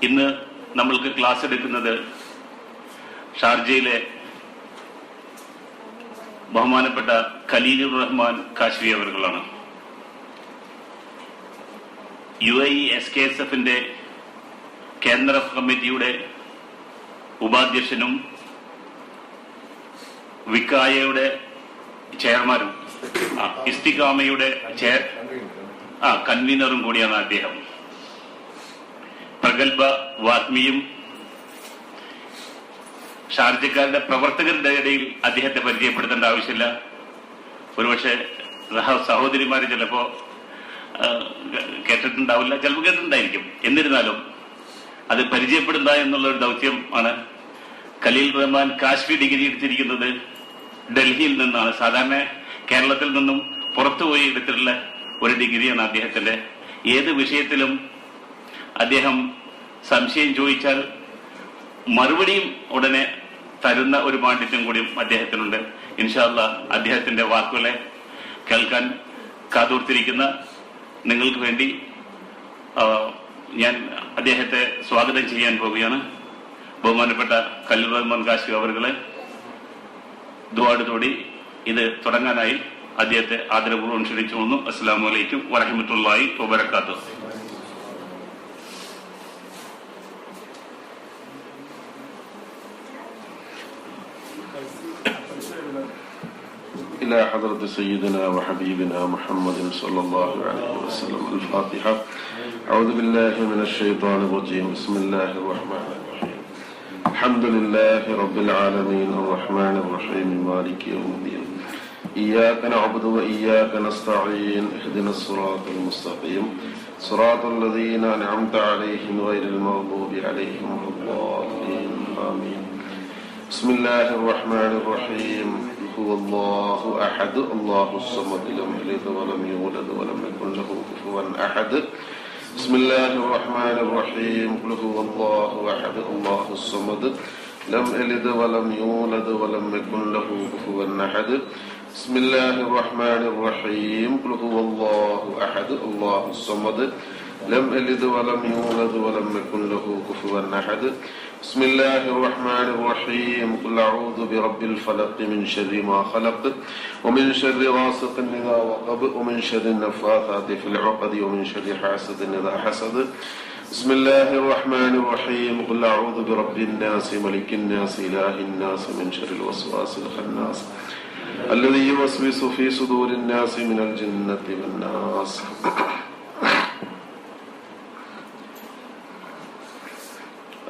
ഇന്ന് നമ്മൾക്ക് ക്ലാസ് എടുക്കുന്നത് ഷാർജയിലെ ബഹുമാനപ്പെട്ട ഖലീലുർ റഹ്മാൻ കാശ്മി അവറുകളാണ്. UAE SKSFന്റെ കേന്ദ്ര കമ്മിറ്റിയുടെ ഉപാധ്യക്ഷനും വിക്കായയുടെ ചെയർമാനും ഇസ്തിഖാമയുടെ കൺവീനറും കൂടിയാണ് അദ്ദേഹം. പ്രഗത്ഭ വാഗ്മിയും ഷാർജക്കാരുടെ പ്രവർത്തകരുടെ ഇടയിൽ അദ്ദേഹത്തെ പരിചയപ്പെടുത്തേണ്ട ആവശ്യമില്ല. ഒരുപക്ഷെ സഹോദരിമാര് ചിലപ്പോ കേട്ടിട്ടുണ്ടാവില്ല, ചിലപ്പോൾ കേട്ടിട്ടുണ്ടായിരിക്കും. എന്നിരുന്നാലും അത് പരിചയപ്പെടുന്ന എന്നുള്ള ഒരു ദൗത്യം ആണ്. ഖലീൽ റഹ്മാൻ കാശ്മീർ ഡിഗ്രി എടുത്തിരിക്കുന്നത് ഡൽഹിയിൽ നിന്നാണ്. സാധാരണ കേരളത്തിൽ നിന്നും പുറത്തുപോയി എടുത്തിട്ടുള്ള ഒരു ഡിഗ്രിയാണ് അദ്ദേഹത്തിന്റെ. ഏത് വിഷയത്തിലും അദ്ദേഹം സംശയം ചോദിച്ചാൽ മറുപടിയും ഉടനെ തരുന്ന ഒരു പാണ്ഡിത്യം കൂടിയും അദ്ദേഹത്തിനുണ്ട്. ഇൻഷാ അല്ലാഹ് അദ്ദേഹത്തിന്റെ വാക്കുകളെ കേൾക്കാൻ കാതോർത്തിരിക്കുന്ന നിങ്ങൾക്ക് വേണ്ടി ഞാൻ അദ്ദേഹത്തെ സ്വാഗതം ചെയ്യാൻ പോവുകയാണ്. ബഹുമാനപ്പെട്ട ഖലീൽ റഹ്മാൻ കാശ്മി അവറുകളെ ദുആയോടുകൂടി ഇത് തുടങ്ങാനായി അദ്ദേഹത്തെ ആദരപൂർവ്വം ക്ഷണിച്ചു വന്നു. അസ്സലാമു അലൈക്കും വറഹ്മത്തുള്ളാഹി വബറകാതുഹു. إلى حضرة سيدنا وحبيبنا محمد صلى الله عليه وسلم. الفاتحة. أعوذ بالله من الشيطان الرجيم. بسم الله الرحمن الرحيم. الحمد لله رب العالمين الرحمن الرحيم مالك يوم الدين. إياك نعبد وإياك نستعين. اهدنا الصراط المستقيم صراط الذين أنعمت عليهم غير المغضوب عليهم ولا الضالين. آمين. بسم الله الرحمن الرحيم. هو الله أحد الله الصمد لم يلد ولم يولد ولم يكن له كفوا أحد. بسم الله الرحمن الرحيم. قل هو الله أحد الله الصمد لم يلد ولم يولد ولم يكن له كفوا أحد. بسم الله الرحمن الرحيم. قل هو الله أحد الله الصمد لم يلد ولم يولد ولم يكن له كفوا أحد. بسم الله الرحمن الرحيم. قل أعوذ برب الفلق من شر ما خلق ومن شر غاسق إذا وقب ومن شر النفاثات في العقد ومن شر حاسد إذا حسد. بسم الله الرحمن الرحيم. قل أعوذ برب الناس ملك الناس إله الناس من شر الوسواس الخناس الذي يوسوس في صدور الناس من الجنة والناس.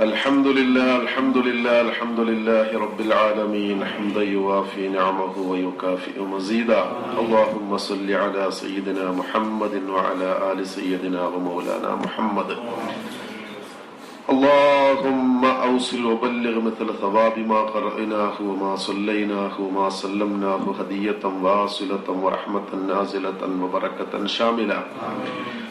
الحمد لله الحمد لله الحمد لله رب العالمين حمدا يوافي نعمه ويكافئ مزيدا. اللهم صل على سيدنا محمد وعلى آل سيدنا ومولانا محمد. اللهم أوصل وبلغ مثل ثواب ما قرأناه وما صليناه وما سلمناه هدية واصلة ورحمة نازلة وبركة شاملة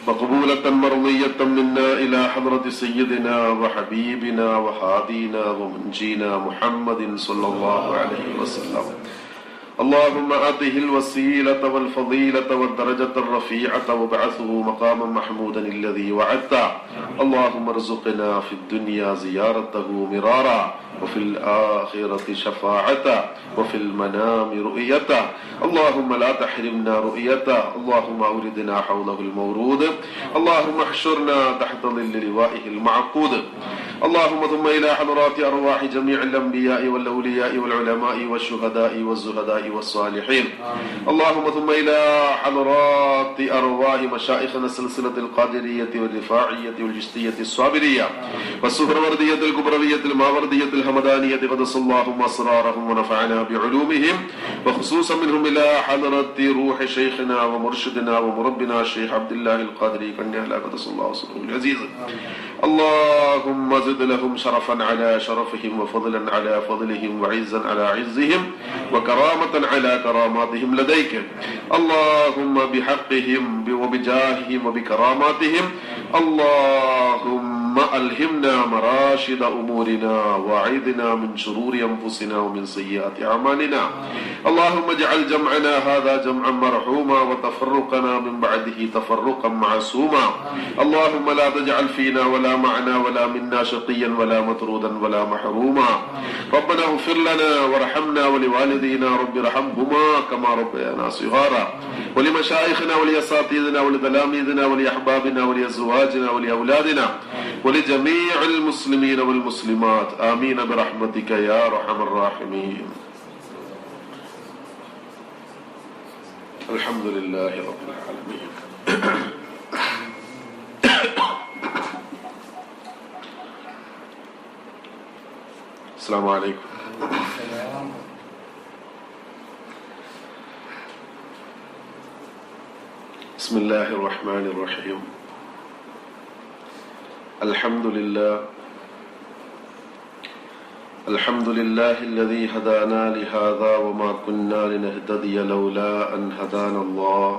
مقبولة مرضية منا إلى حضرة سيدنا وحبيبنا وهادينا ومنجينا محمد صلى الله عليه وسلم. اللهم آته الوسيلة والفضيلة والدرجة الرفيعة وابعثه مقاما محمودا الذي وعدته. اللهم ارزقنا في الدنيا زيارته مرارا وفي الآخرة شفاعته وفي المنام رؤيته. اللهم لا تحرمنا رؤيته. اللهم أوردنا حوله المورود. اللهم احشرنا تحت ظل لوائه المعقود. اللهم ثم إلى حضرات أرواح جميع الأنبياء والأولياء والعلماء والشهداء والزهداء والصالحين. اللهم ثم إلى حضرات أرواح مشائخنا السلسلة القادرية والرفاعية والجشتية الصابرية والسهروردية الكبروية الماوردية الحمدانية قدس اللهم أسرارهم ونفعنا بعلومهم وخصوصا منهم إلى حضرة روح شيخنا ومرشدنا ومربنا الشيخ عبد الله القادري كنيا قدس الله سره العزيز. اللهم زد لهم شرفا على شرفهم وفضلا على فضلهم وعزا على عزهم وكرامة على كراماتهم لديك. اللهم بحقهم وبجاههم وبكراماتهم اللهم ألهمنا مراشد أمورنا وأعذنا من شرور أنفسنا ومن سيئات أعمالنا اللهم اجعل جمعنا هذا جمعا مرحوما وتفرقنا من بعده تفرقا معصوما اللهم لا تجعل فينا ولا معنا ولا منا شقيا ولا مطرودا ولا محروما ربنا اغفر لنا وارحمنا ولوالدينا رب ارحمهما كما ربيانا صغارا ولمشايخنا ولأساتذتنا ولتلاميذنا ولأحبابنا ولأزواجنا ولأولادنا ولجميع المسلمين والمسلمات آمين برحمتك يا أرحم الراحمين. الحمد لله رب العالمين. السلام عليكم. بسم الله الرحمن الرحيم. الحمد لله الذي هدانا لهذا وما كنا لنهتدي لولا أن هدانا الله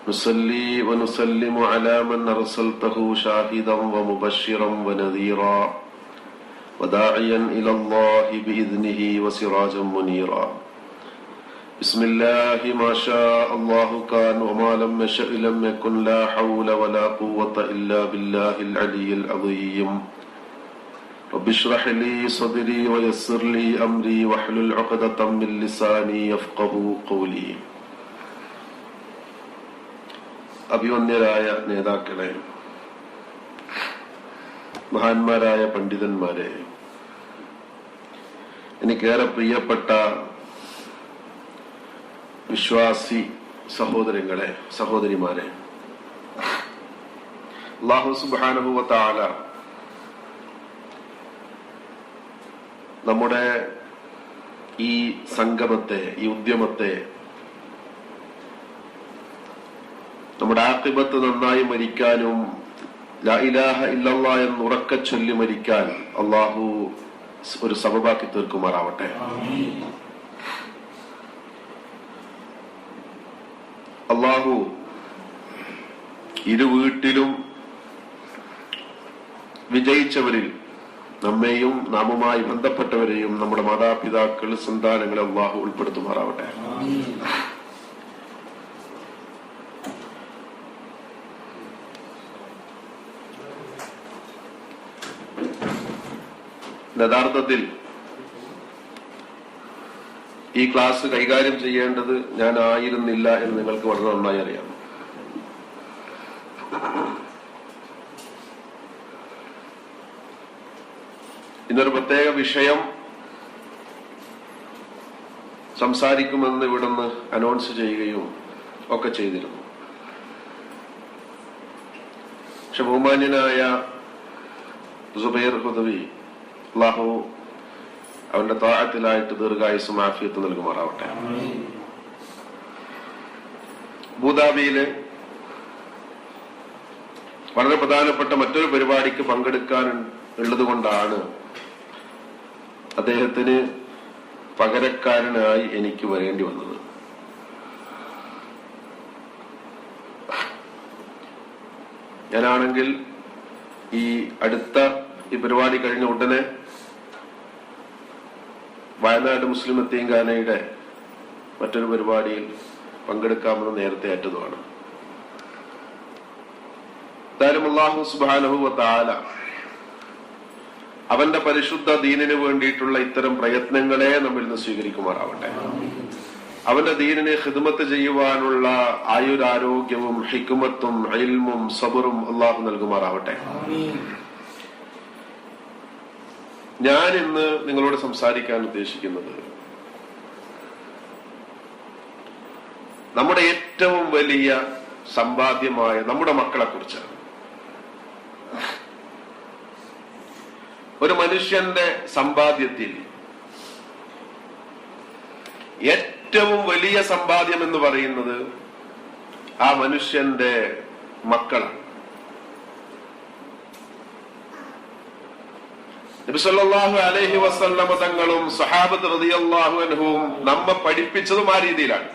نصلي ونسلم على من أرسلته شاهدا ومبشرا ونذيرا وداعيا إلى الله بإذنه وسراجا منيرا بسم الله ما شاء الله كان وما لم يشأ لم يكن لا حول ولا قوة إلا بالله العلي العظيم رب اشرح لي صدري ويسر لي أمري واحلل عقدة من لساني يفقهوا قولي. അഭിവന്യരായ നേതാക്കളെ, മഹാന്മാരായ പണ്ഡിതന്മാരെ, എനിക്കേറെ പ്രിയപ്പെട്ട വിശ്വാസി സഹോദരങ്ങളെ, സഹോദരിമാരെ, അല്ലാഹു സുബ്ഹാനഹു വ തആല നമ്മുടെ ഈ സംഗമത്തെ, ഈ ഉദ്യമത്തെ, നമ്മുടെ ആഖിബത്ത് നന്നായി മരിക്കാനും ലാ ഇലാഹ ഇല്ലല്ലാഹ് എന്ന് ഉറക്കെ ചൊല്ലി മരിക്കാൻ അല്ലാഹു ഒരു സബബാക്കി തീർക്കുമാറാവട്ടെ. അല്ലാഹു ഇരു വീട്ടിലും വിജയിച്ചവരിൽ നമ്മെയും നാമുമായി ബന്ധപ്പെട്ടവരെയും നമ്മുടെ മാതാപിതാക്കൾ, സന്താനങ്ങളെ അല്ലാഹു ഉൾപ്പെടുത്തുമാറാവട്ടെ. യഥാർത്ഥത്തിൽ ഈ ക്ലാസ് കൈകാര്യം ചെയ്യേണ്ടത് ഞാൻ ആയിരുന്നില്ല എന്ന് നിങ്ങൾക്ക് വളരെ നന്നായി അറിയാം. ഇന്നൊരു പ്രത്യേക വിഷയം സംസാരിക്കുമെന്ന് ഇവിടുന്ന് അനൗൺസ് ചെയ്യുകയും ഒക്കെ ചെയ്തിരുന്നു. പക്ഷെ ബഹുമാന്യനായ സുബൈർ ഹുദവി അല്ലാഹു അവന്റെ താഅത്തിലായിട്ട് ദീർഘായുസ്സും ആഫിയത്തും നൽകുമാറാവട്ടെ. അബൂദാബിയില് വളരെ പ്രധാനപ്പെട്ട മറ്റൊരു പരിപാടിക്ക് പങ്കെടുക്കാൻ ഉള്ളത് കൊണ്ടാണ് അദ്ദേഹത്തിന് പകരക്കാരനായി എനിക്ക് വരേണ്ടി വന്നത്. ഞാനാണെങ്കിൽ ഈ പരിപാടി കഴിഞ്ഞ ഉടനെ വയനാട് മുസ്ലിം യതീംഖാനയുടെ മറ്റൊരു പരിപാടിയിൽ പങ്കെടുക്കാമെന്ന് നേരത്തെ ഏറ്റതുമാണ്. എന്തായാലും അല്ലാഹു സുബ്ഹാനഹു വ തആല അവന്റെ പരിശുദ്ധ ദീനിന് വേണ്ടിയിട്ടുള്ള ഇത്തരം പ്രയത്നങ്ങളെ നമ്മിൽ നിന്ന് സ്വീകരിക്കുമാറാവട്ടെ. അവന്റെ ദീനിനെ ഖിദ്മത്ത് ചെയ്യുവാനുള്ള ആയുരാരോഗ്യവും ഹിക്മത്തും ഇൽമും സബറും അല്ലാഹു നൽകുമാറാവട്ടെ. ഞാൻ ഇന്ന് നിങ്ങളോട് സംസാരിക്കാൻ ഉദ്ദേശിക്കുന്നത് നമ്മുടെ ഏറ്റവും വലിയ സമ്പാദ്യമായ നമ്മുടെ മക്കളെ കുറിച്ചാണ്. ഒരു മനുഷ്യന്റെ സമ്പാദ്യത്തിൽ ഏറ്റവും വലിയ സമ്പാദ്യം എന്ന് പറയുന്നത് ആ മനുഷ്യന്റെ മക്കളാണ്. നബി സല്ലല്ലാഹു അലൈഹി വസല്ലമ തങ്ങളും സഹാബത്ത് റളിയല്ലാഹു അൻഹും നമ്മെ പഠിപ്പിച്ചതും ആ രീതിയിലാണ്.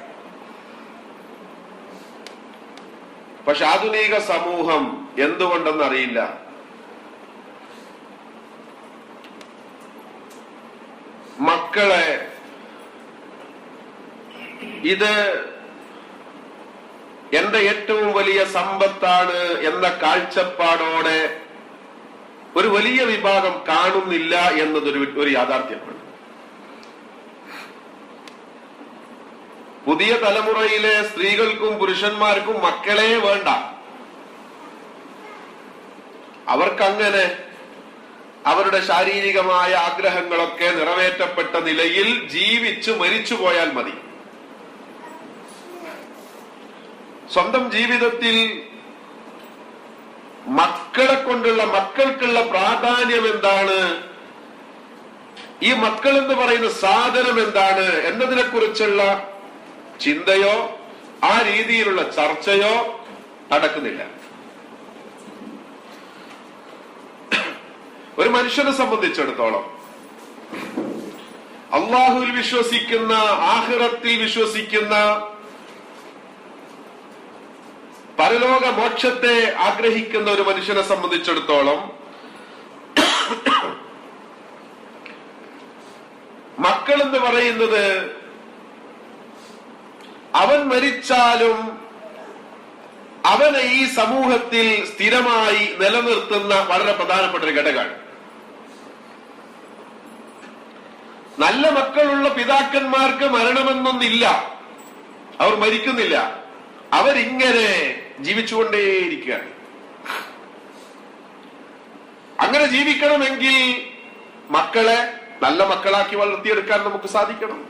പക്ഷെ ആധുനിക സമൂഹം എന്തുകൊണ്ടെന്നറിയില്ല മക്കളെ ഇത് എന്റെ ഏറ്റവും വലിയ സമ്പത്താണ് എന്ന കാഴ്ചപ്പാടോടെ ഒരു വലിയ വിഭാഗം കാണുന്നില്ല എന്നതൊരു യാഥാർത്ഥ്യമാണ്. പുതിയ തലമുറയിലെ സ്ത്രീകൾക്കും പുരുഷന്മാർക്കും മക്കളെ വേണ്ട. അവർക്കങ്ങനെ അവരുടെ ശാരീരികമായ ആഗ്രഹങ്ങളൊക്കെ നിറവേറ്റപ്പെട്ട നിലയിൽ ജീവിച്ചു മരിച്ചു പോയാൽ മതി. സ്വന്തം ജീവിതത്തിൽ മക്കൾക്കുള്ള പ്രാധാന്യം എന്താണ്, ഈ മക്കൾ എന്ന് പറയുന്ന സാധനം എന്താണ് എന്നതിനെ കുറിച്ചുള്ള ചിന്തയോ ആ രീതിയിലുള്ള ചർച്ചയോ നടക്കുന്നില്ല. ഒരു മനുഷ്യനെ സംബന്ധിച്ചിടത്തോളം അള്ളാഹുവിൽ വിശ്വസിക്കുന്ന, ആഖിറത്തിൽ വിശ്വസിക്കുന്ന, പരലോക മോക്ഷത്തെ ആഗ്രഹിക്കുന്ന ഒരു മനുഷ്യനെ സംബന്ധിച്ചിടത്തോളം മക്കൾ എന്ന് പറയുന്നത് അവൻ മരിച്ചാലും അവനെ ഈ സമൂഹത്തിൽ സ്ഥിരമായി നിലനിർത്തുന്ന വളരെ പ്രധാനപ്പെട്ട ഒരു ഘടകമാണ്. നല്ല മക്കളുള്ള പിതാക്കന്മാർക്ക് മരണമെന്നൊന്നില്ല, അവർ മരിക്കുന്നില്ല, അവരിങ്ങനെ ജീവിച്ചുകൊണ്ടേയിരിക്കുകയാണ്. അങ്ങനെ ജീവിക്കണമെങ്കിൽ മക്കളെ നല്ല മക്കളാക്കി വളർത്തിയെടുക്കാൻ നമുക്ക് സാധിക്കണം.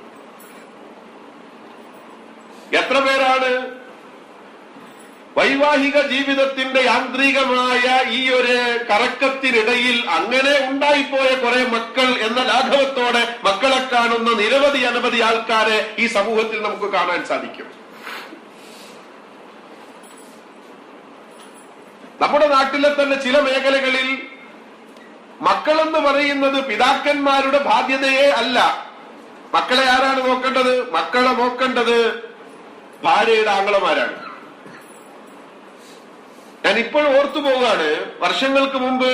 എത്ര പേരാണ് വൈവാഹിക ജീവിതത്തിന്റെ യാന്ത്രികമായ ഈ ഒരു കറക്കത്തിനിടയിൽ അങ്ങനെ ഉണ്ടായിപ്പോയ കുറെ മക്കൾ എന്ന ലാഘവത്തോടെ മക്കളെ കാണുന്ന നിരവധി അനവധി ആൾക്കാരെ ഈ സമൂഹത്തിൽ നമുക്ക് കാണാൻ സാധിക്കും. നമ്മുടെ നാട്ടിലെ തന്നെ ചില മേഖലകളിൽ മക്കളെന്ന് പറയുന്നത് പിതാക്കന്മാരുടെ ബാധ്യതയെ അല്ല. മക്കളെ ആരാണ് നോക്കേണ്ടത്? മക്കളെ നോക്കേണ്ടത് ഭാര്യയുടെ ആങ്ങളമാരാണ്. ഞാൻ ഇപ്പോൾ ഓർത്തു പോവുകയാണ്, വർഷങ്ങൾക്ക് മുമ്പ്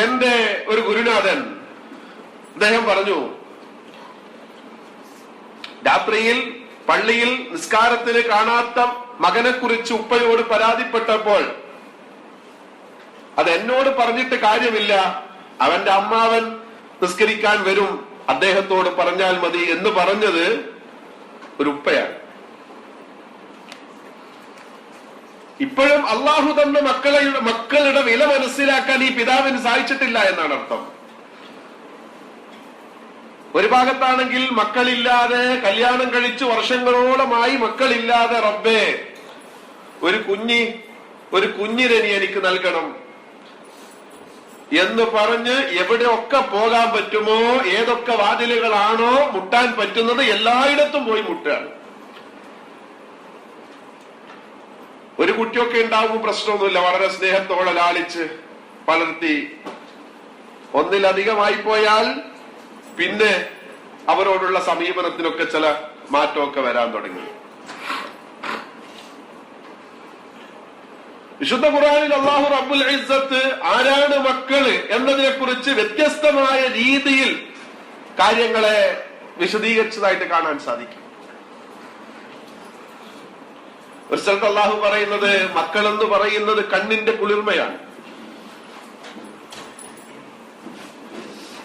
എന്റെ ഒരു ഗുരുനാഥൻ, അദ്ദേഹം പറഞ്ഞു, രാത്രിയിൽ പള്ളിയിൽ നിസ്കാരത്തിന് കാണാത്ത മകനെ കുറിച്ച് ഉപ്പയോട് പരാതിപ്പെട്ടപ്പോൾ അത് എന്നോട് പറഞ്ഞിട്ട് കാര്യമില്ല, അവന്റെ അമ്മാവൻ നിസ്കരിക്കാൻ വരും, അദ്ദേഹത്തോട് പറഞ്ഞാൽ മതി എന്ന് പറഞ്ഞത് ഒരു ഉപ്പയാണ്. ഇപ്പോഴും അള്ളാഹു തന്നെ മക്കളുടെ വില മനസ്സിലാക്കാൻ ഈ പിതാവിന് സാധിച്ചിട്ടില്ല എന്നാണ് അർത്ഥം. ഒരു ഭാഗത്താണെങ്കിൽ മക്കളില്ലാതെ കല്യാണം കഴിച്ചു വർഷങ്ങളോളമായി മക്കളില്ലാതെ, റബ്ബേ ഒരു കുഞ്ഞിനെ നീ എനിക്ക് നൽകണം എന്ന് പറഞ്ഞ് എവിടെയൊക്കെ പോകാൻ പറ്റുമോ, ഏതൊക്കെ വാതിലുകളാണോ മുട്ടാൻ പറ്റുന്നത് എല്ലായിടത്തും പോയി മുട്ടുകയാണ്. ഒരു കുട്ടിയൊക്കെ ഉണ്ടാവും, പ്രശ്നമൊന്നുമില്ല, വളരെ സ്നേഹത്തോടെ ലാളിച്ച് വളർത്തി. ഒന്നിലധികമായി പോയാൽ പിന്നെ അവരോടുള്ള സമീപനത്തിനൊക്കെ ചില മാറ്റമൊക്കെ വരാൻ തുടങ്ങി. വിശുദ്ധ ഖുർആനിൽ അല്ലാഹു റബ്ബുൽ ഇസ്സത്ത് ആരാണ് മക്കള് എന്നതിനെ കുറിച്ച് വ്യത്യസ്തമായ രീതിയിൽ കാര്യങ്ങളെ വിശദീകരിച്ചതായിട്ട് കാണാൻ സാധിക്കും. ഒരു സ്ഥലത്ത് അല്ലാഹു പറയുന്നത് മക്കളെന്ന് പറയുന്നത് കണ്ണിന്റെ കുളിർമയാണ്.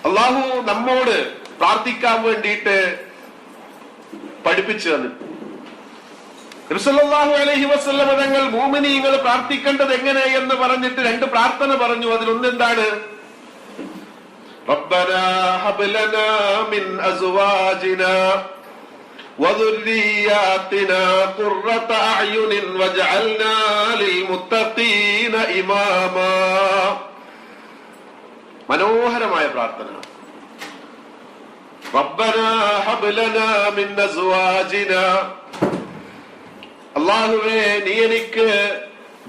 അല്ലാഹു നമ്മോട് പ്രാർത്ഥിക്കാൻ വേണ്ടിയിട്ട് പഠിപ്പിച്ചു തന്നു. നബി സല്ലല്ലാഹു അലൈഹി വസല്ലം തങ്ങൾ മുഅ്മിനീങ്ങൾ പ്രാർത്ഥിക്കേണ്ടത് എങ്ങനെ എന്ന് പറഞ്ഞിട്ട് രണ്ട് പ്രാർത്ഥന പറഞ്ഞു. അതിലൊന്നെന്താണ്? റബ്ബനാ ഹബ് ലനാ മിൻ അസ്വാജിനാ വദുർരിയാതിനാ ഖുർറത അഅ്യുനിൻ വജഅൽനാ ലിൽ മുത്തഖീന ഇമാമാ. മനോഹരമായ പ്രാർത്ഥന. റബ്ബനാ ഹബ് ലനാ മിൻ അസ്വാജിനാ, അല്ലാഹുവേ നീ എനിക്ക്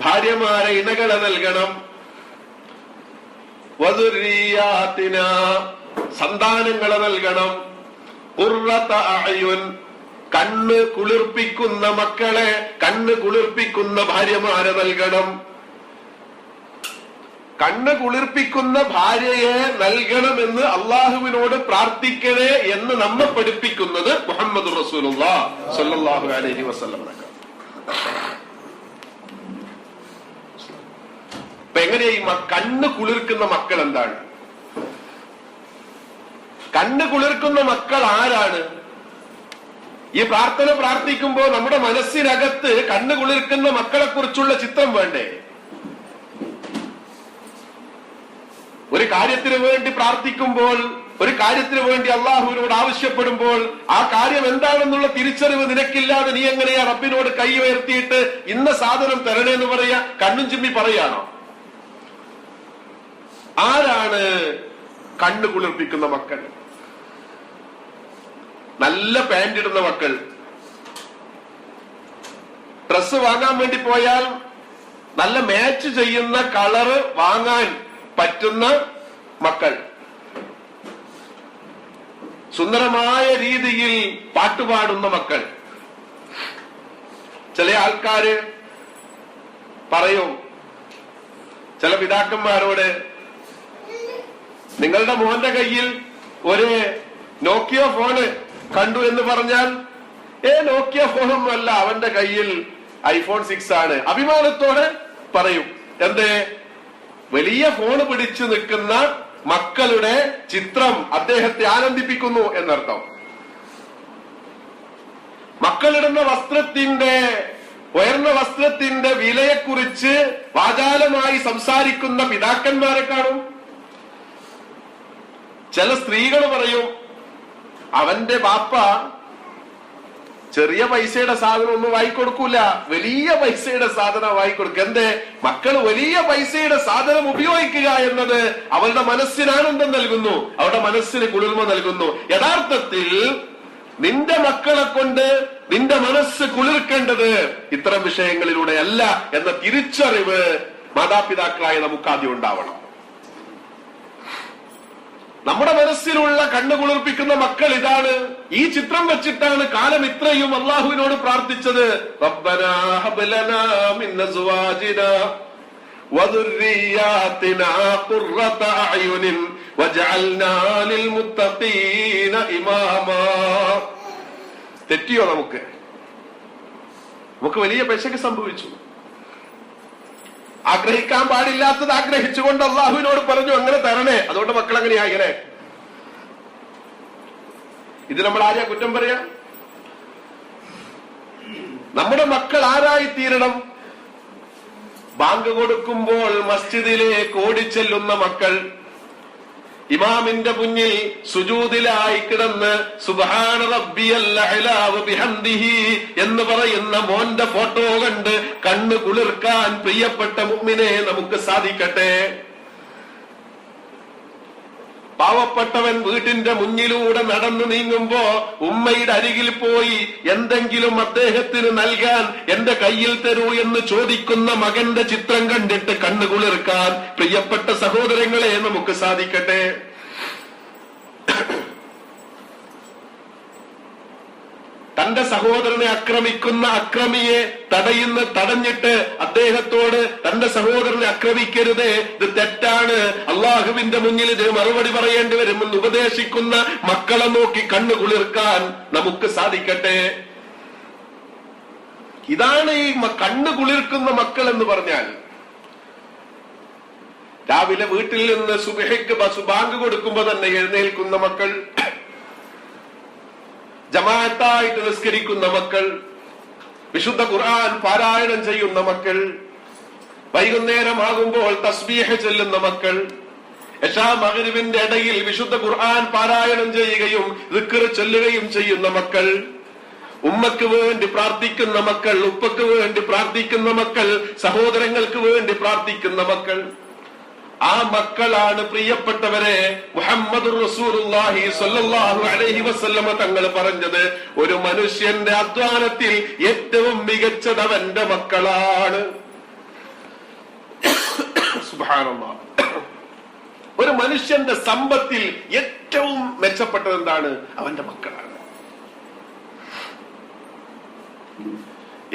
ഭാര്യമാരെ ഇണകളെ നൽകണം. വദുർരിയാതിനാ, സന്താനങ്ങളെ നൽകണം. ഖുർറത അഅ്യുൻ, കണ്ണ് കുളിർപ്പിക്കുന്ന മക്കളെ, കണ്ണ് കുളിർപ്പിക്കുന്ന ഭാര്യമാരെ നൽകണം. കണ്ണ് കുളിർപ്പിക്കുന്ന ഭാര്യയെ നൽകണമെന്ന് അള്ളാഹുവിനോട് പ്രാർത്ഥിക്കണേ എന്ന് നമ്മെ പഠിപ്പിക്കുന്നത് മുഹമ്മദ് റസൂലുള്ളാഹി സ്വല്ലല്ലാഹു അലൈഹി വസല്ലം. അപ്പൊ എങ്ങനെയാ ഈ കണ്ണ് കുളിർക്കുന്ന മക്കൾ എന്താണ്? കണ്ണ് കുളിർക്കുന്ന മക്കൾ ആരാണ്? ഈ പ്രാർത്ഥന പ്രാർത്ഥിക്കുമ്പോൾ നമ്മുടെ മനസ്സിനകത്ത് കണ്ണ് കുളിർക്കുന്ന മക്കളെ കുറിച്ചുള്ള ചിത്രം വേണ്ടേ? ഒരു കാര്യത്തിന് വേണ്ടി പ്രാർത്ഥിക്കുമ്പോൾ, ഒരു കാര്യത്തിന് വേണ്ടി അള്ളാഹുവിനോട് ആവശ്യപ്പെടുമ്പോൾ ആ കാര്യം എന്താണെന്നുള്ള തിരിച്ചറിവ് നിനക്കില്ലാതെ നീ എങ്ങനെയാ റബ്ബിനോട് കൈ ഉയർത്തിയിട്ട് ഇന്ന സാധനം തരണേന്ന് പറയാ? കണ്ണും ചിമ്മി പറയാണോ? ആരാണ് കണ്ണ് കുളിർപ്പിക്കുന്ന മക്കൾ? നല്ല പാന്റ് ഇടുന്ന മക്കൾ, ഡ്രസ് വാങ്ങാൻ വേണ്ടി പോയാൽ നല്ല മാച്ച് ചെയ്യുന്ന കളറ് വാങ്ങാൻ പറ്റുന്ന മക്കൾ, സുന്ദരമായ രീതിയിൽ പാട്ടുപാടുന്ന മക്കൾ. ചില ആൾക്കാര് പറയും ചില പിതാക്കന്മാരോട്, നിങ്ങളുടെ മോന്റെ കയ്യിൽ ഒരു നോക്കിയ ഫോണ് കണ്ടു എന്ന് പറഞ്ഞാൽ, നോക്കിയ ഫോണൊന്നും അല്ല, അവന്റെ കയ്യിൽ ഐഫോൺ 6 ആണ്. അഭിമാനത്തോടെ പറയും. എന്തേ? വലിയ ഫോണ് പിടിച്ചു നിൽക്കുന്ന മക്കളുടെ ചിത്രം അദ്ദേഹത്തെ ആനന്ദിപ്പിക്കുന്നു എന്നർത്ഥം. മക്കളിടുന്ന വസ്ത്രത്തിന്റെ, ഉയർന്ന വസ്ത്രത്തിന്റെ വിലയെക്കുറിച്ച് വാചാലമായി സംസാരിക്കുന്ന പിതാക്കന്മാരെ കാണും. ചില സ്ത്രീകൾ പറയും, അവന്റെ ബാപ്പ ചെറിയ പൈസയുടെ സാധനം ഒന്നും വാങ്ങിക്കൊടുക്കൂല, വലിയ പൈസയുടെ സാധനം വാങ്ങിക്കൊടുക്കുക. എന്തേ? മക്കള് വലിയ പൈസയുടെ സാധനം ഉപയോഗിക്കുക എന്നത് അവരുടെ മനസ്സിന് ആനന്ദം നൽകുന്നു, അവരുടെ മനസ്സിന് കുളിർമ നൽകുന്നു. യഥാർത്ഥത്തിൽ നിന്റെ മക്കളെ കൊണ്ട് നിന്റെ മനസ്സ് കുളിർക്കേണ്ടത് ഇത്തരം വിഷയങ്ങളിലൂടെ അല്ല എന്ന തിരിച്ചറിവ് മാതാപിതാക്കളായ നമുക്ക് ആദ്യം ഉണ്ടാവണം. നമ്മുടെ മനസ്സിലുള്ള കണ്ണു കുളിർപ്പിക്കുന്ന മക്കൾ ഇതാണ്. ഈ ചിത്രം വെച്ചിട്ടാണ് കാലം ഇത്രയും അള്ളാഹുവിനോട് പ്രാർത്ഥിച്ചത്. റബ്ബനാ ഹബ് ലനാ മിൻ അസ്വാജിനാ വദുർരിയാതിനാ ഖുർറത അയുനിൻ വജഅൽനാ ലിൽ മുത്തഖീന ഇമാമാ. തെറ്റിയോ? നമുക്ക് വലിയ പെശക് സംഭവിച്ചു. ആഗ്രഹിക്കാൻ പാടില്ലാത്തത് ആഗ്രഹിച്ചുകൊണ്ട് അള്ളാഹുവിനോട് പറഞ്ഞു, അങ്ങനെ തരണേ, അതുകൊണ്ട് മക്കൾ അങ്ങനെയാ ഇങ്ങനെ. ഇത് നമ്മൾ ആരെയാ കുറ്റം പറയാം? നമ്മുടെ മക്കൾ ആരായി തീരണം? ബാങ്ക് കൊടുക്കുമ്പോൾ മസ്ജിദിലേക്ക് ഓടിച്ചെല്ലുന്ന മക്കൾ, ഇമാമിന്റെ മുന്നിൽ സുജൂദിലായി കിടന്ന് സുബ്ഹാന റബ്ബിയൽ അഅ്ലാ വബിഹംദിഹി എന്ന് പറയുന്ന മോന്റെ ഫോട്ടോ കണ്ട് കണ്ണ് കുളിർക്കാൻ പ്രിയപ്പെട്ട മുഅ്മിനെ നമുക്ക് സാധിക്കട്ടെ. പാവപ്പെട്ടവൻ വീട്ടിന്റെ മുന്നിലൂടെ നടന്നു നീങ്ങുമ്പോ ഉമ്മയുടെ അരികിൽ പോയി എന്തെങ്കിലും അദ്ദേഹത്തിന് നൽകാൻ എന്റെ കയ്യിൽ തരൂ എന്ന് ചോദിക്കുന്ന മകന്റെ ചിത്രം കണ്ടിട്ട് കണ്ണു കുളിർക്കാൻ പ്രിയപ്പെട്ട സഹോദരങ്ങളെ നമുക്ക് സാധിക്കട്ടെ. തന്റെ സഹോദരനെ ആക്രമിക്കുന്ന അക്രമിയെ തടഞ്ഞിട്ട് അദ്ദേഹത്തോട് തന്റെ സഹോദരനെ ആക്രമിക്കരുതേ, ഇത് തെറ്റാണ്, അള്ളാഹുവിന്റെ മുന്നിൽ ഇത് മറുപടി പറയേണ്ടി വരുമെന്ന് ഉപദേശിക്കുന്ന മക്കളെ നോക്കി കണ്ണു കുളിർക്കാൻ നമുക്ക് സാധിക്കട്ടെ. ഇതാണ് ഈ കണ്ണു കുളിർക്കുന്ന മക്കൾ എന്ന് പറഞ്ഞാൽ. രാവിലെ വീട്ടിൽ നിന്ന് സുബ്ഹിക്ക് ബാങ്ക് കൊടുക്കുമ്പോ തന്നെ എഴുന്നേൽക്കുന്ന മക്കൾ, ജമാഅത്തായിട്ട് നിസ്കരിക്കുന്ന മക്കൾ, വിശുദ്ധ ഖുർആൻ പാരായണം ചെയ്യുന്ന മക്കൾ, വൈകുന്നേരമാകുമ്പോൾ തസ്ബീഹ് ചൊല്ലുന്ന മക്കൾ, ഇശാ മഗ്രിബിന്റെ ഇടയിൽ വിശുദ്ധ ഖുർആൻ പാരായണം ചെയ്യുകയും ദിക്ർ ചൊല്ലുകയും ചെയ്യുന്ന മക്കൾ, ഉമ്മക്ക് വേണ്ടി പ്രാർത്ഥിക്കുന്ന മക്കൾ, ഉപ്പക്ക് വേണ്ടി പ്രാർത്ഥിക്കുന്ന മക്കൾ, സഹോദരങ്ങൾക്ക് വേണ്ടി പ്രാർത്ഥിക്കുന്ന മക്കൾ. ആ മക്കളാണ് പ്രിയപ്പെട്ടവരെ മുഹമ്മദുർ റസൂലുള്ളാഹി സ്വല്ലല്ലാഹു അലൈഹി വസല്ലമ തങ്ങൾ പറഞ്ഞത്, ഒരു മനുഷ്യന്റെ അധ്വാനത്തിൽ ഏറ്റവും മികച്ചത് അവന്റെ മക്കളാണ്. സുബ്ഹാനല്ലാഹ്. ഒരു മനുഷ്യന്റെ സമ്പത്തിൽ ഏറ്റവും മെച്ചപ്പെട്ടത് എന്താണ്? അവന്റെ മക്കളാണ്.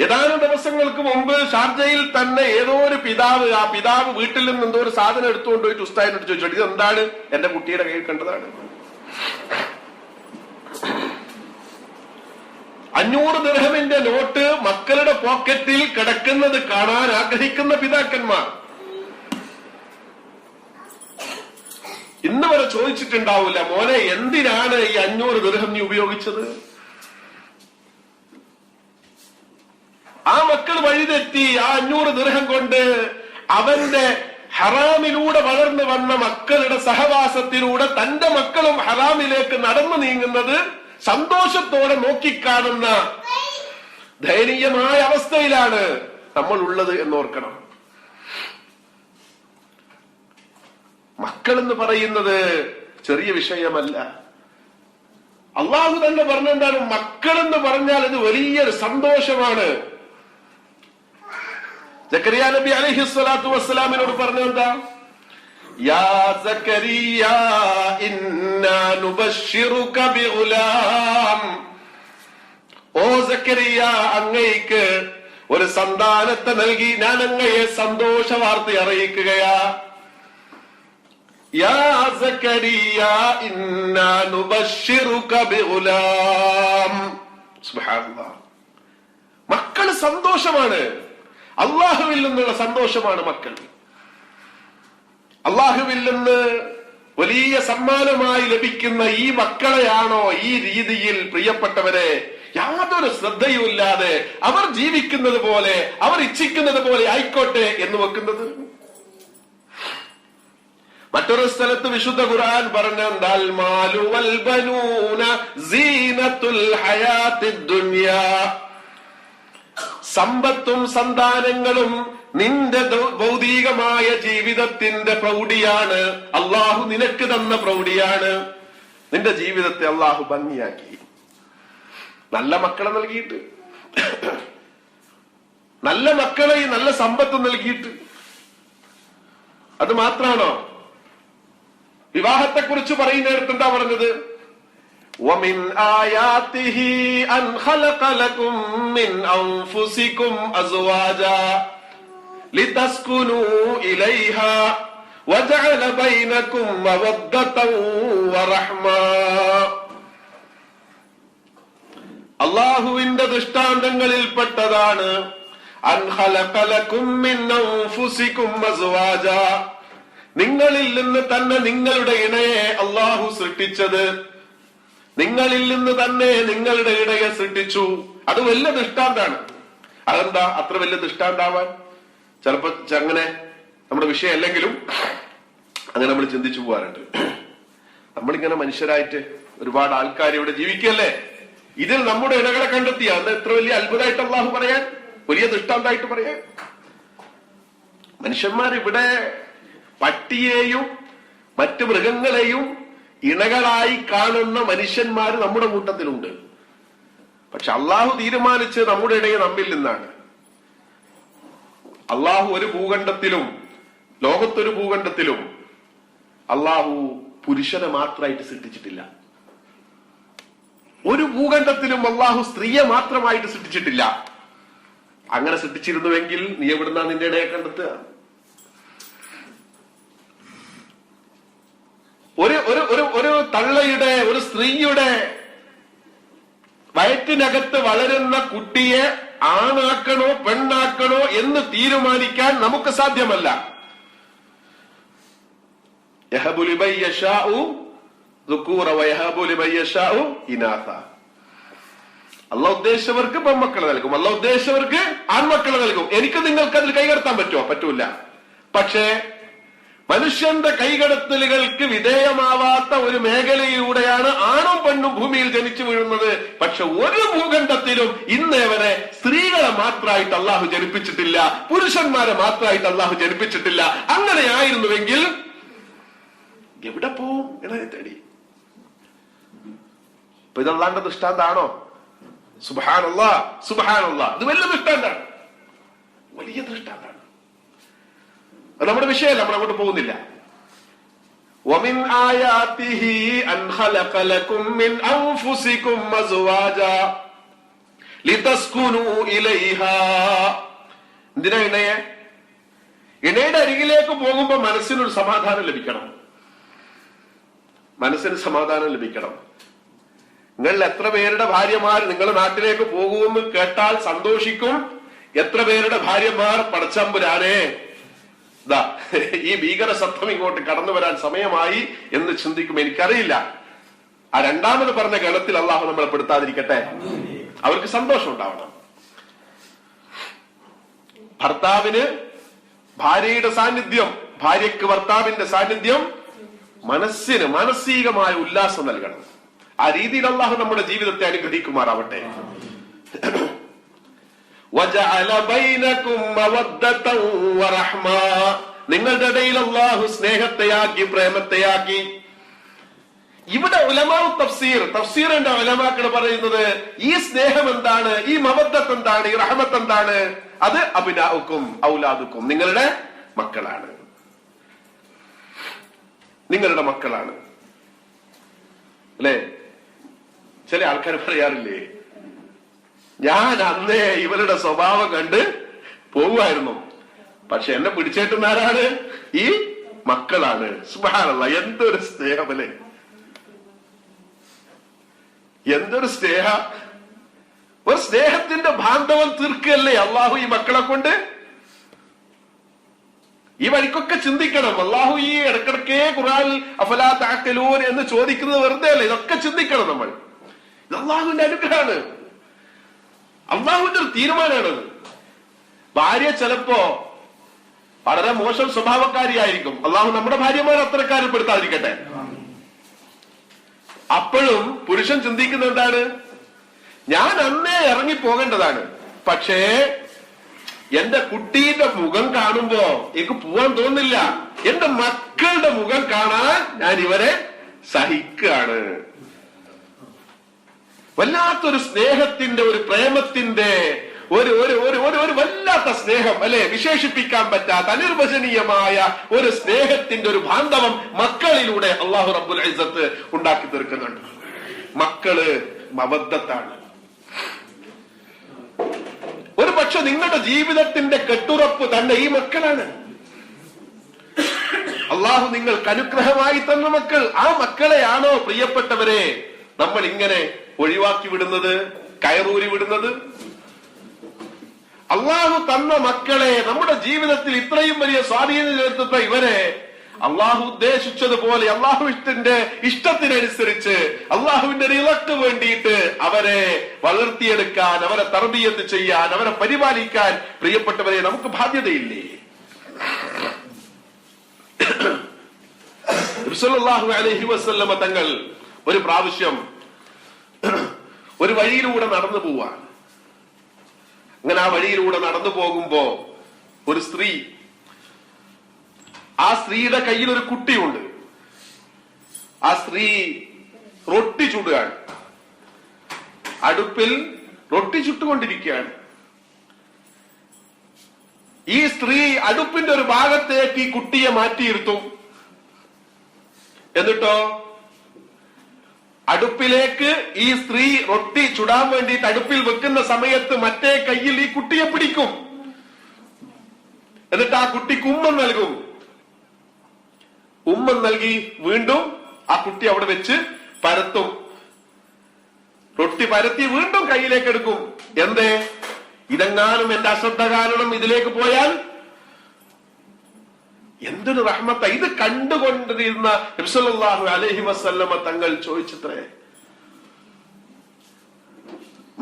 ഏതാനും ദിവസങ്ങൾക്ക് മുമ്പ് ഷാർജയിൽ തന്നെ ഏതോ ഒരു പിതാവ്, ആ പിതാവ് വീട്ടിൽ നിന്ന് എന്തോ ഒരു സാധനം എടുത്തുകൊണ്ട് പോയിട്ട് ഉസ്താദിനോട് ചോദിച്ചു, ഇത് എന്താണ്? എന്റെ കുട്ടിയുടെ കയ്യിൽ കണ്ടതാണ്. 500 ദിർഹമിന്റെ നോട്ട് മക്കളുടെ പോക്കറ്റിൽ കിടക്കുന്നത് കാണാൻ ആഗ്രഹിക്കുന്ന പിതാക്കന്മാർ ഇന്ന് വരെ ചോദിച്ചിട്ടുണ്ടാവില്ല, മോനെ എന്തിനാണ് ഈ 500 ദിർഹം നീ ഉപയോഗിച്ചത്? ആ മക്കൾ വഴിതെറ്റി ആ 500 ദിർഹം കൊണ്ട് അവന്റെ ഹറാമിലൂടെ വളർന്നു വന്ന മക്കളുടെ സഹവാസത്തിലൂടെ തന്റെ മക്കളും ഹറാമിലേക്ക് നടന്നു നീങ്ങുന്നത് സന്തോഷത്തോടെ നോക്കിക്കാണുന്ന ദയനീയമായ അവസ്ഥയിലാണ് നമ്മൾ ഉള്ളത് എന്നോർക്കണം. മക്കൾ എന്ന് പറയുന്നത് ചെറിയ വിഷയമല്ല. അള്ളാഹു തന്നെ പറഞ്ഞെന്താണ്? മക്കൾ എന്ന് പറഞ്ഞാൽ ഇത് വലിയൊരു സന്തോഷമാണ്. സക്കരിയ നബി അലൈഹിസ്സലാത്തു വസ്സലാമിനോട് പറഞ്ഞെന്താ? യാ സക്കരിയ ഇന്നാ നുബശ്ശിറുക ബിഗുലാം. ഓ സക്കരിയ, അങ്ങയ്ക്ക് ഒരു സന്താനത്തെ നൽകി ഞാൻ അങ്ങയെ സന്തോഷ വാർത്ത അറിയിക്കുകയാ. യാ സക്കരിയ ഇന്നാ നുബശ്ശിറുക ബിഗുലാം. സുബ്ഹാനല്ലാഹ്. മക്കൾ സന്തോഷമാണ്. അള്ളാഹുവിൽ നിന്നുള്ള സന്തോഷമാണ് മക്കൾ. അള്ളാഹുവിൽ നിന്ന് വലിയ സമ്മാനമായി ലഭിക്കുന്ന ഈ മക്കളെയാണോ ഈ രീതിയിൽ പ്രിയപ്പെട്ടവരെ യാതൊരു ശ്രദ്ധയുമില്ലാതെ അവർ ജീവിക്കുന്നത് പോലെ, അവർ ഇച്ഛിക്കുന്നത് പോലെ ആയിക്കോട്ടെ എന്ന് വെക്കുന്നത്? മറ്റൊരു സ്ഥലത്ത് വിശുദ്ധ ഖുർആൻ പറഞ്ഞെന്താൽ മാലു വൽ ബനൂന സീനത്തുൽ ഹയാത്തിദ് ദുനിയാ. സമ്പത്തും സന്താനങ്ങളും നിന്റെ ഭൗതികമായ ജീവിതത്തിന്റെ പ്രൗഢിയാണ്. അള്ളാഹു നിനക്ക് തന്ന പ്രൗഢിയാണ്. നിന്റെ ജീവിതത്തെ അള്ളാഹു ഭംഗിയാക്കി നല്ല മക്കളെ നൽകിയിട്ട്, നല്ല മക്കളെ നല്ല സമ്പത്ത് നൽകിയിട്ട്. അത് മാത്രാണോ? വിവാഹത്തെക്കുറിച്ച് പറയുന്നിടത്ത് എന്താ പറഞ്ഞത്? وَمِنْ آيَاتِهِ أَنْ خَلَقَ لَكُمْ مِنْ أَنْفُسِكُمْ أَزْوَاجًا لِتَسْكُنُوا إِلَيْهَا وَجَعَلَ بَيْنَكُمْ مَوَدَّةً وَرَحْمَةً. അല്ലാഹുവിന്റെ ദൃഷ്ടാന്തങ്ങളിൽപ്പെട്ടതാണ് അൻ ഖലഖ ലകും മിൻ അൻഫുസികും അസ്വാജാ. നിങ്ങളിൽ നിന്ന് തന്നെ നിങ്ങളുടെ ഇണയെ അല്ലാഹു സൃഷ്ടിച്ചത്. നിങ്ങളിൽ നിന്ന് തന്നെ നിങ്ങളുടെ ഇടയെ സൃഷ്ടിച്ചു. അത് വലിയ ദൃഷ്ടാന്താണ്. അതെന്താ അത്ര വലിയ ദൃഷ്ടാന്താവാൻ? ചിലപ്പോ അങ്ങനെ നമ്മുടെ വിഷയമല്ലെങ്കിലും അങ്ങനെ നമ്മൾ ചിന്തിച്ചു പോകാറുണ്ട്. നമ്മളിങ്ങനെ മനുഷ്യരായിട്ട് ഒരുപാട് ആൾക്കാർ ഇവിടെ ജീവിക്കല്ലേ, ഇതിൽ നമ്മുടെ ഇണകളെ കണ്ടെത്തിയ അത് എത്ര വലിയ അത്ഭുതമായിട്ട് അള്ളാഹു പറയാൻ, വലിയ ദൃഷ്ടാന്തായിട്ട് പറയാൻ. മനുഷ്യന്മാരിവിടെ പട്ടിയെയും മറ്റു മൃഗങ്ങളെയും ഇണകളായി കാണുന്ന മനുഷ്യന്മാർ നമ്മുടെ കൂട്ടത്തിലുണ്ട്. പക്ഷെ അള്ളാഹു തീരുമാനിച്ച് നമ്മുടെ ഇടയെ നമ്മിൽ നിന്നാണ്. അള്ളാഹു ഒരു ഭൂഖണ്ഡത്തിലും, ലോകത്തൊരു ഭൂഖണ്ഡത്തിലും അള്ളാഹു പുരുഷനെ മാത്രമായിട്ട് സൃഷ്ടിച്ചിട്ടില്ല. ഒരു ഭൂഖണ്ഡത്തിലും അള്ളാഹു സ്ത്രീയെ മാത്രമായിട്ട് സൃഷ്ടിച്ചിട്ടില്ല. അങ്ങനെ സൃഷ്ടിച്ചിരുന്നുവെങ്കിൽ നീ എവിടുന്നാ നിന്റെ ഇടയെ കണ്ടെത്തുക? ഒരു തള്ളയുടെ, ഒരു സ്ത്രീയുടെ വയറ്റിനകത്ത് വളരുന്ന കുട്ടിയെ ആണാക്കണോ പെണ്ണാക്കണോ എന്ന് തീരുമാനിക്കാൻ നമുക്ക് സാധ്യമല്ല. യഹബു ലിമൻ യശാഉ ദുകൂറ വയഹബു ലിമൻ യശാഉ ഇനാസ. അല്ലാഹു ഉദ്ദേശിച്ചവർക്ക് പെൺമക്കളെ നൽകും, അല്ലാഹു ഉദ്ദേശിച്ചവർക്ക് ആൺമക്കളെ നൽകും. എനിക്ക് നിങ്ങൾക്ക് അതിൽ കൈകടത്താൻ പറ്റുമോ? പറ്റൂല. പക്ഷേ മനുഷ്യന്റെ കൈകടത്തലുകൾക്ക് വിധേയമാവാത്ത ഒരു മേഖലയിലൂടെയാണ് ആണും പെണ്ണും ഭൂമിയിൽ ജനിച്ചു വീഴുന്നത്. പക്ഷെ ഒരു ഭൂഖണ്ഡത്തിലും ഇന്നേ വരെ സ്ത്രീകളെ മാത്രമായിട്ട് അള്ളാഹു ജനിപ്പിച്ചിട്ടില്ല, പുരുഷന്മാരെ മാത്രമായിട്ട് അള്ളാഹു ജനിപ്പിച്ചിട്ടില്ല. അങ്ങനെയായിരുന്നുവെങ്കിൽ എവിടെ പോവും ഇണയെ തേടി? ഇപ്പൊ ഇത് അള്ളാന്റെ ദൃഷ്ടാന്താണോ? സുബ്ഹാനല്ലാഹ്, സുബ്ഹാനല്ലാഹ്. ഇത് വലിയ ദൃഷ്ടാന്താണ്, വലിയ ദൃഷ്ടാന്താണ്. അത് നമ്മുടെ വിഷയമല്ല, നമ്മൾ അങ്ങോട്ട് പോകുന്നില്ല. وَمِنْ آيَاتِهِ أَنْ خَلَقَ لَكُمْ مِنْ أَنْفُسِكُمْ أَزْوَاجًا ലിതസ്കുനു ഇലൈഹാ. എന്തിനാ ഇണയെ? ഇണയുടെ അരികിലേക്ക് പോകുമ്പോ മനസ്സിനൊരു സമാധാനം ലഭിക്കണം. മനസ്സിന് സമാധാനം ലഭിക്കണം. നിങ്ങൾ എത്ര പേരുടെ ഭാര്യമാർ നിങ്ങളുടെ നാട്ടിലേക്ക് പോകുമെന്ന് കേട്ടാൽ സന്തോഷിക്കും. എത്ര പേരുടെ ഭാര്യമാർ പടച്ചമ്പുരാനെ ദാ ഈ ഭീകര സത്വം ഇങ്ങോട്ട് കടന്നു വരാൻ സമയമായി എന്ന് ചിന്തിക്കും. എനിക്കറിയില്ല. ആ രണ്ടാമത് പറഞ്ഞ ഗണത്തിൽ അള്ളാഹു നമ്മളെ പെടുത്താതിരിക്കട്ടെ. അവർക്ക് സന്തോഷം ഉണ്ടാവണം. ഭർത്താവിന് ഭാര്യയുടെ സാന്നിധ്യം, ഭാര്യയ്ക്ക് ഭർത്താവിന്റെ സാന്നിധ്യം മനസ്സിന് മാനസികമായ ഉല്ലാസം നൽകണം. ആ രീതിയിൽ അള്ളാഹു നമ്മുടെ ജീവിതത്തെ അനുഗ്രഹിക്കുമാറാവട്ടെ. നിങ്ങളുടെ ഇടയിൽ അള്ളാഹു സ്നേഹത്തെയാക്കി, പ്രേമത്തെയാക്കി. ഇവിടെ ഉലമാഉ തഫ്സീറിന്റെ ഉലമാക്കൾ പറയുന്നത് ഈ സ്നേഹം എന്താണ്, ഈ മവദ്ദത്ത് എന്താണ്, ഈ റഹ്മത്ത് എന്താണ്? അത് അബ്നാഉക്കും ഔലാദുക്കും, നിങ്ങളുടെ മക്കളാണ്, നിങ്ങളുടെ മക്കളാണ്. അല്ലെ? ചില ആൾക്കാർ പറയാറില്ലേ, ഞാൻ അന്നേ ഇവരുടെ സ്വഭാവം കണ്ട് പോവുമായിരുന്നു, പക്ഷെ എന്നെ പിടിച്ചേട്ടുന്ന ആരാണ്? ഈ മക്കളാണ്. സുബ്ഹാനല്ലാഹ്, എന്തൊരു സ്നേഹമല്ലേ, എന്തൊരു സ്നേഹ. ഒരു സ്നേഹത്തിന്റെ ബാന്ധവം തീർക്കുകയല്ലേ അള്ളാഹു ഈ മക്കളെ കൊണ്ട്. ഈ വഴിക്കൊക്കെ ചിന്തിക്കണം. അള്ളാഹു ഈ ഇടക്കിടക്കേ ഖുർആൻ അഫലാ തഅഖിലൂൻ എന്ന് ചോദിക്കുന്നത് വെറുതെ അല്ല. ഇതൊക്കെ ചിന്തിക്കണം നമ്മൾ. ഇത് അള്ളാഹുവിന്റെ അനുഗ്രഹമാണ്, അള്ളാഹുവിന്റെ ഒരു തീരുമാനമാണ്. ഭാര്യ ചിലപ്പോ വളരെ മോശം സ്വഭാവക്കാരിയായിരിക്കും. അള്ളാഹു നമ്മുടെ ഭാര്യമാരെ അത്തരക്കാരിൽ പെടുത്താതിരിക്കട്ടെ. അപ്പോഴും പുരുഷൻ ചിന്തിക്കുന്നത് എന്താണ്? ഞാൻ അന്നേ ഇറങ്ങി പോകേണ്ടതാണ്, പക്ഷേ എന്റെ കുട്ടീന്റെ മുഖം കാണുമ്പോ എനിക്ക് പോവാൻ തോന്നില്ല. എന്റെ മക്കളുടെ മുഖം കാണാൻ ഞാൻ ഇവരെ സഹിക്കുകയാണ്. വല്ലാത്തൊരു സ്നേഹത്തിന്റെ, ഒരു പ്രേമത്തിന്റെ, ഒരു ഒരു ഒരു ഒരു വല്ലാത്ത സ്നേഹം അല്ലെ, വിശേഷിപ്പിക്കാൻ പറ്റാത്ത അനിർവചനീയമായ ഒരു സ്നേഹത്തിന്റെ ഒരു ബാന്ധവം മക്കളിലൂടെ അള്ളാഹു റബ്ബുൽ ഇസ്സത്ത് ഉണ്ടാക്കി തീർക്കുന്നുണ്ട്. മക്കള് മവദ്ദത്താണ്. ഒരു പക്ഷെ നിങ്ങളുടെ ജീവിതത്തിന്റെ കെട്ടുറപ്പ് തന്നെ ഈ മക്കളാണ്. അള്ളാഹു നിങ്ങൾക്ക് അനുഗ്രഹമായി തന്ന മക്കൾ. ആ മക്കളെയാണോ പ്രിയപ്പെട്ടവരെ നമ്മൾ ഇങ്ങനെ ഒഴിവാക്കി വിടുന്നത്, കയറൂരി വിടുന്നത്? അള്ളാഹു തന്ന മക്കളെ, നമ്മുടെ ജീവിതത്തിൽ ഇത്രയും വലിയ സ്വാധീനം ചെലുത്തുന്ന ഇവരെ അള്ളാഹു ഉദ്ദേശിച്ചതുപോലെ അള്ളാഹുവിന്റെ ഇഷ്ടത്തിനനുസരിച്ച് അള്ളാഹുവിന്റെ റിളക്ക് വേണ്ടിയിട്ട് അവരെ വളർത്തിയെടുക്കാൻ, അവരെ തർബിയത്ത് ചെയ്യാൻ, അവരെ പരിപാലിക്കാൻ പ്രിയപ്പെട്ടവരെ നമുക്ക് ബാധ്യതയില്ലേ? നബി സല്ലല്ലാഹു അലൈഹി വസല്ലമ തങ്ങൾ ഒരു പ്രാവശ്യം ഒരു വഴിയിലൂടെ നടന്നു പോവാൻ. അങ്ങനെ ആ വഴിയിലൂടെ നടന്നു പോകുമ്പോ ഒരു സ്ത്രീ, ആ സ്ത്രീയുടെ കയ്യിൽ ഒരു കുട്ടിയുണ്ട്. ആ സ്ത്രീ റൊട്ടി ചുടുകയാണ്, അടുപ്പിൽ റൊട്ടി ചുട്ടുകൊണ്ടിരിക്കുകയാണ്. ഈ സ്ത്രീ അടുപ്പിന്റെ ഒരു ഭാഗത്തേക്ക് ഈ കുട്ടിയെ മാറ്റിയിരുത്തും. എന്നിട്ടോ അടുപ്പിലേക്ക് ഈ സ്ത്രീ റൊട്ടി ചുടാൻ വേണ്ടിയിട്ട് അടുപ്പിൽ വെക്കുന്ന സമയത്ത് മറ്റേ കയ്യിൽ ഈ കുട്ടിയെ പിടിക്കും. എന്നിട്ട് ആ കുട്ടിക്ക് ഉമ്മ നൽകും. ഉമ്മ നൽകി വീണ്ടും ആ കുട്ടി അവിടെ വെച്ച് പരത്തും. റൊട്ടി പരത്തി വീണ്ടും കയ്യിലേക്ക് എടുക്കും. എന്തേ? ഇതെങ്ങാനും എന്റെ അശ്രദ്ധ കാരണം ഇതിലേക്ക് പോയാൽ എന്തൊരു റഹ്മത്ത! ഇത് കണ്ടുകൊണ്ടിരുന്ന നബി സല്ലല്ലാഹു അലൈഹി വസല്ലമ തങ്ങൾ ചോദിച്ചത്രേ,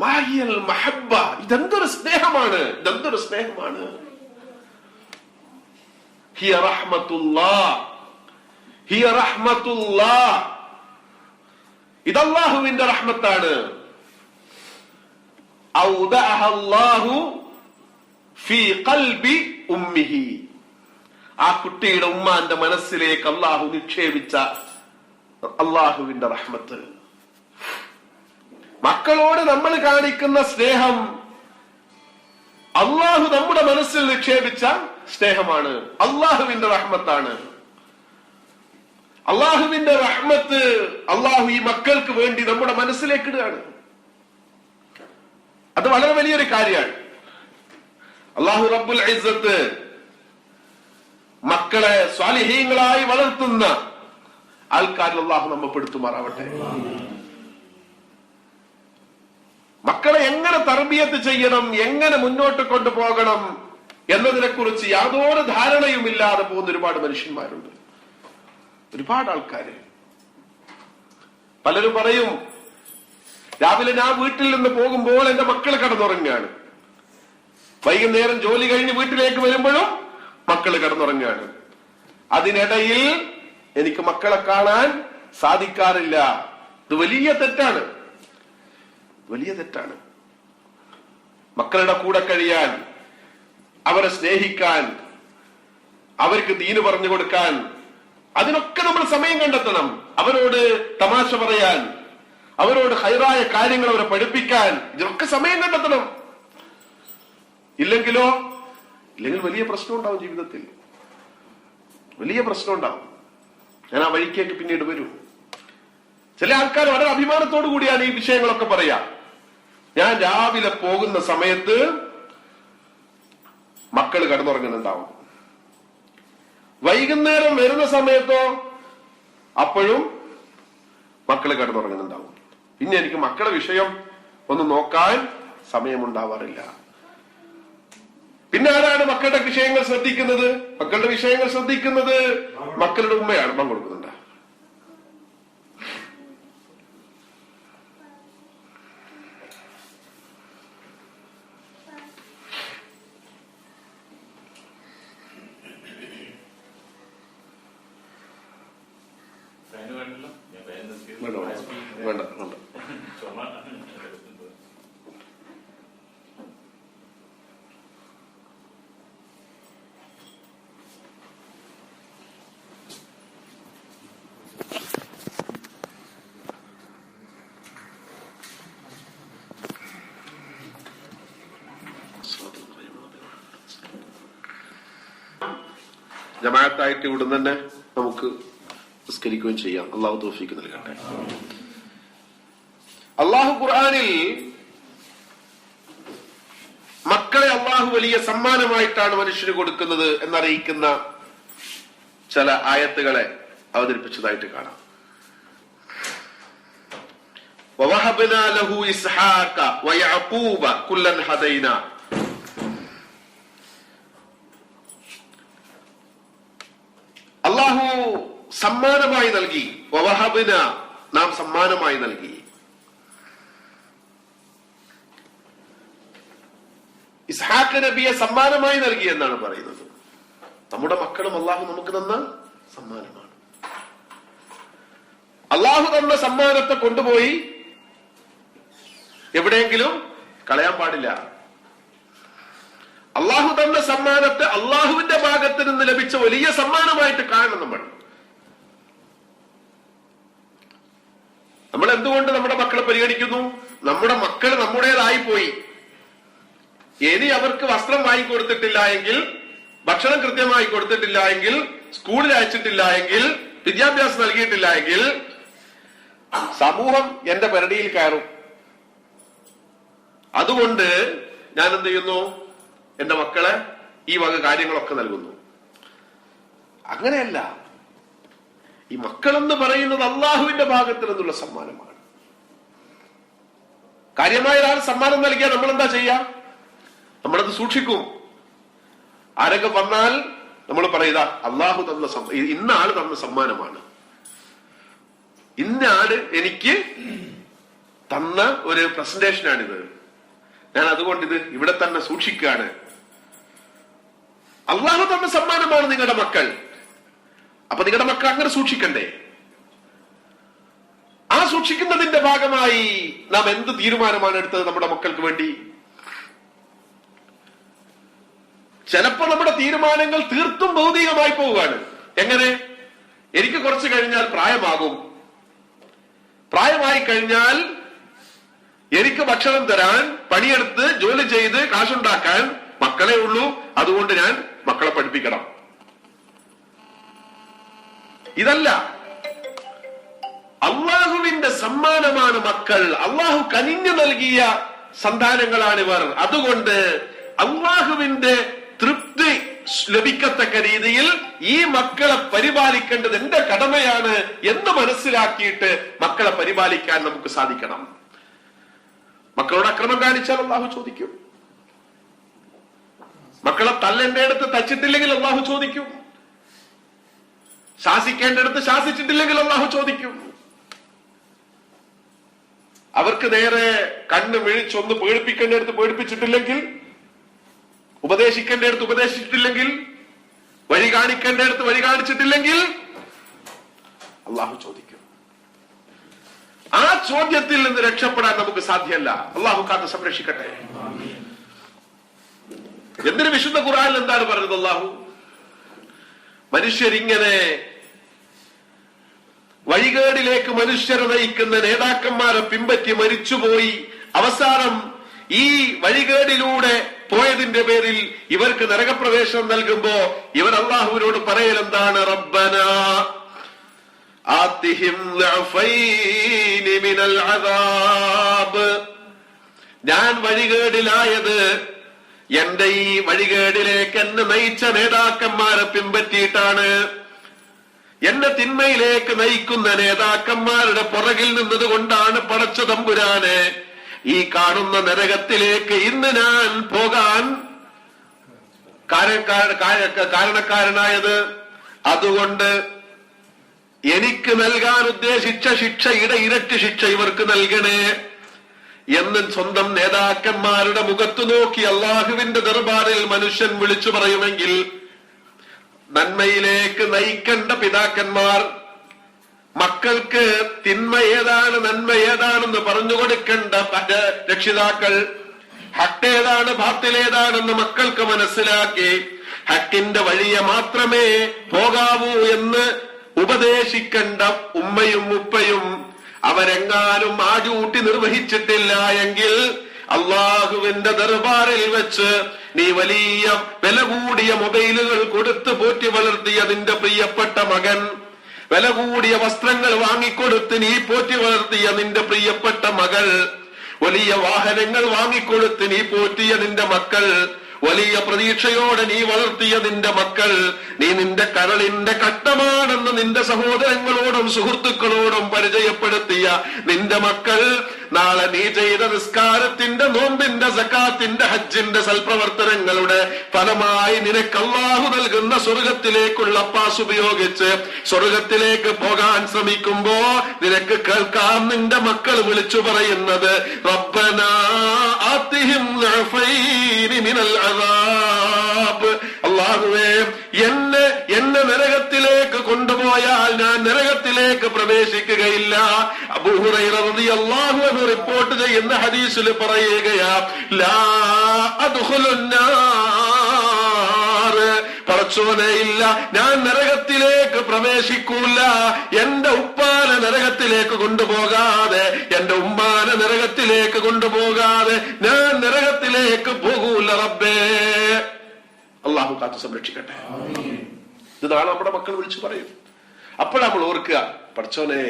മാഹിയൽ മഹബ്ബ, ഇതെന്തൊരു സ്നേഹമാണ്, ഇതെന്തൊരു സ്നേഹമാണ്. ഹിയ റഹ്മത്തുല്ലാഹ്, ഹിയ റഹ്മത്തുല്ലാഹ്, ഇത് അല്ലാഹുവിന്റെ റഹ്മത്താണ്. ഔദഅഹ അല്ലാഹു ഫീ ഖൽബി ഉമ്മിഹി, ആ കുട്ടിയുടെ ഉമ്മാന്റെ മനസ്സിലേക്ക് അള്ളാഹു നിക്ഷേപിച്ച അള്ളാഹുവിന്റെ റഹ്മത്ത്. മക്കളോട് നമ്മൾ കാണിക്കുന്ന സ്നേഹം അള്ളാഹു നമ്മുടെ മനസ്സിൽ നിക്ഷേപിച്ച സ്നേഹമാണ്, അള്ളാഹുവിന്റെ റഹ്മത്താണ്. അള്ളാഹുവിന്റെ റഹ്മത്ത് അള്ളാഹു ഈ മക്കൾക്ക് വേണ്ടി നമ്മുടെ മനസ്സിലേക്ക് ഇടുകയാണ്. അത് വളരെ വലിയൊരു കാര്യമാണ്. അല്ലാഹു റബ്ബുൽ ഇസ്സത്ത് മക്കളെ സ്വാലിഹീങ്ങളായി വളർത്തുന്ന ആൾക്കാരിൽ അല്ലാഹു നമ്മെ പെടുത്തുമാറാവട്ടെ. മക്കളെ എങ്ങനെ തർബിയത്ത് ചെയ്യണം, എങ്ങനെ മുന്നോട്ട് കൊണ്ടുപോകണം എന്നതിനെ കുറിച്ച് യാതൊരു ധാരണയും ഇല്ലാതെ പോകുന്ന ഒരുപാട് മനുഷ്യന്മാരുണ്ട്, ഒരുപാട് ആൾക്കാര്. പലരും പറയും, രാവിലെ ഞാൻ വീട്ടിൽ നിന്ന് പോകുമ്പോൾ എന്റെ മക്കൾ കിടന്നുറങ്ങുകയാണ്, വൈകുന്നേരം ജോലി കഴിഞ്ഞ് വീട്ടിലേക്ക് വരുമ്പോഴും മക്കൾ കിടന്നുറങ്ങുകയാണ്, അതിനിടയിൽ എനിക്ക് മക്കളെ കാണാൻ സാധിക്കാറില്ല. ഇത് വലിയ തെറ്റാണ്, വലിയ തെറ്റാണ്. മക്കളുടെ കൂടെ കഴിയാൻ, അവരെ സ്നേഹിക്കാൻ, അവർക്ക് ദീന് പറഞ്ഞു കൊടുക്കാൻ, അതിനൊക്കെ നമ്മൾ സമയം കണ്ടെത്തണം. അവരോട് തമാശ പറയാൻ, അവരോട് ഹൈറായ കാര്യങ്ങൾ അവരെ പഠിപ്പിക്കാൻ, ഇതിനൊക്കെ സമയം കണ്ടെത്തണം. ഇല്ലെങ്കിൽ വലിയ പ്രശ്നം ഉണ്ടാവും ജീവിതത്തിൽ, വലിയ പ്രശ്നം ഉണ്ടാവും. ഞാൻ ആ വഴിക്കേക്ക് പിന്നീട് വരും. ചില ആൾക്കാർ വളരെ അഭിമാനത്തോടു കൂടിയാണ് ഈ വിഷയങ്ങളൊക്കെ പറയാ. ഞാൻ രാവിലെ പോകുന്ന സമയത്ത് മക്കൾ കിടന്നുറങ്ങുന്നുണ്ടാവും, വൈകുന്നേരം വരുന്ന സമയത്തോ അപ്പോഴും മക്കൾ കിടന്നുറങ്ങുന്നുണ്ടാവും. പിന്നെ എനിക്ക് മക്കളുടെ വിഷയം ഒന്ന് നോക്കാൻ സമയമുണ്ടാവാറില്ല. പിന്നെ ആരാണ് മക്കളുടെ വിഷയങ്ങൾ ശ്രദ്ധിക്കുന്നത്? മക്കളുടെ വിഷയങ്ങൾ ശ്രദ്ധിക്കുന്നത് മക്കളുടെ ഉമ്മയാണ്. പങ്കെടുക്കുന്നുണ്ട്. വേണ്ട വേണ്ട. ജമാഅത്തായിട്ട് ഇവിടെ തന്നെ നമുക്ക് നിസ്കരിക്കുകയും ചെയ്യാം. അള്ളാഹു തൗഫീഖ് നൽകട്ടെ. അള്ളാഹു ഖുർആനിൽ മക്കളെ അള്ളാഹു വലിയ സമ്മാനമായിട്ടാണ് മനുഷ്യന് കൊടുക്കുന്നത് എന്നറിയിക്കുന്ന ചില ആയത്തുകളെ അവതരിപ്പിച്ചതായിട്ട് കാണാം. വവഹബ്നാ ലഹു ഇസ്ഹാഖ വയഅഖൂബ കുല്ലൻ ഹദൈനാ. അള്ളാഹു സമ്മാനമായി നൽകി. വവഹബ്ന, നാം സമ്മാനമായി നൽകി. ഇസ്ഹാഖ് നബിയെ സമ്മാനമായി നൽകി എന്നാണ് പറയുന്നത്. നമ്മുടെ മക്കളും അള്ളാഹു നമുക്ക് തന്ന സമ്മാനമാണ്. അള്ളാഹു തന്ന സമ്മാനത്തെ കൊണ്ടുപോയി എവിടെയെങ്കിലും കളയാൻ പാടില്ല. അള്ളാഹു തന്ന സമ്മാനത്തെ അള്ളാഹുവിന്റെ ഭാഗത്ത് നിന്ന് ലഭിച്ച വലിയ സമ്മാനമായിട്ട് കാണണം. നമ്മൾ എന്തുകൊണ്ട് നമ്മുടെ മക്കളെ പരിഗണിക്കുന്നു? നമ്മുടെ മക്കൾ നമ്മുടേതായി പോയി. ഇനി അവർക്ക് വസ്ത്രം വാങ്ങിക്കൊടുത്തിട്ടില്ല എങ്കിൽ, ഭക്ഷണം കൃത്യമായി കൊടുത്തിട്ടില്ല എങ്കിൽ, സ്കൂളിൽ അയച്ചിട്ടില്ല എങ്കിൽ, വിദ്യാഭ്യാസം നൽകിയിട്ടില്ല എങ്കിൽ സമൂഹം എന്റെ പരിധിയിൽ കയറും. അതുകൊണ്ട് ഞാൻ എന്ത് ചെയ്യുന്നു? എന്റെ മക്കളെ ഈ വക കാര്യങ്ങളൊക്കെ നൽകുന്നു. അങ്ങനെയല്ല. ഈ മക്കളെന്ന് പറയുന്നത് അള്ളാഹുവിന്റെ ഭാഗത്തിൽ നിന്നുള്ള സമ്മാനമാണ്. കാര്യമായ ഒരാൾ സമ്മാനം നൽകിയാൽ നമ്മൾ എന്താ ചെയ്യാ? നമ്മളത് സൂക്ഷിക്കും. ആരൊക്കെ വന്നാൽ നമ്മൾ പറയുക, അള്ളാഹു തന്ന ഇന്ന ആള് തന്ന സമ്മാനമാണ്, ഇന്ന ആള് എനിക്ക് തന്ന ഒരു പ്രസന്റേഷനാണിത്, ഞാൻ അതുകൊണ്ട് ഇത് ഇവിടെ തന്നെ സൂക്ഷിക്കുകയാണ്. അള്ളാഹു തന്ന സമ്മാനമാണ് നിങ്ങളുടെ മക്കൾ. അപ്പൊ നിങ്ങളുടെ മക്കൾ അങ്ങനെ സൂക്ഷിക്കണ്ടേ? ആ സൂക്ഷിക്കുന്നതിന്റെ ഭാഗമായി നാം എന്ത് തീരുമാനമാണ് എടുത്തത് നമ്മുടെ മക്കൾക്ക് വേണ്ടി? ചിലപ്പോൾ നമ്മുടെ തീരുമാനങ്ങൾ തീർത്തും ഭൗതികമായി പോവുകയാണ്. എങ്ങനെ? എനിക്ക് കുറച്ച് കഴിഞ്ഞാൽ പ്രായമാകും, പ്രായമായി കഴിഞ്ഞാൽ എനിക്ക് ഭക്ഷണം തരാൻ, പണിയെടുത്ത് ജോലി ചെയ്ത് കാശുണ്ടാക്കാൻ മക്കളെ ഉള്ളൂ, അതുകൊണ്ട് ഞാൻ മക്കളെ പഠിപ്പിക്കണം. ഇതല്ല. അള്ളാഹുവിന്റെ സമ്മാനമാണ് മക്കൾ. അള്ളാഹു കനിഞ്ഞു നൽകിയ സന്താനങ്ങളാണിവർ. അതുകൊണ്ട് അള്ളാഹുവിന്റെ തൃപ്തി ലഭിക്കത്തക്ക രീതിയിൽ ഈ മക്കളെ പരിപാലിക്കേണ്ടത് എന്റെ കടമയാണ് എന്ന് മനസ്സിലാക്കിയിട്ട് മക്കളെ പരിപാലിക്കാൻ നമുക്ക് സാധിക്കണം. മക്കളോട് അക്രമം കാണിച്ചാൽ അള്ളാഹു ചോദിക്കും. മക്കളെ തല്ലേണ്ടടുത്ത് തച്ചിട്ടില്ലെങ്കിൽ അള്ളാഹു ചോദിക്കും. ശാസിക്കേണ്ടടുത്ത് ശാസിച്ചിട്ടില്ലെങ്കിൽ അള്ളാഹു ചോദിക്കും. അവർക്ക് നേരെ കണ്ണ് മിഴിച്ചൊന്ന് പേടിപ്പിക്കേണ്ടടുത്ത് പേടിപ്പിച്ചിട്ടില്ലെങ്കിൽ, ഉപദേശിക്കേണ്ടടുത്ത് ഉപദേശിച്ചിട്ടില്ലെങ്കിൽ, വഴി കാണിക്കേണ്ടടുത്ത് വഴി കാണിച്ചിട്ടില്ലെങ്കിൽ അള്ളാഹു ചോദിക്കും. ആ ചോദ്യത്തിൽ നിന്ന് രക്ഷപ്പെടാൻ നമുക്ക് സാധ്യമല്ല. അള്ളാഹു കാത്ത് സംരക്ഷിക്കട്ടെ. എന്തിന് വിശുദ്ധ ഖുർആനിൽ എന്താണ് പറഞ്ഞത്? അള്ളാഹു മനുഷ്യരിങ്ങനെ വഴികേടിലേക്ക് മനുഷ്യരെ നയിക്കുന്ന നേതാക്കന്മാരെ പിൻപറ്റി മരിച്ചുപോയി അവസാനം ഈ വഴികേടിലൂടെ പോയതിന്റെ പേരിൽ ഇവർക്ക് നരകപ്രവേശനം നൽകുമ്പോ ഇവർ അള്ളാഹുവിനോട് പറയലെന്താണ്? റബ്ബനാ ആതിഹിം ദഅഫൈനി മിനൽ അദാബ്. ഞാൻ വഴികേടിലായത് എന്റെ ഈ വഴികേടിലേക്ക് എന്നെ നയിച്ച നേതാക്കന്മാരെ പിൻപറ്റിയിട്ടാണ്. എന്നെ തിന്മയിലേക്ക് നയിക്കുന്ന നേതാക്കന്മാരുടെ പുറകിൽ നിന്നതുകൊണ്ടാണ് പടച്ച തമ്പുരാനെ ഈ കാണുന്ന നരകത്തിലേക്ക് ഇന്ന് ഞാൻ പോകാൻ കാരണക്കാരനായത്. അതുകൊണ്ട് എനിക്ക് നൽകാൻ ഉദ്ദേശിച്ച ശിക്ഷയുടെ ഇരട്ടി ശിക്ഷ ഇവർക്ക് നൽകണേ എന്ന് സ്വന്തം നേതാക്കന്മാരുടെ മുഖത്ത് നോക്കി അള്ളാഹുവിന്റെ ദർബാറിൽ മനുഷ്യൻ വിളിച്ചു പറയുമെങ്കിൽ, നന്മയിലേക്ക് നയിക്കേണ്ട പിതാക്കന്മാർ മക്കൾക്ക് തിന്മ ഏതാണ് നന്മ ഏതാണെന്ന് പറഞ്ഞു കൊടുക്കേണ്ട രക്ഷിതാക്കൾ, ഹക്കേതാണ് ബാത്തിലേതാണെന്ന് മക്കൾക്ക് മനസ്സിലാക്കി ഹക്കിന്റെ വഴിയെ മാത്രമേ പോകാവൂ എന്ന് ഉപദേശിക്കേണ്ട ഉമ്മയും ഉപ്പയും അവരെങ്ങാനും ആജൂട്ടി നിർവഹിച്ചിട്ടില്ല എങ്കിൽ അള്ളാഹുവിന്റെ ദർബാറിൽ വെച്ച് നീ വലിയ വില കൂടിയ മൊബൈലുകൾ കൊടുത്ത് പോറ്റി വളർത്തിയ നിന്റെ പ്രിയപ്പെട്ട മകൻ, വില കൂടിയ വസ്ത്രങ്ങൾ വാങ്ങിക്കൊടുത്ത് നീ പോറ്റി വളർത്തിയ നിന്റെ പ്രിയപ്പെട്ട മകൾ, വലിയ വാഹനങ്ങൾ വാങ്ങിക്കൊടുത്ത് നീ പോറ്റിയ നിന്റെ മക്കൾ, വലിയ പ്രതീക്ഷയോടെ നീ വളർത്തിയ നിന്റെ മക്കൾ, നീ നിന്റെ കരളിന്റെ കട്ടമാണെന്ന് നിന്റെ സഹോദരങ്ങളോടും സുഹൃത്തുക്കളോടും പരിചയപ്പെടുത്തിയ നിന്റെ മക്കൾ നാളെ നീ ചെയ്ത നിസ്കാരത്തിന്റെ, നോമ്പിന്റെ, സക്കാത്തിന്റെ, ഹജ്ജിന്റെ സൽപ്രവർത്തനങ്ങളുടെ ഫലമായി നിനക്ക് അല്ലാഹു നൽകുന്ന സ്വർഗത്തിലേക്കുള്ള പാസ് ഉപയോഗിച്ച് സ്വർഗത്തിലേക്ക് പോകാൻ ശ്രമിക്കുമ്പോ നിനക്ക് കേൾക്കാം നിന്റെ മക്കൾ വിളിച്ചു പറയുന്നത് റബ്ബനാ ആതിഹിം ദഅഫൈനി മിനൽ അദാബ്. അല്ലാഹുവേ എന്നെ നരകത്തിലേക്ക് കൊണ്ടുപോയാൽ ഞാൻ നരകത്തിലേക്ക് പ്രവേശിക്കുകയില്ല. അബൂ ഹുറൈറ റളിയല്ലാഹു അൻഹു റിപ്പോർട്ട് ചെയ്യുന്ന ഹദീസിൽ പറയുകയാ, ലാ അദ്ഖുലുന്നാർ, പടച്ചോനെ ഇല്ല, ഞാൻ നരകത്തിലേക്ക് പ്രവേശിക്കൂല. എന്റെ ഉപ്പാനെ നരകത്തിലേക്ക് കൊണ്ടുപോകാതെ, എന്റെ ഉമ്മാനെ നരകത്തിലേക്ക് കൊണ്ടുപോകാതെ ഞാൻ നരകത്തിലേക്ക് പോകൂല റബ്ബേ. അള്ളാഹു കാത്തു സംരക്ഷിക്കട്ടെ. ഇതാണ് നമ്മുടെ മക്കൾ വിളിച്ചു പറയും. അപ്പോൾ നമ്മൾ ഓർക്കുക, പടച്ചോനെ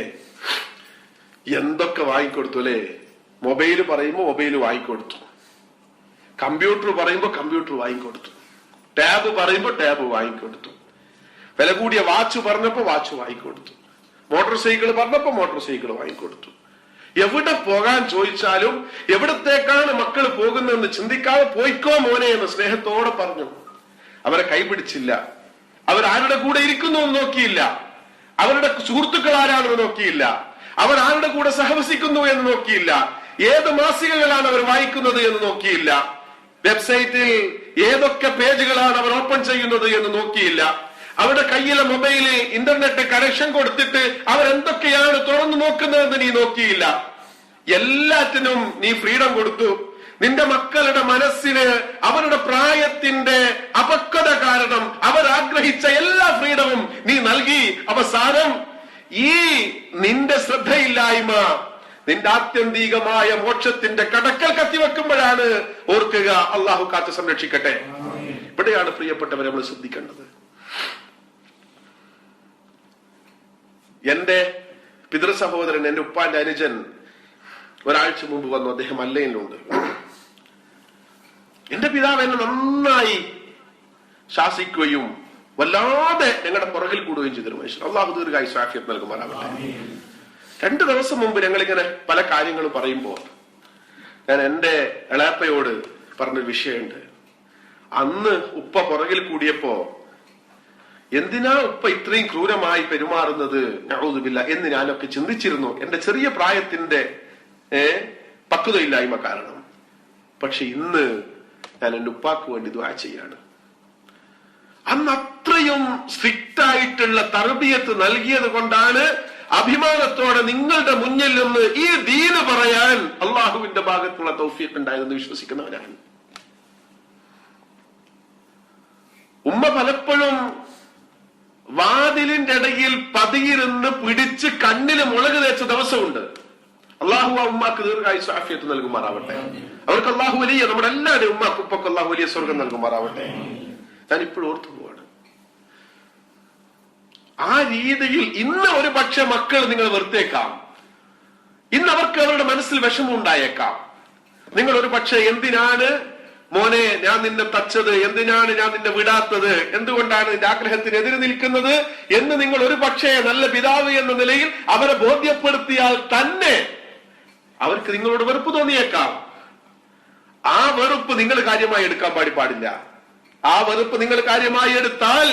എന്തൊക്കെ വാങ്ങിക്കൊടുത്തു അല്ലേ. മൊബൈല് പറയുമ്പോ മൊബൈല് വാങ്ങിക്കൊടുത്തു, കമ്പ്യൂട്ടർ പറയുമ്പോ കമ്പ്യൂട്ടർ വാങ്ങിക്കൊടുത്തു, ടാബ് പറയുമ്പോ ടാബ് വാങ്ങിക്കൊടുത്തു, വില കൂടിയ വാച്ച് പറഞ്ഞപ്പോ വാച്ച് വാങ്ങിക്കൊടുത്തു, മോട്ടോർ സൈക്കിൾ പറഞ്ഞപ്പോ മോട്ടോർ സൈക്കിൾ വാങ്ങിക്കൊടുത്തു. എവിടെ പോകാൻ ചോദിച്ചാലും എവിടത്തേക്കാണ് മക്കൾ പോകുന്നതെന്ന് ചിന്തിക്കാതെ പോയിക്കോ മോനെ എന്ന് സ്നേഹത്തോടെ പറഞ്ഞു. അവരെ കൈപിടിച്ചില്ല, അവരാരുടെ കൂടെ ഇരിക്കുന്നു എന്ന് നോക്കിയില്ല, അവരുടെ സുഹൃത്തുക്കൾ ആരാണെന്ന് നോക്കിയില്ല, അവർ ആരുടെ കൂടെ സഹവസിക്കുന്നു എന്ന് നോക്കിയില്ല, ഏത് മാസികകളാണ് അവർ വായിക്കുന്നത് എന്ന് നോക്കിയില്ല, വെബ്സൈറ്റിൽ ഏതൊക്കെ പേജുകളാണ് അവർ ഓപ്പൺ ചെയ്യുന്നത് എന്ന് നോക്കിയില്ല, അവരുടെ കയ്യിലെ മൊബൈലിൽ ഇന്റർനെറ്റ് കണക്ഷൻ കൊടുത്തിട്ട് അവരെന്തൊക്കെയാണ് തുറന്നു നോക്കുന്നതെന്ന് നീ നോക്കിയില്ല. എല്ലാത്തിനും നീ ഫ്രീഡം കൊടുത്തു. നിന്റെ മക്കളുടെ മനസ്സിന് അവരുടെ പ്രായത്തിന്റെ അപക്വത കാരണം അവരാഗ്രഹിച്ച എല്ലാ ഫ്രീഡവും നീ നൽകി. അവസാനം ഈ നിന്റെ ശ്രദ്ധയില്ലായ്മ നിന്റെ ആത്യന്തികമായ മോക്ഷത്തിന്റെ കടക്കൽ കത്തിവെക്കുമ്പോഴാണ് ഓർക്കുക. അള്ളാഹു കാത്ത് സംരക്ഷിക്കട്ടെ. ഇവിടെയാണ് പ്രിയപ്പെട്ടവരെ നമ്മൾ ശ്രദ്ധിക്കേണ്ടത്. എന്റെ പിതൃ സഹോദരൻ, എന്റെ ഉപ്പാന്റെ അനുജൻ ഒരാഴ്ച മുമ്പ് വന്നു. അദ്ദേഹം അല്ലയിലുണ്ട്. എന്റെ പിതാവ് എന്നെ നന്നായി ശാസിക്കുകയും വല്ലാതെ ഞങ്ങളുടെ പുറകിൽ കൂടുകയും ചെയ്തൊരു മനുഷ്യൻ. അള്ളാഹു ദീർഘായുസ്സും ആഫിയത്ത് നൽകുമാറാവട്ടെ. 2 ദിവസം മുമ്പ് ഞങ്ങളിങ്ങനെ പല കാര്യങ്ങളും പറയുമ്പോൾ ഞാൻ എന്റെ ഇളയപ്പയോട് പറഞ്ഞൊരു വിഷയമുണ്ട്. അന്ന് ഉപ്പ പുറകിൽ കൂടിയപ്പോ എന്തിനാ ഉപ്പ ഇത്രയും ക്രൂരമായി പെരുമാറുന്നത് നഊദുബില്ല എന്ന് ഞാനൊക്കെ ചിന്തിച്ചിരുന്നു, എന്റെ ചെറിയ പ്രായത്തിന്റെ പക്വതയില്ലായ്മ കാരണം. പക്ഷെ ഇന്ന് ഞാൻ എന്റെ ഉപ്പാക്ക് വേണ്ടി ദുആ ചെയ്യാണ്. അന്ന് അത്രയും സ്ട്രിക്റ്റ് ആയിട്ടുള്ള തർബിയത്ത് നൽകിയത് കൊണ്ടാണ് അഭിമാനത്തോടെ നിങ്ങളുടെ മുന്നിൽ നിന്ന് ഈ ദീന് പറയാൻ അള്ളാഹുവിന്റെ ഭാഗത്തുള്ള തൗഫീഖ് ഉണ്ടായതെന്ന് വിശ്വസിക്കുന്നവനാണ്. ഉമ്മ പലപ്പോഴും വാതിലിന്റെ ഇടയിൽ പതിയിരുന്ന് പിടിച്ച് കണ്ണില് മുളക് തേച്ച ദിവസമുണ്ട്. അള്ളാഹു ആ ഉമ്മാക്ക് ദീർഘായുസ്സും ആഫിയത്ത് നൽകുമാറാവട്ടെ. അവർക്ക് അള്ളാഹു വലിയ, നമ്മുടെ എല്ലാവരും ഉമ്മാക്ക് ഉപ്പൊക്കെ അള്ളാഹു വലിയ സ്വർഗം നൽകുമാറാവട്ടെ. ഞാൻ ഇപ്പോഴും ഓർത്തു പോവാണ്. ആ രീതിയിൽ ഇന്ന് ഒരു പക്ഷെ മക്കൾ നിങ്ങൾ വെറുത്തേക്കാം, ഇന്ന് അവർക്ക് അവരുടെ മനസ്സിൽ വിഷമം ഉണ്ടായേക്കാം. നിങ്ങൾ ഒരു പക്ഷെ എന്തിനാണ് മോനെ ഞാൻ നിന്നെ തച്ചത്, എന്തിനാണ് ഞാൻ നിന്നെ വിടാത്തത്, എന്തുകൊണ്ടാണ് നിന്റെ ആഗ്രഹത്തിനെതിരെ നിൽക്കുന്നത് എന്ന് നിങ്ങൾ ഒരു പക്ഷേ നല്ല പിതാവ് എന്ന നിലയിൽ അവരെ ബോധ്യപ്പെടുത്തിയാൽ തന്നെ അവർക്ക് നിങ്ങളോട് വെറുപ്പ് തോന്നിയേക്കാം. ആ വെറുപ്പ് നിങ്ങൾ കാര്യമായി എടുക്കാൻ പാടില്ല. ആ വെറുപ്പ് നിങ്ങൾ കാര്യമായി എടുത്താൽ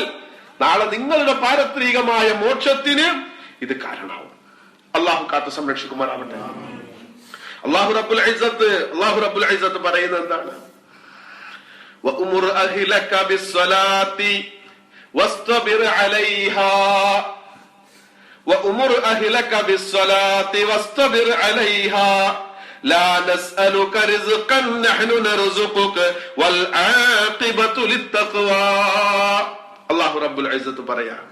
നാളെ നിങ്ങളുടെ പാരത്രികമായ മോക്ഷത്തിന് ഇത് കാരണമാവും. അള്ളാഹു കാത്ത് സംരക്ഷിക്കുമാറാവട്ടെ. അള്ളാഹു റബ്ബുൽ ഇസ്സത്ത് പറയുന്നത് എന്താണ്? വഅ്മുർ അഹ്ലക ബിസ്സലാത്തി വസ്തബിർ അലൈഹാ വഅ്മുർ അഹ്ലക ബിസ്സലാത്തി വസ്തബിർ അലൈഹാ ലാ നസ്അലുക റിസ്ഖൻ നഹ്നു നർസുഖുക വൽ ആഖിബതു ലിത്തഖ്വാ. അല്ലാഹു റബ്ബുൽ ഇസ്സത്ത് പറയാം,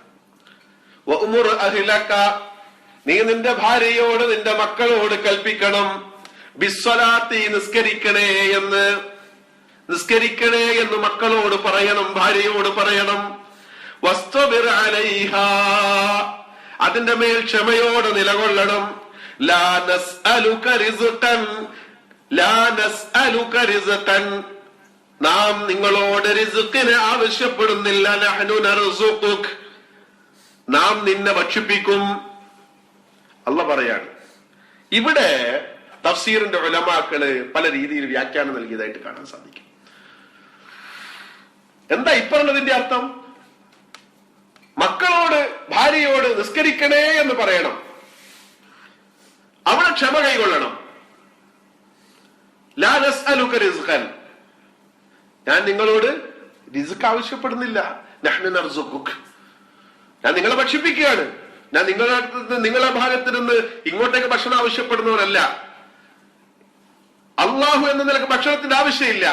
വഅ്മുർ അഹ്ലക, നീ നിന്റെ ഭാര്യയോട് നിന്റെ മക്കളോട് കൽപ്പിക്കണം, ബിസ്സലാത്തി, നിസ്കരിക്കണേ എന്ന് മക്കളോട് പറയണം, ഭാര്യയോട് പറയണം. വസ്തബിർ അലൈഹാ, അതിന്റെ മേൽ ക്ഷമയോടെ നിലകൊള്ളണം. ലാ നസ്അലുക റിസ്ഖൻ, നാം നിങ്ങളോട് റിസ്ഖിനെ ആവശ്യപ്പെടുന്നില്ല. നഹ്നു നർസുഖുക, നാം നിന്നെ ഭക്ഷിപ്പിക്കും. അല്ലാഹ് പറയാണ്. ഇവിടെ തഫ്സീറിന്റെ ഉലമാക്കള് പല രീതിയിൽ വ്യാഖ്യാനം നൽകിയതായിട്ട് കാണാൻ സാധിക്കും. എന്താ ഇപ്പറഞ്ഞതിന്റെ അർത്ഥം? മക്കളോട് ഭാര്യയോട് നിസ്കരിക്കണേ എന്ന് പറയണം, അവിടെ ക്ഷമ കൈകൊള്ളണം. ലാ നസ്അലുക റിസ്ഖൻ, ഞാൻ നിങ്ങളോട് റിസ്ക് ആവശ്യപ്പെടുന്നില്ല. നഹ്നു നർസുഖുക, ഞാൻ നിങ്ങളെ ഭക്ഷിപ്പിക്കുകയാണ്. ഞാൻ നിങ്ങളുടെ ഭാഗത്ത് നിന്ന് ഇങ്ങോട്ടേക്ക് ഭക്ഷണം ആവശ്യപ്പെടുന്നവരല്ല. അള്ളാഹു എന്ന നിലക്ക് ഭക്ഷണത്തിന്റെ ആവശ്യമില്ല.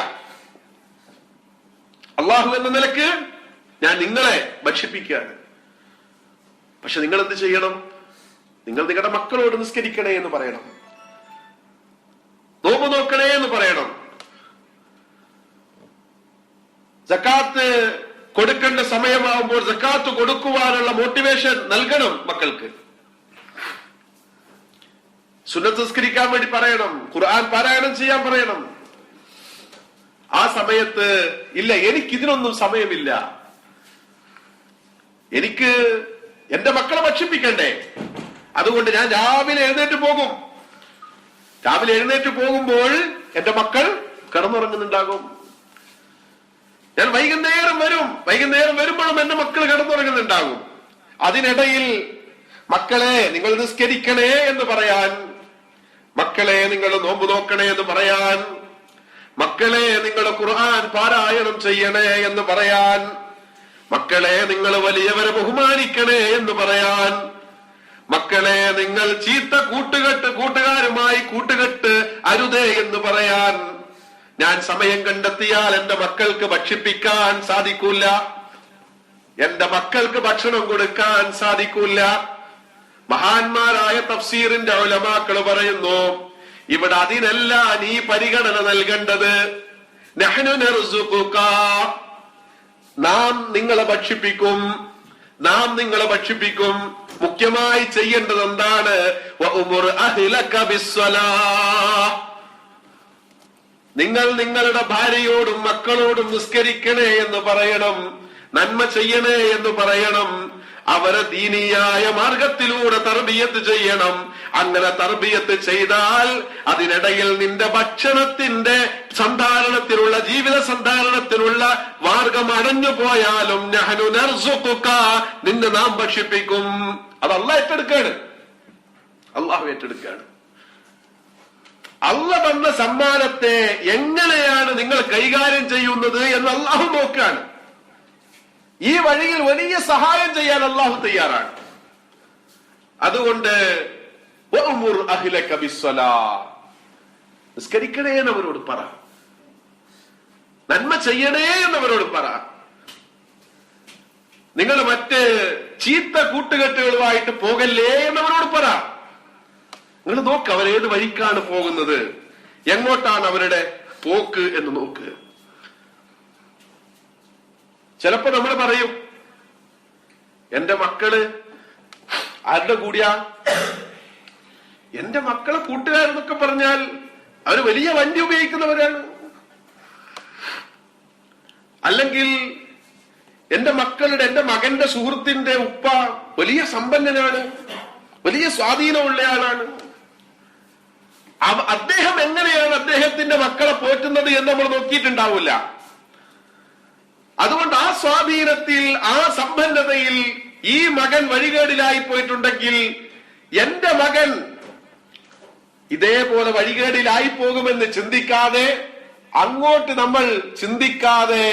അള്ളാഹു എന്ന നിലക്ക് ഞാൻ നിങ്ങളെ ഭക്ഷിപ്പിക്കുകയാണ്. പക്ഷെ നിങ്ങൾ എന്ത് ചെയ്യണം? നിങ്ങൾ നിങ്ങളുടെ മക്കളോട് നിസ്കരിക്കണേ എന്ന് പറയണം, നോമ്പ് നോക്കണേ എന്ന് പറയണം, സക്കാത്ത് കൊടുക്കേണ്ട സമയമാവുമ്പോൾ സക്കാത്ത് കൊടുക്കുവാനുള്ള മോട്ടിവേഷൻ നൽകണം മക്കൾക്ക്. സുന്നത്ത് നിസ്കരിക്കാൻ വേണ്ടി പറയണം, ഖുർആൻ പാരായണം ചെയ്യാൻ പറയണം. ആ സമയത്ത് ഇല്ല, എനിക്കിതിനൊന്നും സമയമില്ല, എനിക്ക് എന്റെ മക്കളെ ഭക്ഷിപ്പിക്കണ്ടേ, അതുകൊണ്ട് ഞാൻ രാവിലെ എഴുന്നേറ്റ് പോകും. രാവിലെ എഴുന്നേറ്റ് പോകുമ്പോൾ എന്റെ മക്കൾ കിടന്നുറങ്ങുന്നുണ്ടാകും. ഞാൻ വൈകുന്നേരം വരുമ്പോഴും എന്റെ മക്കൾ കിടന്നുറങ്ങുന്നുണ്ടാകും. അതിനിടയിൽ മക്കളെ നിങ്ങൾ നിസ്കരിക്കണേ എന്ന് പറയാൻ, മക്കളെ നിങ്ങൾ നോമ്പ് നോക്കണേ എന്ന് പറയാൻ, മക്കളെ നിങ്ങൾ ഖുർആൻ പാരായണം ചെയ്യണേ എന്ന് പറയാൻ, മക്കളെ നിങ്ങൾ വലിയവരെ ബഹുമാനിക്കണേ എന്ന് പറയാൻ, മക്കളെ നിങ്ങൾ ചീത്ത കൂട്ടുകാരുമായി കൂട്ടുകെട്ട് അരുതേ എന്ന് പറയാൻ ഞാൻ സമയം കണ്ടെത്തിയാൽ എന്റെ മക്കൾക്ക് ഭക്ഷിപ്പിക്കാൻ സാധിക്കൂല, എന്റെ മക്കൾക്ക് ഭക്ഷണം കൊടുക്കാൻ സാധിക്കൂല. മഹാന്മാരായ തഫ്സീറിന്റെ ഉലമാക്കൾ പറയുന്നു, ഇവിടെ അതിനല്ല നീ പരിഗണന നൽകേണ്ടത്. നഹ്നു നർസുഖുക, നാം നിങ്ങളെ ഭക്ഷിപ്പിക്കും. മുഖ്യമായി ചെയ്യേണ്ടത് എന്താണ്? വഅ്മുർ അഹ്ലക ബിസ്സലാ, നിങ്ങൾ നിങ്ങളുടെ ഭാര്യയോടും മക്കളോടും നിസ്കരിക്കണേ എന്ന് പറയണം, നന്മ ചെയ്യണേ എന്ന് പറയണം, അവരെ ദീനീയായ മാർഗത്തിലൂടെ തർബിയത്ത് ചെയ്യണം. അങ്ങനെ തർബിയത്ത് ചെയ്താൽ അതിനിടയിൽ നിന്റെ ഭക്ഷണത്തിന്റെ സന്ധാരണത്തിനുള്ള, ജീവിത സന്ധാരണത്തിനുള്ള മാർഗം അടഞ്ഞു പോയാലും നഹ്നു നർസുഖുക, നിന്നെ നാം ഭക്ഷിപ്പിക്കും. അത് അല്ലാഹു ഏറ്റെടുക്കാണ്. അല്ലാഹു ഏറ്റെടുക്കാണ്. അല്ലാഹു തന്ന സമ്മാനത്തെ എങ്ങനെയാണ് നിങ്ങൾ കൈകാര്യം ചെയ്യുന്നത് എന്ന് അല്ലാഹു നോക്കാണ്. ഈ വഴിയിൽ വലിയ സഹായം ചെയ്യാൻ അല്ലാഹു തയ്യാറാണ്. അതുകൊണ്ട് നിസ്കരിക്കണേ എന്നവരോട് പറ, നന്മ ചെയ്യണേ എന്നവരോട് പറ. നിങ്ങൾ മറ്റ് ചീത്ത കൂട്ടുകെട്ടുകളുമായിട്ട് പോകല്ലേ എന്നവരോട് പറ. നിങ്ങൾ നോക്ക്, അവരേത് വഴിക്കാണ് പോകുന്നത്, എങ്ങോട്ടാണ് അവരുടെ പോക്ക് എന്ന് നോക്ക്. ചിലപ്പോ നമ്മൾ പറയും, എന്റെ മക്കള് ആരുടെ കൂടിയാ? എന്റെ മക്കളെ കൂട്ടുകാരെന്നൊക്കെ പറഞ്ഞാൽ അവര് വലിയ വണ്ടി ഉപയോഗിക്കുന്നവരാണ്, അല്ലെങ്കിൽ എന്റെ മകന്റെ സുഹൃത്തിന്റെ ഉപ്പ വലിയ സമ്പന്നനാണ്, വലിയ സ്വാധീനമുള്ള ആളാണ്. അദ്ദേഹം എങ്ങനെയാണ് അദ്ദേഹത്തിന്റെ മക്കളെ പോറ്റുന്നത് എന്ന് നമ്മൾ നോക്കിയിട്ടുണ്ടാവില്ല. അതുകൊണ്ട് ആ സ്വാധീനത്തിൽ, ആ സമ്പന്നതയിൽ ഈ മകൻ വഴികേടിലായി പോയിട്ടുണ്ടെങ്കിൽ എന്റെ മകൻ ഇതേപോലെ വഴികേടിലായി പോകുമെന്ന് ചിന്തിക്കാതെ, അങ്ങോട്ട് നമ്മൾ ചിന്തിക്കാതെ,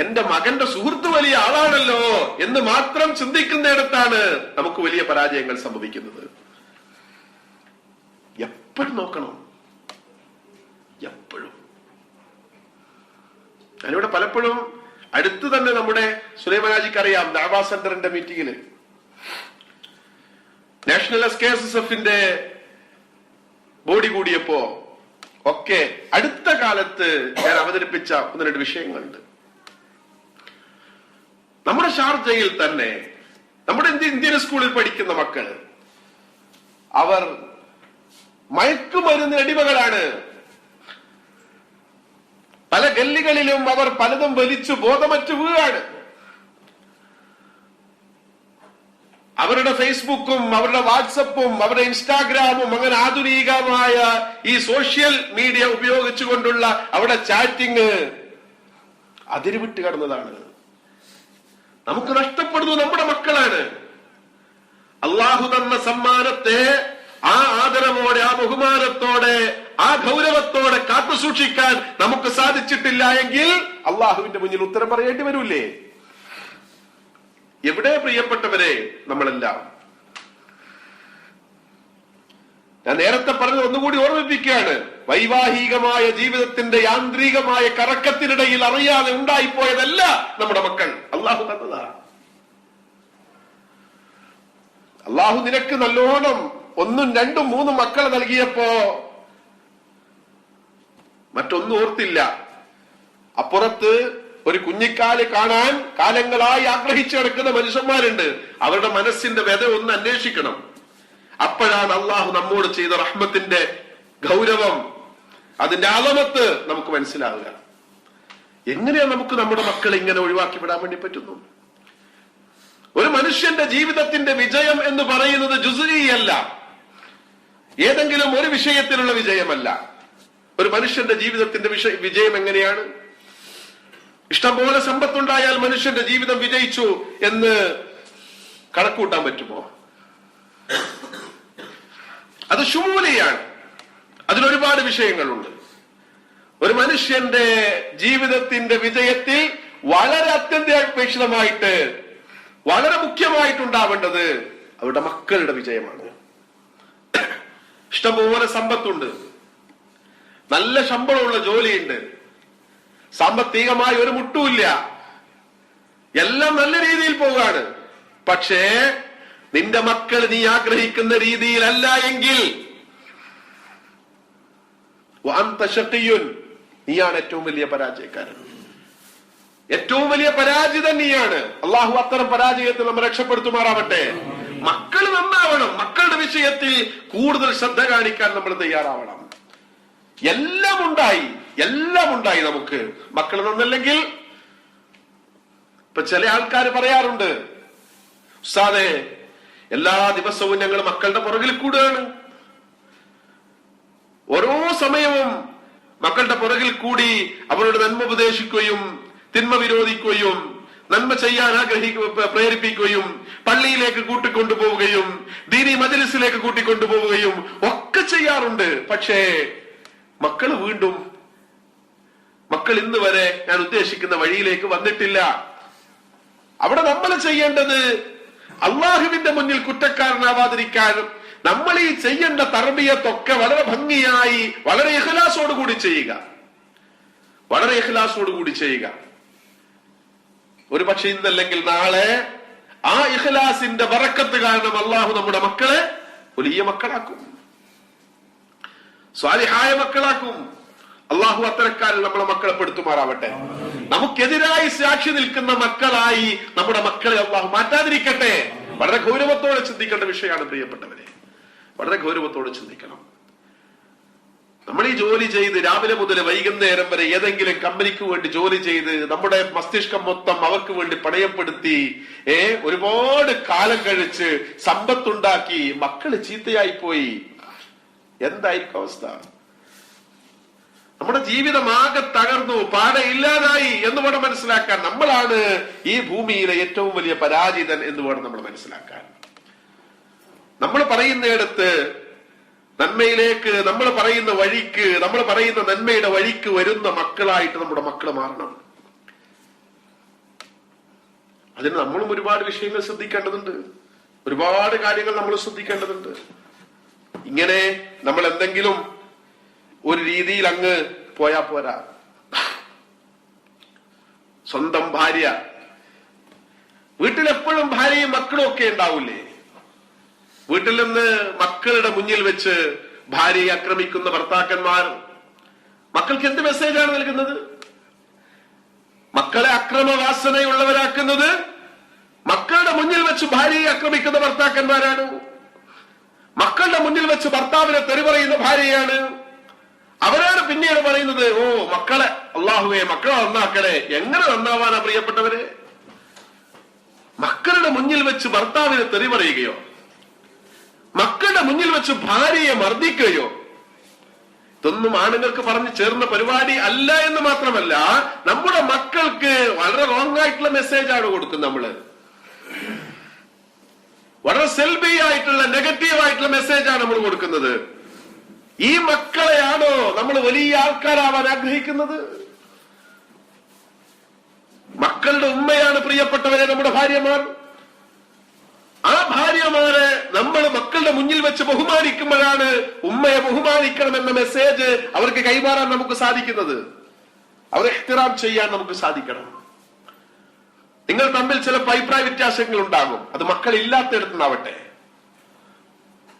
എന്റെ മകന്റെ സുഹൃത്ത് വലിയ ആളാണല്ലോ എന്ന് മാത്രം ചിന്തിക്കുന്നിടത്താണ് നമുക്ക് വലിയ പരാജയങ്ങൾ സംഭവിക്കുന്നത്. എപ്പോഴും നോക്കണം, എപ്പോഴും. ഞാനിവിടെ പലപ്പോഴും അടുത്ത് തന്നെ നമ്മുടെ സുലൈമാനാജിക്ക് അറിയാം, ദഅവാ സെന്ററിന്റെ മീറ്റിംഗില് നാഷണൽ SKSSFന്റെ ബോഡി കൂടിയപ്പോ ഒക്കെ അടുത്ത കാലത്ത് ഞാൻ അവതരിപ്പിച്ച 1-2 വിഷയങ്ങളുണ്ട്. നമ്മുടെ ഷാർജയിൽ തന്നെ നമ്മുടെ ഇന്ത്യൻ സ്കൂളിൽ പഠിക്കുന്ന മക്കൾ, അവർ മയക്കുമരുന്ന് അടിമകളാണ്. പല ഗല്ലികളിലും അവർ പലതും വലിച്ചു ബോധമറ്റ് വീഴാണ്. അവരുടെ ഫേസ്ബുക്കും അവരുടെ വാട്സപ്പും അവരുടെ ഇൻസ്റ്റാഗ്രാമും അങ്ങനെ ആധുനികമായ ഈ സോഷ്യൽ മീഡിയ ഉപയോഗിച്ചുകൊണ്ടുള്ള അവരുടെ ചാറ്റിങ് അതിരുവിട്ട് കടന്നതാണ്. നമുക്ക് നഷ്ടപ്പെടുന്നത് നമ്മുടെ മക്കളാണ്. അല്ലാഹു തന്ന സമ്മാനത്തെ ആ ആദരവോടെ, ആ ബഹുമാനത്തോടെ, ആ ഗൗരവത്തോടെ കാത്തു സൂക്ഷിക്കാൻ നമുക്ക് സാധിച്ചിട്ടില്ല എങ്കിൽ അള്ളാഹുവിന്റെ മുന്നിൽ ഉത്തരം പറയേണ്ടി വരൂലേ? എവിടെ പ്രിയപ്പെട്ടവരെ നമ്മളെല്ലാം? ഞാൻ നേരത്തെ പറഞ്ഞത് ഒന്നുകൂടി ഓർമ്മിപ്പിക്കുകയാണ്. വൈവാഹികമായ ജീവിതത്തിന്റെ യാന്ത്രികമായ കറക്കത്തിനിടയിൽ അറിയാതെ ഉണ്ടായിപ്പോയതല്ല നമ്മുടെ മക്കൾ, അള്ളാഹു തന്നതാ. അള്ളാഹു നിനക്ക് നല്ലോണം 1, 2, 3 മക്കളെ നൽകിയപ്പോ മറ്റൊന്നും ഓർത്തില്ല. അപ്പുറത്ത് ഒരു കുഞ്ഞിക്കാല് കാണാൻ കാലങ്ങളായി ആഗ്രഹിച്ചു കിടക്കുന്ന മനുഷ്യന്മാരുണ്ട്. അവരുടെ മനസ്സിന്റെ വ്യത ഒന്ന് അന്വേഷിക്കണം. അപ്പോഴാണ് അള്ളാഹു നമ്മോട് ചെയ്ത റഹ്മത്തിന്റെ ഗൗരവം, അതിന്റെ അളമത്ത് നമുക്ക് മനസ്സിലാവുക. എങ്ങനെയാ നമുക്ക് നമ്മുടെ മക്കളെ ഇങ്ങനെ ഒഴിവാക്കി വിടാൻ വേണ്ടി പറ്റുന്നു? ഒരു മനുഷ്യന്റെ ജീവിതത്തിന്റെ വിജയം എന്ന് പറയുന്നത് ജുസ്ഇയല്ല, ഏതെങ്കിലും ഒരു വിഷയത്തിലുള്ള വിജയമല്ല. ഒരു മനുഷ്യന്റെ ജീവിതത്തിന്റെ വിജയം എങ്ങനെയാണ്? ഇഷ്ടംപോലെ സമ്പത്തുണ്ടായാൽ മനുഷ്യന്റെ ജീവിതം വിജയിച്ചു എന്ന് കണക്കൂട്ടാൻ പറ്റുമോ? അത് ശുമൂലിയാണ്. അതിലൊരുപാട് വിഷയങ്ങളുണ്ട്. ഒരു മനുഷ്യന്റെ ജീവിതത്തിന്റെ വിജയത്തിൽ വളരെ അത്യന്താപേക്ഷിതമായിട്ട്, വളരെ മുഖ്യമായിട്ടുണ്ടാവേണ്ടത് അവരുടെ മക്കളുടെ വിജയമാണ്. ഇഷ്ടംപോലെ സമ്പത്തുണ്ട്, നല്ല ശമ്പളമുള്ള ജോലിയുണ്ട്, സാമ്പത്തികമായി ഒരു മുട്ടുമില്ല, എല്ലാം നല്ല രീതിയിൽ പോവുകയാണ്. പക്ഷേ നിന്റെ മക്കൾ നീ ആഗ്രഹിക്കുന്ന രീതിയിലല്ല എങ്കിൽ നീയാണ് ഏറ്റവും വലിയ പരാജയക്കാരൻ, ഏറ്റവും വലിയ പരാജിതൻ നീയാണ്. അള്ളാഹു അത്തരം പരാജയത്തിൽ നമ്മൾ രക്ഷപ്പെടുത്തുമാറാവട്ടെ. മക്കൾ നന്നാവണം. മക്കളുടെ വിഷയത്തിൽ കൂടുതൽ ശ്രദ്ധ കാണിക്കാൻ നമ്മൾ തയ്യാറാവണം. എല്ലാം ഉണ്ടായി നമുക്ക്. മക്കൾ നന്നല്ലെങ്കിൽ ഇപ്പൊ ചില ആൾക്കാർ പറയാറുണ്ട്, ഉസ്താദേ എല്ലാ ദിവസവും ഞങ്ങൾ മക്കളുടെ പുറകിൽ കൂടുകയാണ്, ഓരോ സമയവും മക്കളുടെ പുറകിൽ കൂടി അവരുടെ നന്മ ഉപദേശിക്കുകയും തിന്മ വിരോധിക്കുകയും നന്മ ചെയ്യാൻ പ്രേരിപ്പിക്കുകയും പള്ളിയിലേക്ക് കൂട്ടിക്കൊണ്ടുപോവുകയും ദീനി മജ്‌ലിസിലേക്ക് കൂട്ടിക്കൊണ്ടുപോവുകയും ഒക്കെ ചെയ്യാറുണ്ട്. പക്ഷേ മക്കൾ ഇന്ന് വരെ ഞാൻ ഉദ്ദേശിക്കുന്ന വഴിയിലേക്ക് വന്നിട്ടില്ല. അവിടെ നമ്മൾ ചെയ്യേണ്ടത് അള്ളാഹുവിന്റെ മുന്നിൽ കുറ്റക്കാരനാവാതിരിക്കാൻ നമ്മൾ ഈ ചെയ്യേണ്ട തർബിയത്തൊക്കെ വളരെ ഭംഗിയായി വളരെ ഇഖ്ലാസോടുകൂടി ചെയ്യുക. ഒരു പക്ഷെ ഇന്നല്ലെങ്കിൽ നാളെ ആ ഇഖ്ലാസിന്റെ ബറക്കത്ത് കാരണം അള്ളാഹു നമ്മുടെ മക്കളെ വലിയ മക്കളാക്കും, സ്വാലിഹായ മക്കളാക്കും. അള്ളാഹു അത്തരക്കാരിൽ നമ്മളെ മക്കളെ പെടുത്തുമാറാവട്ടെ. നമുക്കെതിരായി സാക്ഷി നിൽക്കുന്ന മക്കളായി നമ്മുടെ മക്കളെ അള്ളാഹു മാറ്റാതിരിക്കട്ടെ. വളരെ ഗൗരവത്തോടെ ചിന്തിക്കേണ്ട വിഷയമാണ് പ്രിയപ്പെട്ടവരെ, വളരെ ഗൗരവത്തോടെ ചിന്തിക്കണം. നമ്മൾ ഈ ജോലി ചെയ്ത് രാവിലെ മുതൽ വൈകുന്നേരം വരെ ഏതെങ്കിലും കമ്പനിക്ക് വേണ്ടി ജോലി ചെയ്ത് നമ്മുടെ മസ്തിഷ്കം മൊത്തം അവർക്ക് വേണ്ടി പണയപ്പെടുത്തി ഒരുപാട് കാലം കഴിച്ച് സമ്പത്തുണ്ടാക്കി മക്കള് ചീത്തയായി പോയി, എന്തായിരിക്കും അവസ്ഥ? നമ്മുടെ ജീവിതം ആകെ തകർന്നു, പാടെ ഇല്ലാതായി എന്ന് വേണം മനസ്സിലാക്കാൻ. നമ്മളാണ് ഈ ഭൂമിയിലെ ഏറ്റവും വലിയ പരാജിതൻ എന്ന് വേണം നമ്മൾ മനസ്സിലാക്കാൻ. നമ്മൾ പറയുന്നിടത്ത് നന്മയിലേക്ക്, നമ്മൾ പറയുന്ന വഴിക്ക്, നമ്മൾ പറയുന്ന നന്മയുടെ വഴിക്ക് വരുന്ന മക്കളായിട്ട് നമ്മുടെ മക്കൾ മാറണം. അതിന് നമ്മളും ഒരുപാട് വിഷയങ്ങൾ ശ്രദ്ധിക്കേണ്ടതുണ്ട്, ഒരുപാട് കാര്യങ്ങൾ നമ്മൾ ശ്രദ്ധിക്കേണ്ടതുണ്ട്. ഇങ്ങനെ നമ്മൾ എന്തെങ്കിലും ഒരു രീതിയിൽ അങ്ങ് പോയാ പോരാ. സ്വന്തം ഭാര്യ, വീട്ടിലെപ്പോഴും ഭാര്യയും മക്കളും ഒക്കെ ഉണ്ടാവൂലേ? വീട്ടിൽ നിന്ന് മക്കളുടെ മുന്നിൽ വെച്ച് ഭാര്യയെ ആക്രമിക്കുന്ന ഭർത്താക്കന്മാർ മക്കൾക്ക് എന്ത് മെസ്സേജാണ് നൽകുന്നത്? മക്കളെ അക്രമവാസനയുള്ളവരാക്കുന്നത് മക്കളുടെ മുന്നിൽ വെച്ച് ഭാര്യയെ ആക്രമിക്കുന്ന ഭർത്താക്കന്മാരാണ്. മക്കളുടെ മുന്നിൽ വെച്ച് ഭർത്താവിനെ തെറി പറയുന്ന ഭാര്യയാണ്. അവരാണ് പിന്നീട് പറയുന്നത്, ഓ മക്കളെ അല്ലാഹുവേ മക്കളെ നന്നാക്കണേ. എങ്ങനെ നന്നാവാനാ പ്രിയപ്പെട്ടവരെ? മക്കളുടെ മുന്നിൽ വെച്ച് ഭർത്താവിനെ തെറി പറയുകയോ മക്കളുടെ മുന്നിൽ വെച്ച് ഭാര്യയെ മർദ്ദിക്കുകയോ, ഇതൊന്നും ആണുങ്ങൾക്ക് പറഞ്ഞു ചേർന്ന പരിപാടി അല്ല എന്ന് മാത്രമല്ല, നമ്മുടെ മക്കൾക്ക് വളരെ റോങ് ആയിട്ടുള്ള മെസ്സേജാണ് കൊടുക്കുന്നത്. നമ്മള് വളരെ സെൽഫി ആയിട്ടുള്ള നെഗറ്റീവ് ആയിട്ടുള്ള മെസ്സേജാണ് നമ്മൾ കൊടുക്കുന്നത്. ഈ മക്കളെയാണോ നമ്മൾ വലിയ ആൾക്കാരാവാൻ ആഗ്രഹിക്കുന്നത്? മക്കളുടെ ഉമ്മയാണ് പ്രിയപ്പെട്ടവരെ നമ്മുടെ ഭാര്യമാർ. ആ ഭാര്യമാരെ നമ്മൾ മക്കളുടെ മുന്നിൽ വെച്ച് ബഹുമാനിക്കുമ്പോഴാണ് ഉമ്മയെ ബഹുമാനിക്കണമെന്ന മെസ്സേജ് അവർക്ക് കൈമാറാൻ നമുക്ക് സാധിക്കുന്നത്. അവരെ ഇഹ്തിറാം ചെയ്യാൻ നമുക്ക് സാധിക്കണം. നിങ്ങൾ തമ്മിൽ ചില അഭിപ്രായ വ്യത്യാസങ്ങൾ ഉണ്ടാകും, അത് മക്കൾ ഇല്ലാത്തടത്തുനിന്നാവട്ടെ.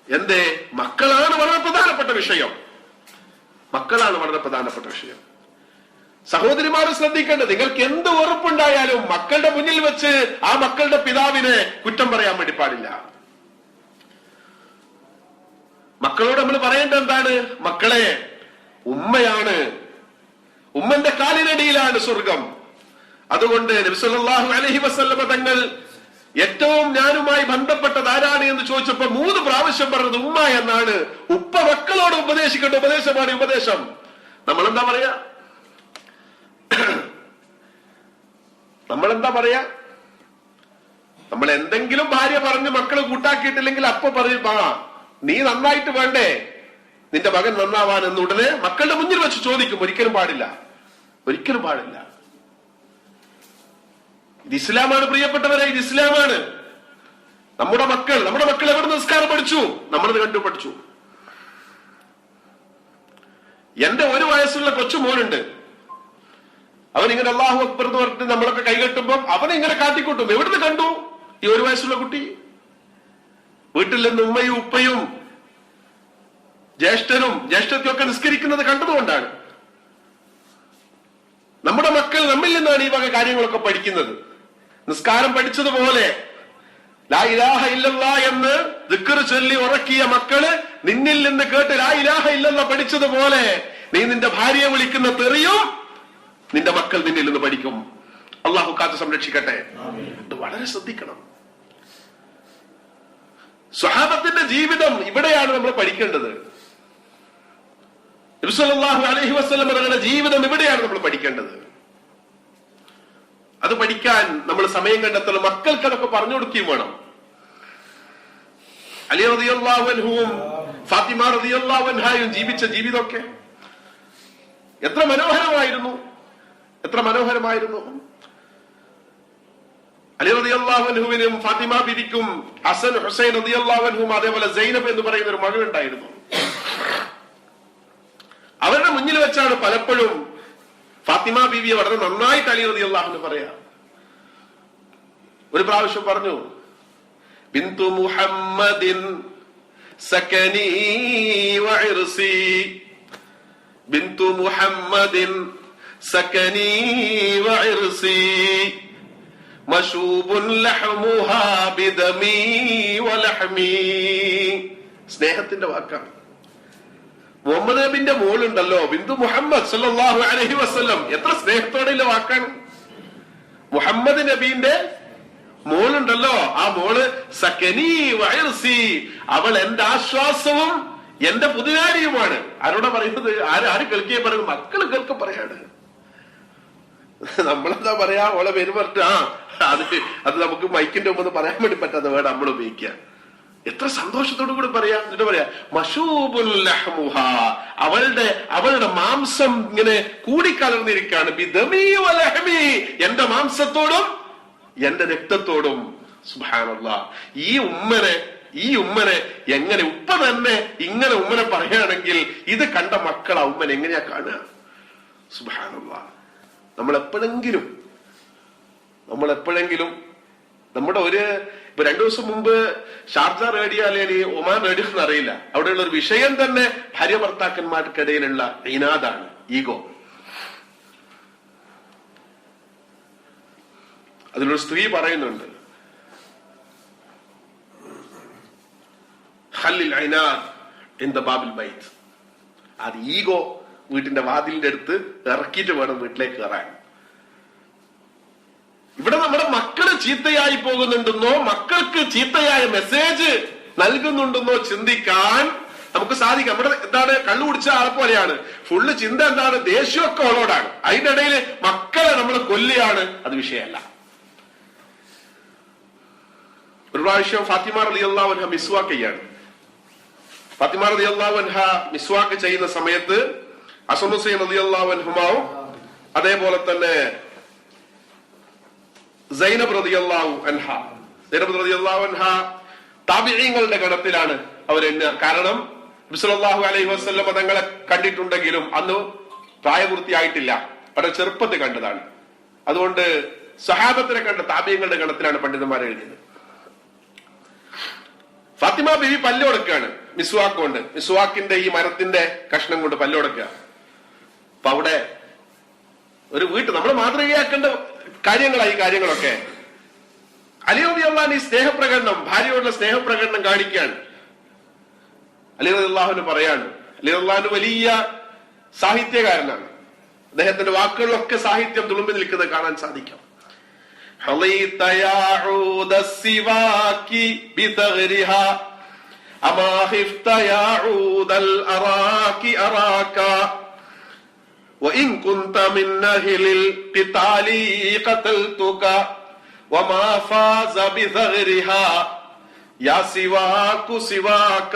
എന്തേ? മക്കളാണ് വളരെ പ്രധാനപ്പെട്ട വിഷയം. മക്കളാണ് വളരെ പ്രധാനപ്പെട്ട വിഷയം. സഹോദരിമാർ ശ്രദ്ധിക്കേണ്ടത്, നിങ്ങൾക്ക് എന്ത് ഉറപ്പുണ്ടായാലും മക്കളുടെ മുന്നിൽ വെച്ച് ആ മക്കളുടെ പിതാവിനെ കുറ്റം പറയാൻ വേണ്ടി പാടില്ല. മക്കളോട് നമ്മൾ പറയേണ്ടത് എന്താണ്? മക്കളെ, ഉമ്മയാണ്, ഉമ്മന്റെ കാലിനടിയിലാണ് സ്വർഗം. അതുകൊണ്ട് നബി സല്ലല്ലാഹു അലൈഹി വസല്ലമ തങ്ങൾ ഏറ്റവും ഞാനുമായി ബന്ധപ്പെട്ടത് ആരാണ് എന്ന് ചോദിച്ചപ്പോ 3 പ്രാവശ്യം പറഞ്ഞത് ഉമ്മ എന്നാണ്. ഉപ്പ മക്കളോട് ഉപദേശിക്കേണ്ട ഉപദേശമാണ് ഉപദേശം. നമ്മളെന്താ പറയാ? നമ്മൾ എന്തെങ്കിലും ഭാര്യ പറഞ്ഞ് മക്കള് കൂട്ടാക്കിയിട്ടില്ലെങ്കിൽ അപ്പൊ പറയും, ആ നീ നന്നായിട്ട് വേണ്ടേ നിന്റെ മകൻ നന്നാവാൻ എന്ന് ഉടനെ മക്കളുടെ മുന്നിൽ വെച്ച് ചോദിക്കും. ഒരിക്കലും പാടില്ല, ഒരിക്കലും പാടില്ല. ഇത് ഇസ്ലാമാണ് പ്രിയപ്പെട്ടവരെ, ഇത് ഇസ്ലാമാണ്. നമ്മുടെ മക്കൾ എവിടെ നിസ്കാരം പഠിച്ചു? നമ്മളത് കണ്ടു പഠിച്ചു. എന്റെ 1 വയസ്സുള്ള കൊച്ചു മോനുണ്ട്. അവനിങ്ങനെ അല്ലാഹു അക്ബർ എന്ന് പറഞ്ഞിട്ട് നമ്മളൊക്കെ കൈകെട്ടുമ്പോൾ അവനിങ്ങനെ കാട്ടിക്കൂട്ടും. എവിടുന്ന് കണ്ടു ഈ 1 വയസ്സുള്ള കുട്ടി? വീട്ടിൽ നിന്ന് ഉമ്മയും ഉപ്പയും ജ്യേഷ്ഠനും ജ്യേഷ്ഠത്തിയൊക്കെ നിസ്കരിക്കുന്നത് കണ്ടതുകൊണ്ടാണ്. നമ്മുടെ മക്കൾ നമ്മിൽ നിന്നാണ് ഈ വക കാര്യങ്ങളൊക്കെ പഠിക്കുന്നത്. നിസ്കാരം പഠിച്ചതുപോലെ ലാ ഇലാഹ ഇല്ലല്ലാഹ് എന്ന് ദിക്ർ ചൊല്ലി ഉറക്കിയ മക്കള് നിന്നിൽ നിന്ന് കേട്ട് ലാ ഇലാഹ ഇല്ലല്ലാഹ് പഠിച്ചതുപോലെ നീ നിന്റെ ഭാര്യയെ വിളിക്കുന്ന തെറിയും നിന്റെ മക്കൾ നിന്നിൽ നിന്ന് പഠിക്കും. അള്ളാഹു കാത്ത് സംരക്ഷിക്കട്ടെ. ഇത് വളരെ ശ്രദ്ധിക്കണം. സ്വഹാബത്തിന്റെ ജീവിതം ഇവിടെയാണ് നമ്മൾ പഠിക്കേണ്ടത്. നബി സല്ലല്ലാഹു അലൈഹി വസല്ലം തങ്ങളുടെ ജീവിതം ഇവിടെയാണ് നമ്മൾ പഠിക്കേണ്ടത്. അത് പഠിക്കാൻ നമ്മൾ സമയം കണ്ടെത്തണം. മക്കൾക്ക് അതൊക്കെ പറഞ്ഞു കൊടുക്കുകയും വേണം. അലി റളിയല്ലാഹു അൻഹുവും ഫാത്തിമ റളിയല്ലാഹു അൻഹായും ജീവിച്ച ജീവിതമൊക്കെ എത്ര മനോഹരമായിരുന്നു, എത്ര മനോഹരമായിരുന്നു. അലി റളിയല്ലാഹു അൻഹുവിനും ഫാത്തിമ ബിബിക്കും ഹസൻ ഹുസൈൻ റളിയല്ലാഹു അൻഹും അതേപോലെ സൈനബ് എന്ന് പറയുന്ന ഒരു മകളുണ്ടായിരുന്നു. അവരുടെ മുന്നിൽ വെച്ചാണ് പലപ്പോഴും ഫാത്തിമ ബീവിയെ വളരെ നന്നായിട്ട് അലി റളിയല്ലാഹു അൻഹു പറയാ. ഒരു പ്രാവശ്യം പറഞ്ഞു, ബിന്തു മുഹമ്മദിൻ സകനി വഇർസി, ബിന്തു മുഹമ്മദിൻ സകനി വഇർസി, മശൂബുൻ ലഹ്മുഹാ ബിദമി വലഹ്മി. സ്നേഹത്തിന്റെ വാക്കാണ്. മുഹമ്മദ് നബിന്റെ മോളുണ്ടല്ലോ ബിന്ദു മുഹമ്മദ് സല്ലല്ലാഹു അലൈഹി വസല്ലം, എത്ര സ്നേഹത്തോടെയുള്ള വാക്കാണ്. മുഹമ്മദ് നബീന്റെ മോളുണ്ടല്ലോ, ആ മോള് സകനി വഇർസി, അവൾ എന്റെ ആശ്വാസവും എന്റെ പുതുകാരിയുമാണ്. ആരോടാ പറയുന്നത്? ആര് കേൾക്കുകയെ പറയുന്നത്? മക്കള് കേൾക്ക പറയാണ്. നമ്മളെന്താ പറയാ, ഓളെ പേര് പറഞ്ഞിട്ട് അത് നമുക്ക് മൈക്കിന്റെ മുമ്പ് പറയാൻ വേണ്ടി പറ്റാത്ത വേർഡ് നമ്മൾ ഉപയോഗിക്കുക. എത്ര സന്തോഷത്തോടു കൂടി പറയാ. എന്നിട്ട് പറയാ മശൂബുൽ ലഹ്മുഹാ, അവളുടെ മാംസം ഇങ്ങനെ കൂടിക്കലർന്നിരിക്കുകയാണ്. ബിദമി വലഹ്മി, എന്റെ മാംസത്തോടും എന്റെ രക്തത്തോടും. സുബ്ഹാനല്ലാഹ്. ഈ ഉമ്മനെ എങ്ങനെ ഉപ്പ തന്നെ ഇങ്ങനെ ഉമ്മനെ പറയുകയാണെങ്കിൽ ഇത് കണ്ട മക്കൾ ആ ഉമ്മനെ എങ്ങനെയാ കാണുക? സുബ്ഹാനല്ലാഹ്. നമ്മളെപ്പോഴെങ്കിലും നമ്മുടെ ഇപ്പൊ 2 ദിവസം മുമ്പ് ഷാർജ റേഡിയോ അല്ലെങ്കിൽ ഒമാൻ റേഡിയോ എന്ന് അറിയില്ല, അവിടെയുള്ള ഒരു വിഷയം തന്നെ ഭാര്യ ഭർത്താക്കന്മാർക്കിടയിലുള്ള ഇനാദാണ്, ഈഗോ. അതിലൊരു സ്ത്രീ പറയുന്നുണ്ട്, ഖല്ലിൽ ഇനാദ് ഇൻദ ബാബിൽ ബൈത്ത്. അത് ഈഗോ വീട്ടിന്റെ വാതിലിന്റെ അടുത്ത് ഇറക്കിയിട്ട് വേണം വീട്ടിലേക്ക് കയറാൻ. ഇവിടെ നമ്മുടെ മക്കള് ചീത്തയായി പോകുന്നുണ്ടെന്നോ മക്കൾക്ക് ചീത്തയായ മെസ്സേജ് നൽകുന്നുണ്ടെന്നോ ചിന്തിക്കാൻ നമുക്ക് സാധിക്കും. നമ്മുടെ എന്താണ്, കള്ളു കുടിച്ച ആളെ പോലെയാണ്. ഫുള്ള് ചിന്ത എന്താണ്, ദേഷ്യമൊക്കെ ഉള്ളോടാണ്. അതിന്റെ ഇടയിൽ മക്കളെ നമ്മൾ കൊല്ലുകയാണ്, അത് വിഷയമല്ല. ഒരു പ്രാവശ്യം ഫാത്തിമ റളിയല്ലാഹു അൻഹ മിസ്വാക്ക് ചെയ്യാണ്. ഫാത്തിമ റളിയല്ലാഹു അൻഹ മിസ്വാക്ക് ചെയ്യുന്ന സമയത്ത് ഹസൻ ഹുസൈൻ റളിയല്ലാഹു അൻഹുമാവും അതേപോലെ തന്നെ സൈനബ് റളിയല്ലാഹു അൻഹ താബിഈങ്ങളുടെ ഗണത്തിലാണ് അവരെന്നെ. കാരണം നബി സല്ലല്ലാഹു അലൈഹി വസല്ലം തങ്ങളെ കണ്ടിട്ടുണ്ടെങ്കിലും അന്ന് പ്രായപൂർത്തിയായിട്ടില്ല, വളരെ ചെറുപ്പത്തിൽ കണ്ടതാണ്. അതുകൊണ്ട് സഹാബത്തിനെ കണ്ട താബിഈങ്ങളുടെ ഗണത്തിലാണ് പണ്ഡിതന്മാർ എഴുതിയത്. ഫാത്തിമ ബീവി പല്ലുടക്കുകയാണ് മിസ്വാക്ക് കൊണ്ട്, മിസ്വാക്കിന്റെ ഈ മരത്തിന്റെ കഷ്ണം കൊണ്ട് പല്ലുടക്കുക. അപ്പൊ അവിടെ ഒരു നമ്മൾ മാതൃകയാക്കേണ്ട കാര്യങ്ങളായി കാര്യങ്ങളൊക്കെ. അലി റളിയല്ലാഹു അൻഹു സ്നേഹപ്രകടനം, ഭാര്യയോടുള്ള സ്നേഹപ്രകടനം കാണിക്കാൻ അലി റളിയല്ലാഹു അൻഹു പറയാണ്. അലി റളിയല്ലാഹു അൻഹു വലിയ സാഹിത്യകാരനാണ്. അദ്ദേഹത്തിന്റെ വാക്കുകളിലൊക്കെ സാഹിത്യം തുളുമ്പി നിൽക്കുന്നത് കാണാൻ സാധിക്കും. وإن كنت من أهل القتال قتلتك وما فاز بثغرها يا سواك سواك.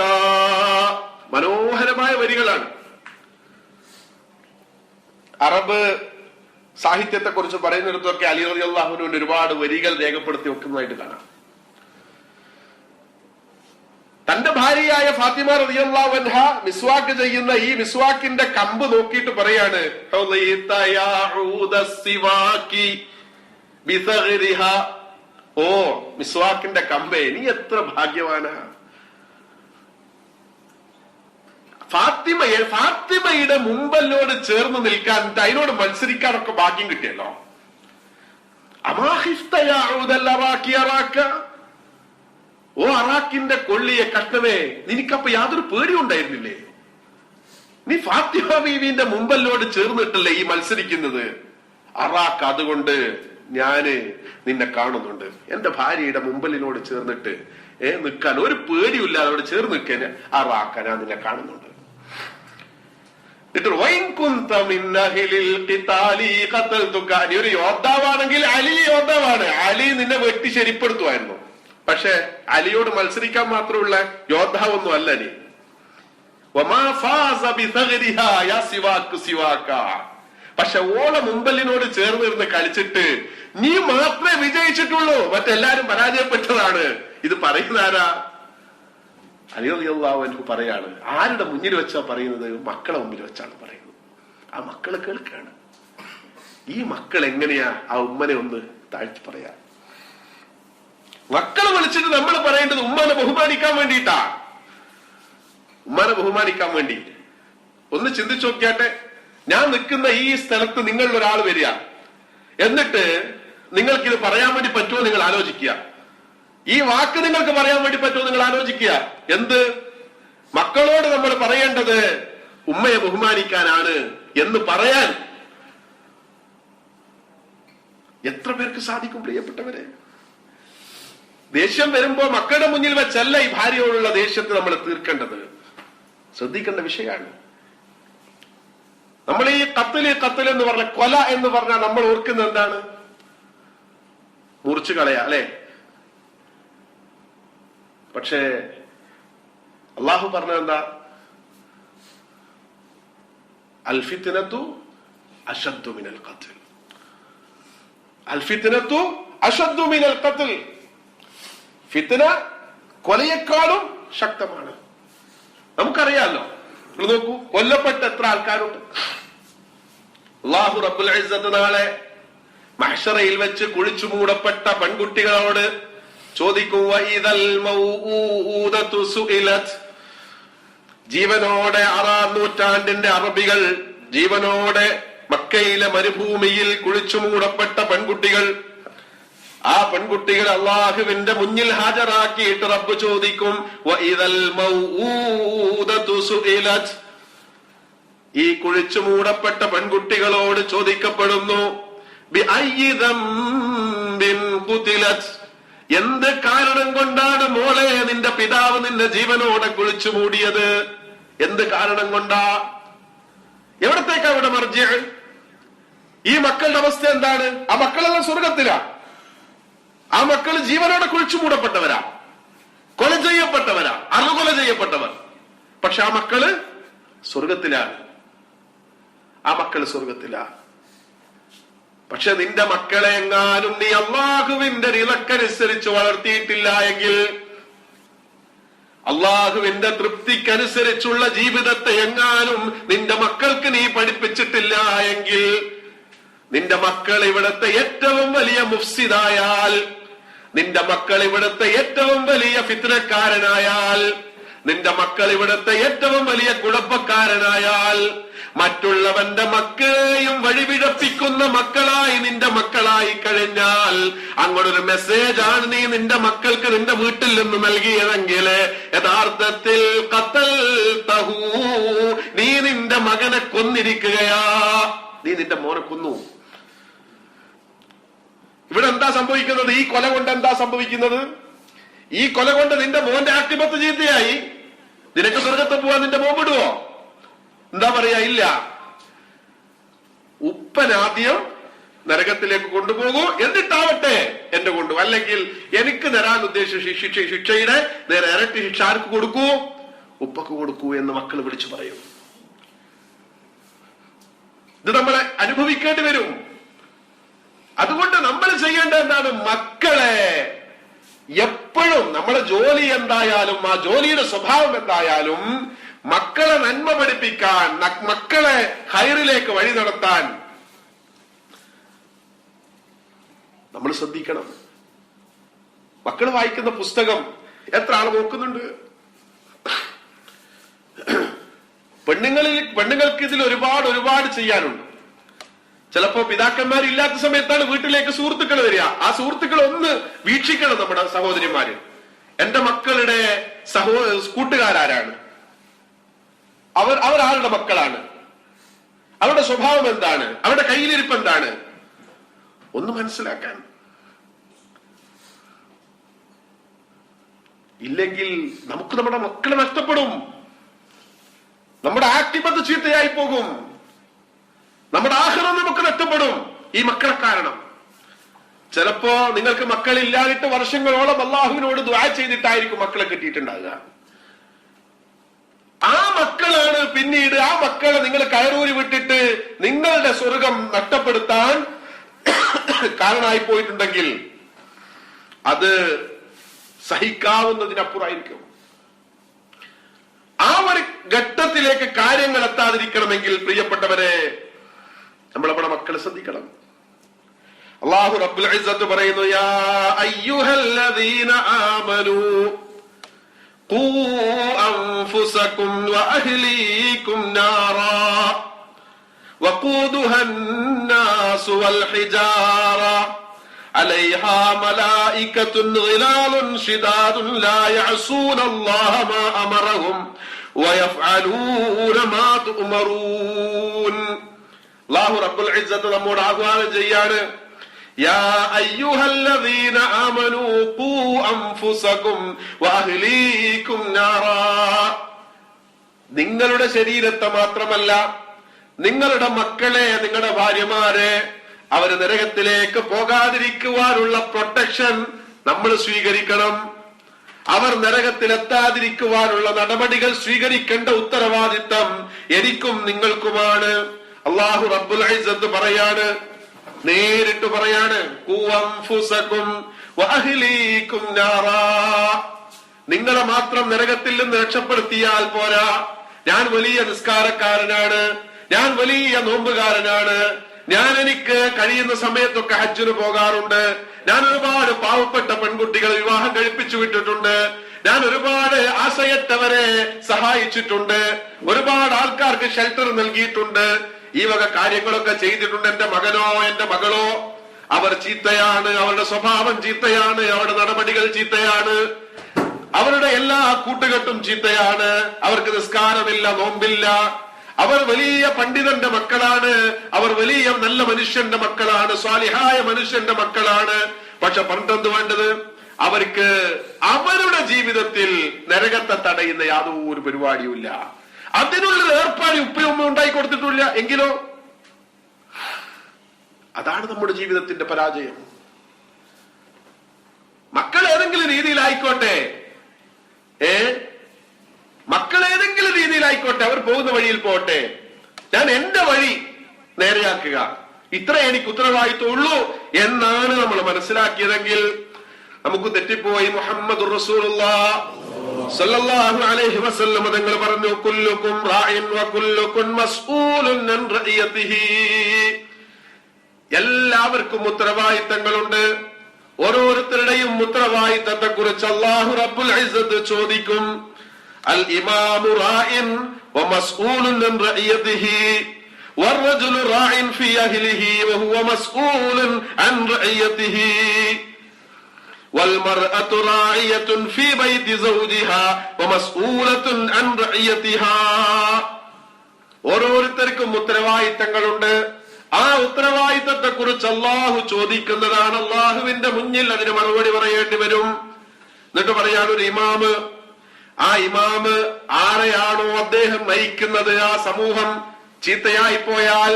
മനോഹരമായ വരികളാണ്. അറബ് സാഹിത്യത്തെ കുറിച്ച് പറയുന്നിടത്തൊക്കെ അലി റളിയല്ലാഹു അൻഹുവിന്റെ ഒരുപാട് വരികൾ രേഖപ്പെടുത്തി വെക്കുന്നതായിട്ട് കാണാം. തന്റെ ഭാര്യയായ ഫാത്തിമ റളിയല്ലാഹു അൻഹ മിസ്വാക്ക് ചെയ്യുന്ന ഈ മിസ്വാക്കിന്റെ കമ്പ് നോക്കിയിട്ട് പറയാണ്, ഓ മിസ്വാക്കിന്റെ കമ്പേ, നീ എത്ര ഭാഗ്യവാനാ. ഫാത്തിമയുടെ മുമ്പല്ലോട് ചേർന്ന് നിൽക്കാൻ, അതിനോട് മത്സരിക്കാനൊക്കെ ഭാഗ്യം കിട്ടിയല്ലോ. ഓ അറാക്കിന്റെ കൊള്ളിയെ കഷ്ണമേ, നിനക്കപ്പൊ യാതൊരു പേടിയും ഉണ്ടായിരുന്നില്ലേ? നീ ഫാത്തിമ ബീവിന്റെ മുമ്പല്ലോട് ചേർന്നിട്ടല്ലേ ഈ മത്സരിക്കുന്നത്. അറാക്ക്, അതുകൊണ്ട് ഞാന് നിന്നെ കാണുന്നുണ്ട്. എന്റെ ഭാര്യയുടെ മുമ്പലിനോട് ചേർന്നിട്ട് നിൽക്കാൻ ഒരു പേടിയില്ലാതെ അവിടെ ചേർന്ന് നിൽക്കാൻ അറാക്ക, ഞാൻ നിന്നെ കാണുന്നുണ്ട്. നീ ഒരു യോദ്ധാവാണെങ്കിൽ അലി യോദ്ധാവാണ്, അലി നിന്നെ വെട്ടി ശരിപ്പെടുത്തുമായിരുന്നു. പക്ഷെ അലിയോട് മത്സരിക്കാൻ മാത്രമുള്ള യോദ്ധാവൊന്നും അല്ല നീ. പക്ഷെ ഓള മുമ്പലിനോട് ചേർന്നിരുന്ന് കളിച്ചിട്ട് നീ മാത്രമേ വിജയിച്ചിട്ടുള്ളൂ, മറ്റെല്ലാരും പരാജയപ്പെട്ടതാണ്. ഇത് പറയുന്ന ആരാ? അലി റളിയല്ലാഹു അൻഹു പറയാണ്. ആരുടെ മുന്നിൽ വെച്ചാ പറയുന്നത്? മക്കളെ മുമ്പിൽ വെച്ചാണ് പറയുന്നത്. ആ മക്കള് കേൾക്കാണ്. ഈ മക്കൾ എങ്ങനെയാ ആ ഉമ്മനെ ഒന്ന് താഴ്ത്തി പറയാ? മക്കളെ വിളിച്ചിട്ട് നമ്മൾ പറയേണ്ടത് ഉമ്മാനെ ബഹുമാനിക്കാൻ വേണ്ടിയിട്ടാ. ഉമ്മാനെ ബഹുമാനിക്കാൻ വേണ്ടി. ഒന്ന് ചിന്തിച്ചു നോക്കിയാട്ടെ, ഞാൻ നിൽക്കുന്ന ഈ സ്ഥലത്ത് നിങ്ങളിൽ ഒരാൾ വരിക, എന്നിട്ട് നിങ്ങൾക്കിത് പറയാൻ വേണ്ടി പറ്റുമോ നിങ്ങൾ ആലോചിക്കുക. ഈ വാക്ക് നിങ്ങൾക്ക് പറയാൻ വേണ്ടി പറ്റുമോ നിങ്ങൾ ആലോചിക്കുക. എന്ത്? മക്കളോട് നമ്മൾ പറയേണ്ടത് ഉമ്മയെ ബഹുമാനിക്കാനാണ് എന്ന് പറയാൻ എത്ര പേർക്ക് സാധിക്കും പ്രിയപ്പെട്ടവരെ? ദേഷ്യം വരുമ്പോ മക്കളുടെ മുന്നിൽ വെച്ചല്ല ഈ ഭാര്യയോടുള്ള ദേഷ്യത്തെ നമ്മൾ തീർക്കേണ്ടത്. ശ്രദ്ധിക്കേണ്ട വിഷയമാണ്. നമ്മൾ ഈ കത്തിൽ എന്ന് പറഞ്ഞ കൊല എന്ന് പറഞ്ഞാൽ നമ്മൾ ഓർക്കുന്നത് എന്താണ്? മുറിച്ചു കളയാ, അല്ലെ? പക്ഷേ അള്ളാഹു പറഞ്ഞ എന്താ? അൽ ഫിത്നതു അശദ്ദു മിനൽ ഖത്ൽ. അൽ ഫിത്നതു അശദ്ദു മിനൽ ഖത്ൽ. ഫിത്ന കൊലയേക്കാളും ശക്തമാണ്. നമുക്കറിയാമല്ലോ. നിങ്ങൾ നോക്കൂ, കൊല്ലപ്പെട്ട എത്ര ആൾക്കാരുണ്ട്. അല്ലാഹു റബ്ബുൽ ഇസ്സത്ത് നാളെ മഹ്ശറയിൽ വെച്ച് കുഴിച്ചു മൂടപ്പെട്ട പെൺകുട്ടികളോട് ചോദിക്കും, വഇദൽ മൗഊദതു സുഇലത്. ജീവനോടെ 6-ാം നൂറ്റാണ്ടിന്റെ അറബികൾ, ജീവനോടെ മക്കയിലെ മരുഭൂമിയിൽ കുഴിച്ചു മൂടപ്പെട്ട പെൺകുട്ടികൾ. ആ പെൺകുട്ടികൾ അള്ളാഹുവിന്റെ മുന്നിൽ ഹാജരാക്കിയിട്ട് റബ്ബ് ചോദിക്കും, വഇദൽ മൗഊദതു സുഇലത്. ഈ കുഴിച്ചു മൂടപ്പെട്ട പെൺകുട്ടികളോട് ചോദിക്കപ്പെടുന്നു, ബിഅയ്യി ദംബിൻ ഖുതിലത്. എന്ത് കാരണം കൊണ്ടാണ് മോളെ നിന്റെ പിതാവ് നിന്റെ ജീവനോടെ കുഴിച്ചു മൂടിയത്? എന്ത് കാരണം കൊണ്ടാ? എവിടത്തേക്കാ ഇവിടെ മർജിഅ്? ഈ മക്കളുടെ അവസ്ഥ എന്താണ്? ആ മക്കളെല്ലാം സ്വർഗത്തിലാ. ആ മക്കൾ ജീവനോടെ കുഴിച്ചു മൂടപ്പെട്ടവരാ, കൊല ചെയ്യപ്പെട്ടവരാ, അറുകൊല ചെയ്യപ്പെട്ടവർ. പക്ഷെ ആ മക്കള് സ്വർഗത്തിലാണ്. ആ മക്കള് സ്വർഗത്തിലാ. പക്ഷെ നിന്റെ മക്കളെ എങ്ങാനും നീ അള്ളാഹുവിന്റെ ഇലക്കനുസരിച്ച് വളർത്തിയിട്ടില്ല എങ്കിൽ, അള്ളാഹുവിന്റെ തൃപ്തിക്കനുസരിച്ചുള്ള ജീവിതത്തെ എങ്ങാനും നിന്റെ മക്കൾക്ക് നീ പഠിപ്പിച്ചിട്ടില്ല എങ്കിൽ, നിന്റെ മക്കൾ ഇവിടുത്തെ ഏറ്റവും വലിയ മുഫ്സിദായാൽ, നിന്റെ മക്കൾ ഇവിടുത്തെ ഏറ്റവും വലിയ ഫിത്നക്കാരനായാൽ, നിന്റെ മക്കൾ ഇവിടുത്തെ ഏറ്റവും വലിയ കുഴപ്പക്കാരനായാൽ, മറ്റുള്ളവന്റെ മക്കളെയും വഴിപിഴപ്പിക്കുന്ന മക്കളായി നിന്റെ മക്കളായി കഴിഞ്ഞാൽ, അങ്ങോട്ടൊരു മെസ്സേജാണ് നീ നിന്റെ മക്കൾക്ക് നിന്റെ വീട്ടിൽ നിന്ന് നൽകിയതെങ്കിൽ, യഥാർത്ഥത്തിൽ ഖതൽതഹു, നീ നിന്റെ മകനെ കൊന്നിരിക്കുകയാ. നീ നിന്റെ മോനെ കൊന്നു. ഇവിടെ എന്താ സംഭവിക്കുന്നത്? ഈ കൊല കൊണ്ട് എന്താ സംഭവിക്കുന്നത്? ഈ കൊല കൊണ്ട് നിന്റെ മോന്റെ ആക്തിപത്ത് ചീത്തയായി. നിനക്ക് സ്വർഗത്തിൽ പോവാൻ നിന്റെ മോൻ വിടുവോ? എന്താ പറയാ? ഇല്ല. ഉപ്പനാദ്യം നരകത്തിലേക്ക് കൊണ്ടുപോകൂ, എന്നിട്ടാവട്ടെ എന്റെ കൊണ്ടു. അല്ലെങ്കിൽ എനിക്ക് തരാൻ ഉദ്ദേശിച്ച ശിക്ഷയുടെ നേരെ ഇരട്ടി ശിക്ഷ ആർക്ക് കൊടുക്കൂ? ഉപ്പക്ക് കൊടുക്കൂ എന്ന് മക്കൾ വിളിച്ചു പറയും. ഇത് നമ്മളെ അനുഭവിക്കേണ്ടി വരും. അതുകൊണ്ട് നമ്മൾ ചെയ്യേണ്ടത് എന്താണ്? മക്കളെ എപ്പോഴും നമ്മളെ ജോലി എന്തായാലും, ആ ജോലിയുടെ സ്വഭാവം എന്തായാലും, മക്കളെ നന്മ പഠിപ്പിക്കാൻ, മക്കളെ ഹൈറിലേക്ക് വഴി നടത്താൻ നമ്മൾ ശ്രദ്ധിക്കണം. മക്കൾ വായിക്കുന്ന പുസ്തകം എത്ര ആൾ നോക്കുന്നുണ്ട്? പെണ്ണുങ്ങൾക്ക് ഇതിൽ ഒരുപാട് ചെയ്യാനുണ്ട്. ചിലപ്പോ പിതാക്കന്മാരില്ലാത്ത സമയത്താണ് വീട്ടിലേക്ക് സുഹൃത്തുക്കൾ വരിക. ആ സുഹൃത്തുക്കൾ ഒന്ന് വീക്ഷിക്കണം നമ്മുടെ സഹോദരിമാര്. എന്റെ മക്കളുടെ കൂട്ടുകാരാരാണ്? അവർ ആരുടെ മക്കളാണ്, അവരുടെ സ്വഭാവം എന്താണ്, അവരുടെ കയ്യിലിരിപ്പ് എന്താണ് ഒന്ന് മനസ്സിലാക്കാൻ. ഇല്ലെങ്കിൽ നമുക്ക് നമ്മുടെ മക്കളെ നഷ്ടപ്പെടും, നമ്മുടെ ആക്ടിബത്ത് ചീത്തയായി പോകും, നമ്മുടെ ആഖിറം നമുക്ക് നഷ്ടപ്പെടും ഈ മക്കളെ കാരണം. ചിലപ്പോ നിങ്ങൾക്ക് മക്കളില്ലാതിട്ട് വർഷങ്ങളോളം അള്ളാഹുവിനോട് ദുആ ചെയ്തിട്ടായിരിക്കും മക്കളെ കിട്ടിയിട്ടുണ്ടാകുക. ആ മക്കളാണ് പിന്നീട് ആ മക്കളെ നിങ്ങൾ കയറൂരി വിട്ടിട്ട് നിങ്ങളുടെ സ്വർഗം നഷ്ടപ്പെടുത്താൻ കാരണമായി പോയിട്ടുണ്ടെങ്കിൽ അത് സഹിക്കാവുന്നതിനപ്പുറമായിരിക്കും. ആ ഒരു ഘട്ടത്തിലേക്ക് കാര്യങ്ങൾ എത്താതിരിക്കണമെങ്കിൽ പ്രിയപ്പെട്ടവരെ, നമ്മളവിടെ മക്കളെ ശ്രദ്ധിക്കണം. അല്ലാഹു റബ്ബുൽ ഇസ്സത്ത് പറയുന്നു, യാ അയ്യുഹല്ലദീന ആമനൂ ഖൂ അൻഫുസകും വഅഹ്ലീകും നാറാ വഖൂദുഹാ അന്നാസു വൽ ഹിജാറ അലൈഹാ മലായികത്തുൻ ഗിലാലുൻ ശിദാദുൻ ലാ യഅസൂന അല്ലാഹ മാ അമറഹും വയഫ്അലൂന മാ തുഅമറൂൻ. അല്ലാഹു റബ്ബുൽ ഇസ്സത്ത് നമ്മോട് ആഹ്വാനം ചെയ്യാണ്, യാ അയ്യുഹല്ലദീന ആമനൂ ഖൂ അൻഫുസകും വഅഹ്ലീകും നാറാ. നിങ്ങളുടെ ശരീരത്തെ മാത്രമല്ല, നിങ്ങളുടെ മക്കളെ, നിങ്ങളുടെ ഭാര്യമാരെ അവര് നരകത്തിലേക്ക് പോകാതിരിക്കുവാനുള്ള പ്രൊട്ടക്ഷൻ നമ്മൾ സ്വീകരിക്കണം. അവർ നരകത്തിലെത്താതിരിക്കുവാനുള്ള നടപടികൾ സ്വീകരിക്കേണ്ട ഉത്തരവാദിത്തം എനിക്കും നിങ്ങൾക്കുമാണ്. അല്ലാഹു റബ്ബുൽ ഇസ്സത്ത് പറയാണ്, നേരിട്ട് പറയാണ്, ഖൂ അൻഫുസകും വഅഹ്ലീകും നാറാ. നിങ്ങളെ മാത്രം നരകത്തിൽ നിന്ന് രക്ഷപ്പെടുത്തിയാൽ പോരാ. ഞാൻ വലിയ നിസ്കാരക്കാരനാണ്, ഞാൻ വലിയ നോമ്പുകാരനാണ്, ഞാൻ എനിക്ക് കഴിയുന്ന സമയത്തൊക്കെ ഹജ്ജിന് പോകാറുണ്ട്, ഞാൻ ഒരുപാട് പാവപ്പെട്ട പെൺകുട്ടികളെ വിവാഹം കഴിപ്പിച്ചു വിട്ടിട്ടുണ്ട്, ഞാൻ ഒരുപാട് ആശയത്തവരെ സഹായിച്ചിട്ടുണ്ട്, ഒരുപാട് ആൾക്കാർക്ക് ഷെൽട്ടർ നൽകിയിട്ടുണ്ട്, ഈ വക കാര്യങ്ങളൊക്കെ ചെയ്തിട്ടുണ്ട്. എന്റെ മകനോ എന്റെ മകളോ അവർ ചീത്തയാണ്, അവരുടെ സ്വഭാവം ചീത്തയാണ്, അവരുടെ നടപടികൾ ചീത്തയാണ്, അവരുടെ എല്ലാ കൂട്ടുകെട്ടും ചീത്തയാണ്, അവർക്ക് നിസ്കാരമില്ല, നോമ്പില്ല, അവർ വലിയ പണ്ഡിതന്റെ മക്കളാണ്, അവർ വലിയ നല്ല മനുഷ്യന്റെ മക്കളാണ്, സ്വാലിഹായ മനുഷ്യന്റെ മക്കളാണ്. പക്ഷെ പണ്ടെന്ത് വേണ്ടത്? അവർക്ക് അവരുടെ ജീവിതത്തിൽ നരകത്തെ തടയുന്ന യാതൊരു പരിപാടിയുമില്ല, അതിനുള്ള ഏർപ്പാട് ഉപ്പയും ഉണ്ടായി കൊടുത്തിട്ടില്ല. എങ്കിലോ അതാണ് നമ്മുടെ ജീവിതത്തിന്റെ പരാജയം. മക്കൾ ഏതെങ്കിലും രീതിയിലായിക്കോട്ടെ, മക്കൾ ഏതെങ്കിലും രീതിയിലായിക്കോട്ടെ, അവർ പോകുന്ന വഴിയിൽ പോട്ടെ, ഞാൻ എന്റെ വഴി നേരെയാക്കുക, ഇത്രേ എനിക്ക് ഉത്തരവാദിത്വം ഉള്ളൂ എന്നാണ് നമ്മൾ മനസ്സിലാക്കിയതെങ്കിൽ നമുക്ക് തെറ്റിപ്പോയി. മുഹമ്മദുർ റസൂലുള്ളാഹി സല്ലല്ലാഹു അലൈഹി വസല്ലം തങ്ങൾ പറഞ്ഞു, കുല്ലുക്കും റാഇൻ വകുല്ലുക്കും മസ്ഊലുൻ അൻ റഇയതിഹി. എല്ലാവർക്കും ഉത്തരവാദിത്തങ്ങളുണ്ട്, ഓരോരുത്തരുടെയും ഉത്തരവാദിത്തത്തെ കുറിച്ച് അല്ലാഹു റബ്ബുൽ ഇസ്സത്ത് ചോദിക്കും. അൽ ഇമാമു റാഇൻ വമസ്ഊലുൻ അൻ റഇയതിഹി വറജുലു റാഇൻ ഫീ അഹ്ലിഹി വഹുവ മസ്ഊലുൻ അൻ റഇയതിഹി والمرأة راعية في بيت زوجها ومسؤولة عن رعيتها. ഓരോരുത്തർക്കും ഉത്തരവാദിത്തങ്ങളുണ്ട്. ആ ഉത്തരവാദിത്തത്തെ കുറിച്ച് അള്ളാഹു ചോദിക്കുന്നതാണ്. അള്ളാഹുവിന്റെ മുന്നിൽ അതിന് മറുപടി പറയേണ്ടി വരും. എന്നിട്ട് പറയാൻ ഒരു ഇമാമ്, ആ ഇമാമ് ആരെയാണോ അദ്ദേഹം നയിക്കുന്നത്, ആ സമൂഹം ചീത്തയായി പോയാൽ,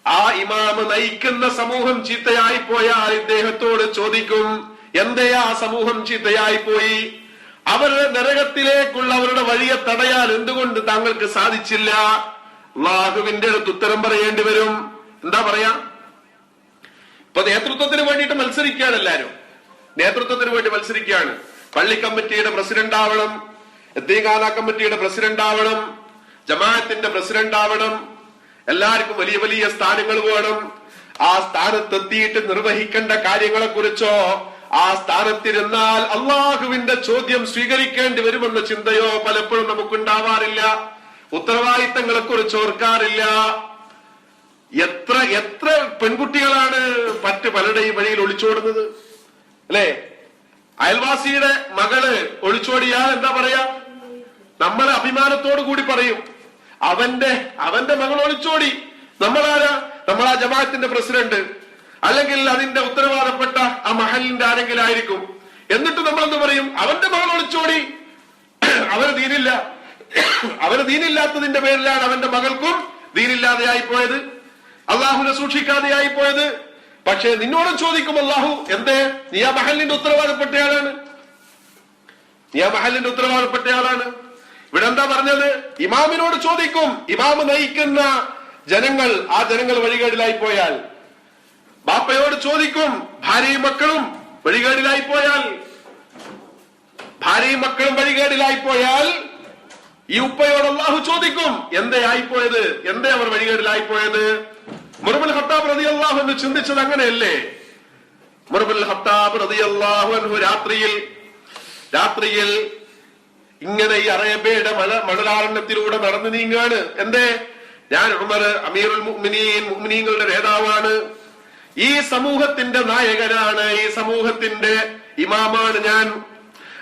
ആ ഇമാമ് നയിക്കുന്ന സമൂഹം ചീത്തയായി പോയാൽ ഇദ്ദേഹത്തോട് ചോദിക്കും, എന്തേ ആ സമൂഹം ചീത്തയായി പോയി? അവരുടെ നരകത്തിലേക്കുള്ള അവരുടെ വഴിയെ തടയാൻ എന്തുകൊണ്ട് താങ്കൾക്ക് സാധിച്ചില്ല? അല്ലാഹുവിന്റെ അടുത്ത് ഉത്തരം പറയേണ്ടി വരും. എന്താ പറയാ? ഇപ്പൊ നേതൃത്വത്തിന് വേണ്ടിയിട്ട് മത്സരിക്കുകയാണ് എല്ലാരും, നേതൃത്വത്തിന് വേണ്ടി മത്സരിക്കുകയാണ്. പള്ളി കമ്മിറ്റിയുടെ പ്രസിഡന്റ് ആവണം, യതീംഖാന കമ്മിറ്റിയുടെ പ്രസിഡന്റ് ആവണം, ജമാഅത്തിന്റെ പ്രസിഡന്റ് ആവണം, എല്ലാവർക്കും വലിയ വലിയ സ്ഥാനങ്ങൾ വേണം. ആ സ്ഥാനത്തെത്തിയിട്ട് നിർവഹിക്കേണ്ട കാര്യങ്ങളെ കുറിച്ചോ, ആ സ്ഥാനത്തിരുന്നാൽ അള്ളാഹുവിന്റെ ചോദ്യം സ്വീകരിക്കേണ്ടി വരുമെന്ന ചിന്തയോ പലപ്പോഴും നമുക്കുണ്ടാവാറില്ല. ഉത്തരവാദിത്തങ്ങളെ കുറിച്ച് ഓർക്കാറില്ല. എത്ര എത്ര പെൺകുട്ടികളാണ് മറ്റ് പലരുടെയും വഴിയിൽ ഒളിച്ചോടുന്നത്, അല്ലെ? അയൽവാസിയുടെ മകള് ഒളിച്ചോടിയാൽ എന്താ പറയാ? നമ്മളെ അഭിമാനത്തോടു കൂടി പറയും, അവന്റെ മകൾ ഒളിച്ചോടി. നമ്മളാരാ? നമ്മളാ ജമാഅത്തിന്റെ പ്രസിഡന്റ്, അല്ലെങ്കിൽ അതിന്റെ ഉത്തരവാദപ്പെട്ട ആ മഹലിന്റെ ആരെങ്കിലും ആയിരിക്കും. എന്നിട്ട് നമ്മൾ എന്ത് പറയും? അവന്റെ മകൾ ഒളിച്ചോടി, അവന് ദീനില്ലാത്തതിന്റെ പേരിലാണ് അവന്റെ മകൾക്കും ദീനില്ലാതെയായി പോയത്, അള്ളാഹുവിനെ സൂക്ഷിക്കാതെയായി പോയത്. പക്ഷേ നിന്നോടും ചോദിക്കും അള്ളാഹു, എന്തേ? നീ ആ മഹലിന്റെ ഉത്തരവാദപ്പെട്ടയാളാണ്. ഇവിടെ എന്താ പറഞ്ഞത്? ഇമാമിനോട് ചോദിക്കും. ഇമാമ് നയിക്കുന്ന ജനങ്ങൾ, ആ ജനങ്ങൾ വഴികേടിലായി പോയാൽ. ബാപ്പയോട് ചോദിക്കും. ഭാര്യയും മക്കളും വഴികേടിലായി പോയാൽ ഈ ഉപ്പയോട് അല്ലാഹു ചോദിക്കും, എന്തേ ആയിപ്പോയത്? എന്തേ അവർ വഴികേടിലായിപ്പോയത്? ഉമർ ഇബ്നുൽ ഖത്താബ് റളിയല്ലാഹു അൻഹു ചിന്തിച്ചത് അങ്ങനെയല്ലേ? ഉമർ ഇബ്നുൽ ഖത്താബ് റളിയല്ലാഹു അൻഹു രാത്രിയിൽ ഇങ്ങനെ ഈ അറേബ്യയുടെ മണലാരണ്യത്തിലൂടെ നടന്നു നീങ്ങാണ്. എന്തേ? ഞാൻ ഉമർ അമീറുൽ മുഅ്മിനീങ്ങളുടെ നേതാവാണ്, ഈ സമൂഹത്തിന്റെ നായകനാണ്, ഈ സമൂഹത്തിന്റെ ഇമാമാണ് ഞാൻ.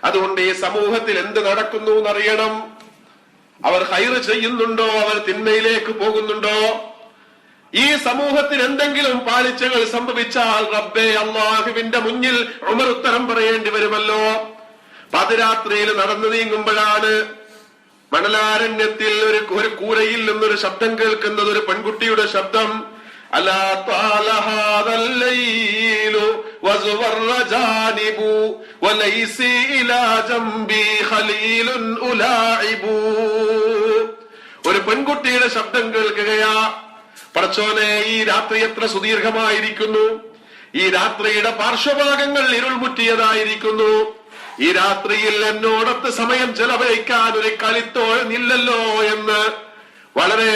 അതുകൊണ്ട് ഈ സമൂഹത്തിൽ എന്ത് നടക്കുന്നു എന്നറിയണം. അവർ ഖൈർ ചെയ്യുന്നുണ്ടോ, അവർ തിന്മയിലേക്ക് പോകുന്നുണ്ടോ? ഈ സമൂഹത്തിൽ എന്തെങ്കിലും പാളിച്ചകൾ സംഭവിച്ചാൽ റബ്ബേ അല്ലാഹുവിന്റെ മുന്നിൽ ഉമർ ഉത്തരം പറയേണ്ടി വരുമല്ലോ. പാതിരാത്രിയിൽ നടന്നു നീങ്ങുമ്പോഴാണ് മണലാരണ്യത്തിൽ ഒരു കൂരയിൽ നിന്നൊരു ശബ്ദം കേൾക്കുന്നത്, ഒരു പെൺകുട്ടിയുടെ ശബ്ദം. അലാ ത്വാലഹാദൽ ലൈലു വസ്വർജാനിബു വലൈസി ഇലാ ജംബി ഖലീലുൻ ഉലാഇബു. ഒരു പെൺകുട്ടിയുടെ ശബ്ദം കേൾക്കുകയാ. പടച്ചോനെ, ഈ രാത്രി എത്ര സുദീർഘമായിരിക്കുന്നു, ഈ രാത്രിയുടെ പാർശ്വഭാഗങ്ങൾ ഇരുൾമുറ്റിയതായിരിക്കുന്നു, ഈ രാത്രിയിൽ എന്നോടൊത്ത് സമയം ചെലവഴിക്കാൻ ഒരു കളിത്തോഴനില്ലല്ലോ എന്ന് വളരെ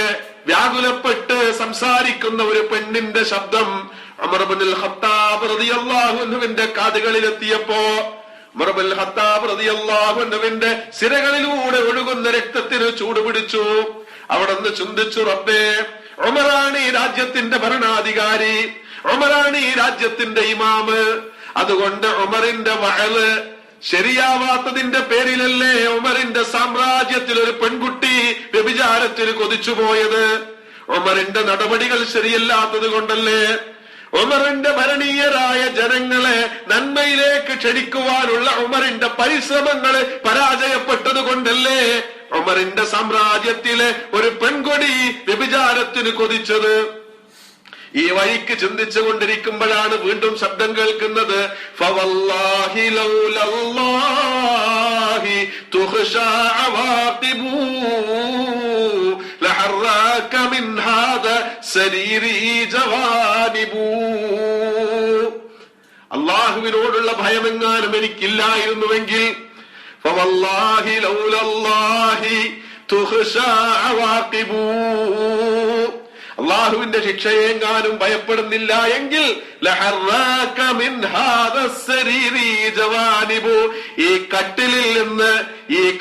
വ്യാകുലപ്പെട്ട് സംസാരിക്കുന്ന ഒരു പെണ്ണിന്റെ ശബ്ദം ഉമർ ഇബ്നുൽ ഖത്താബ് റളിയല്ലാഹു അൻഹുവിന്റെ കാതുകളിലെത്തിയപ്പോ ഉമർ ഇബ്നുൽ ഖത്താബ് റളിയല്ലാഹു അൻഹുവിന്റെ സിരകളിലൂടെ ഒഴുകുന്ന രക്തത്തിന് ചൂടുപിടിച്ചു. അവിടുന്ന് ചിന്തിച്ചു, റബ്ബേ, ഉമറാണ് ഈ രാജ്യത്തിന്റെ ഭരണാധികാരി, ഉമറാണ് ഈ രാജ്യത്തിന്റെ ഇമാമ്. അതുകൊണ്ട് ഉമറിന്റെ വഅല് ശരിയാവാത്തതിന്റെ പേരിലല്ലേ ഉമറിന്റെ സാമ്രാജ്യത്തിൽ ഒരു പെൺകുട്ടി വ്യഭിചാരത്തിന് കൊതിച്ചുപോയത്? ഉമറിന്റെ നടപടികൾ ശരിയല്ലാത്തത് കൊണ്ടല്ലേ? ഉമറിന്റെ ഭരണീയരായ ജനങ്ങളെ നന്മയിലേക്ക് ക്ഷണിക്കുവാനുള്ള ഉമറിന്റെ പരിശ്രമങ്ങൾ പരാജയപ്പെട്ടത് കൊണ്ടല്ലേ ഉമറിന്റെ സാമ്രാജ്യത്തിലെ ഒരു പെൺകൊടി വ്യഭിചാരത്തിന് കൊതിച്ചത്? ഈ വഴിക്ക് ചിന്തിച്ചു കൊണ്ടിരിക്കുമ്പോഴാണ് വീണ്ടും ശബ്ദം കേൾക്കുന്നത്. ഫവല്ലാഹി ലൗലല്ലാഹി തുഖ്ശാ അവാഖിബു ലഹറക മിൻ ഹാദാ സരീരി ജവാനിബു. അല്ലാഹുവിനോടുള്ള ഭയമെങ്ങാനും എനിക്കില്ലായിരുന്നുവെങ്കിൽ, ഫവല്ലാഹി ലൗലല്ലാഹി തുഖ്ശാ അവാഖിബു, അള്ളാഹുവിന്റെ ശിക്ഷയെങ്ങാനും ഭയപ്പെടുന്നില്ല എങ്കിൽ ലഹറക മിൻ ഹാദാ സരീരി ജവാനിബു, ഈ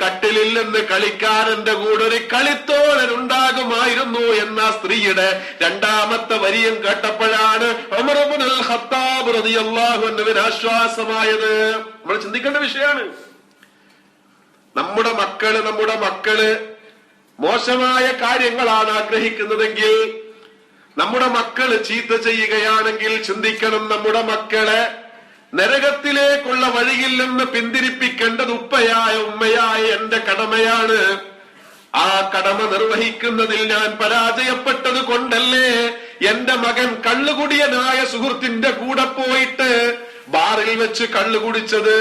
കട്ടിലിൽ നിന്ന് കളിക്കാരന്റെ കൂടെ ഒരു കളിത്തോഴൻ ഉണ്ടാകുമായിരുന്നു എന്ന സ്ത്രീയുടെ രണ്ടാമത്തെ വരിയും കേട്ടപ്പോഴാണ് ഉമർ ഇബ്നുൽ ഖത്താബ് റളിയല്ലാഹു അൻഹുവിന് ആശ്വാസമായത്. നമ്മൾ ചിന്തിക്കേണ്ട വിഷയമാണ്. നമ്മുടെ മക്കള് മോശമായ കാര്യങ്ങളാണ് ആഗ്രഹിക്കുന്നതെങ്കിൽ, നമ്മുടെ മക്കള് ചീത്ത ചെയ്യുകയാണെങ്കിൽ ചിന്തിക്കണം, നമ്മുടെ മക്കളെ നരകത്തിലേക്കുള്ള വഴിയിൽ നിന്ന് പിന്തിരിപ്പിക്കേണ്ടത് ഉമ്മയായ എന്റെ കടമയാണ്. ആ കടമ നിർവഹിക്കുന്നതിൽ ഞാൻ പരാജയപ്പെട്ടത് കൊണ്ടല്ലേ എന്റെ മകൻ കള്ളുകുടിയനായ സുഹൃത്തിന്റെ കൂടെ പോയിട്ട് ബാറിൽ വെച്ച് കള്ളു കുടിച്ചത്?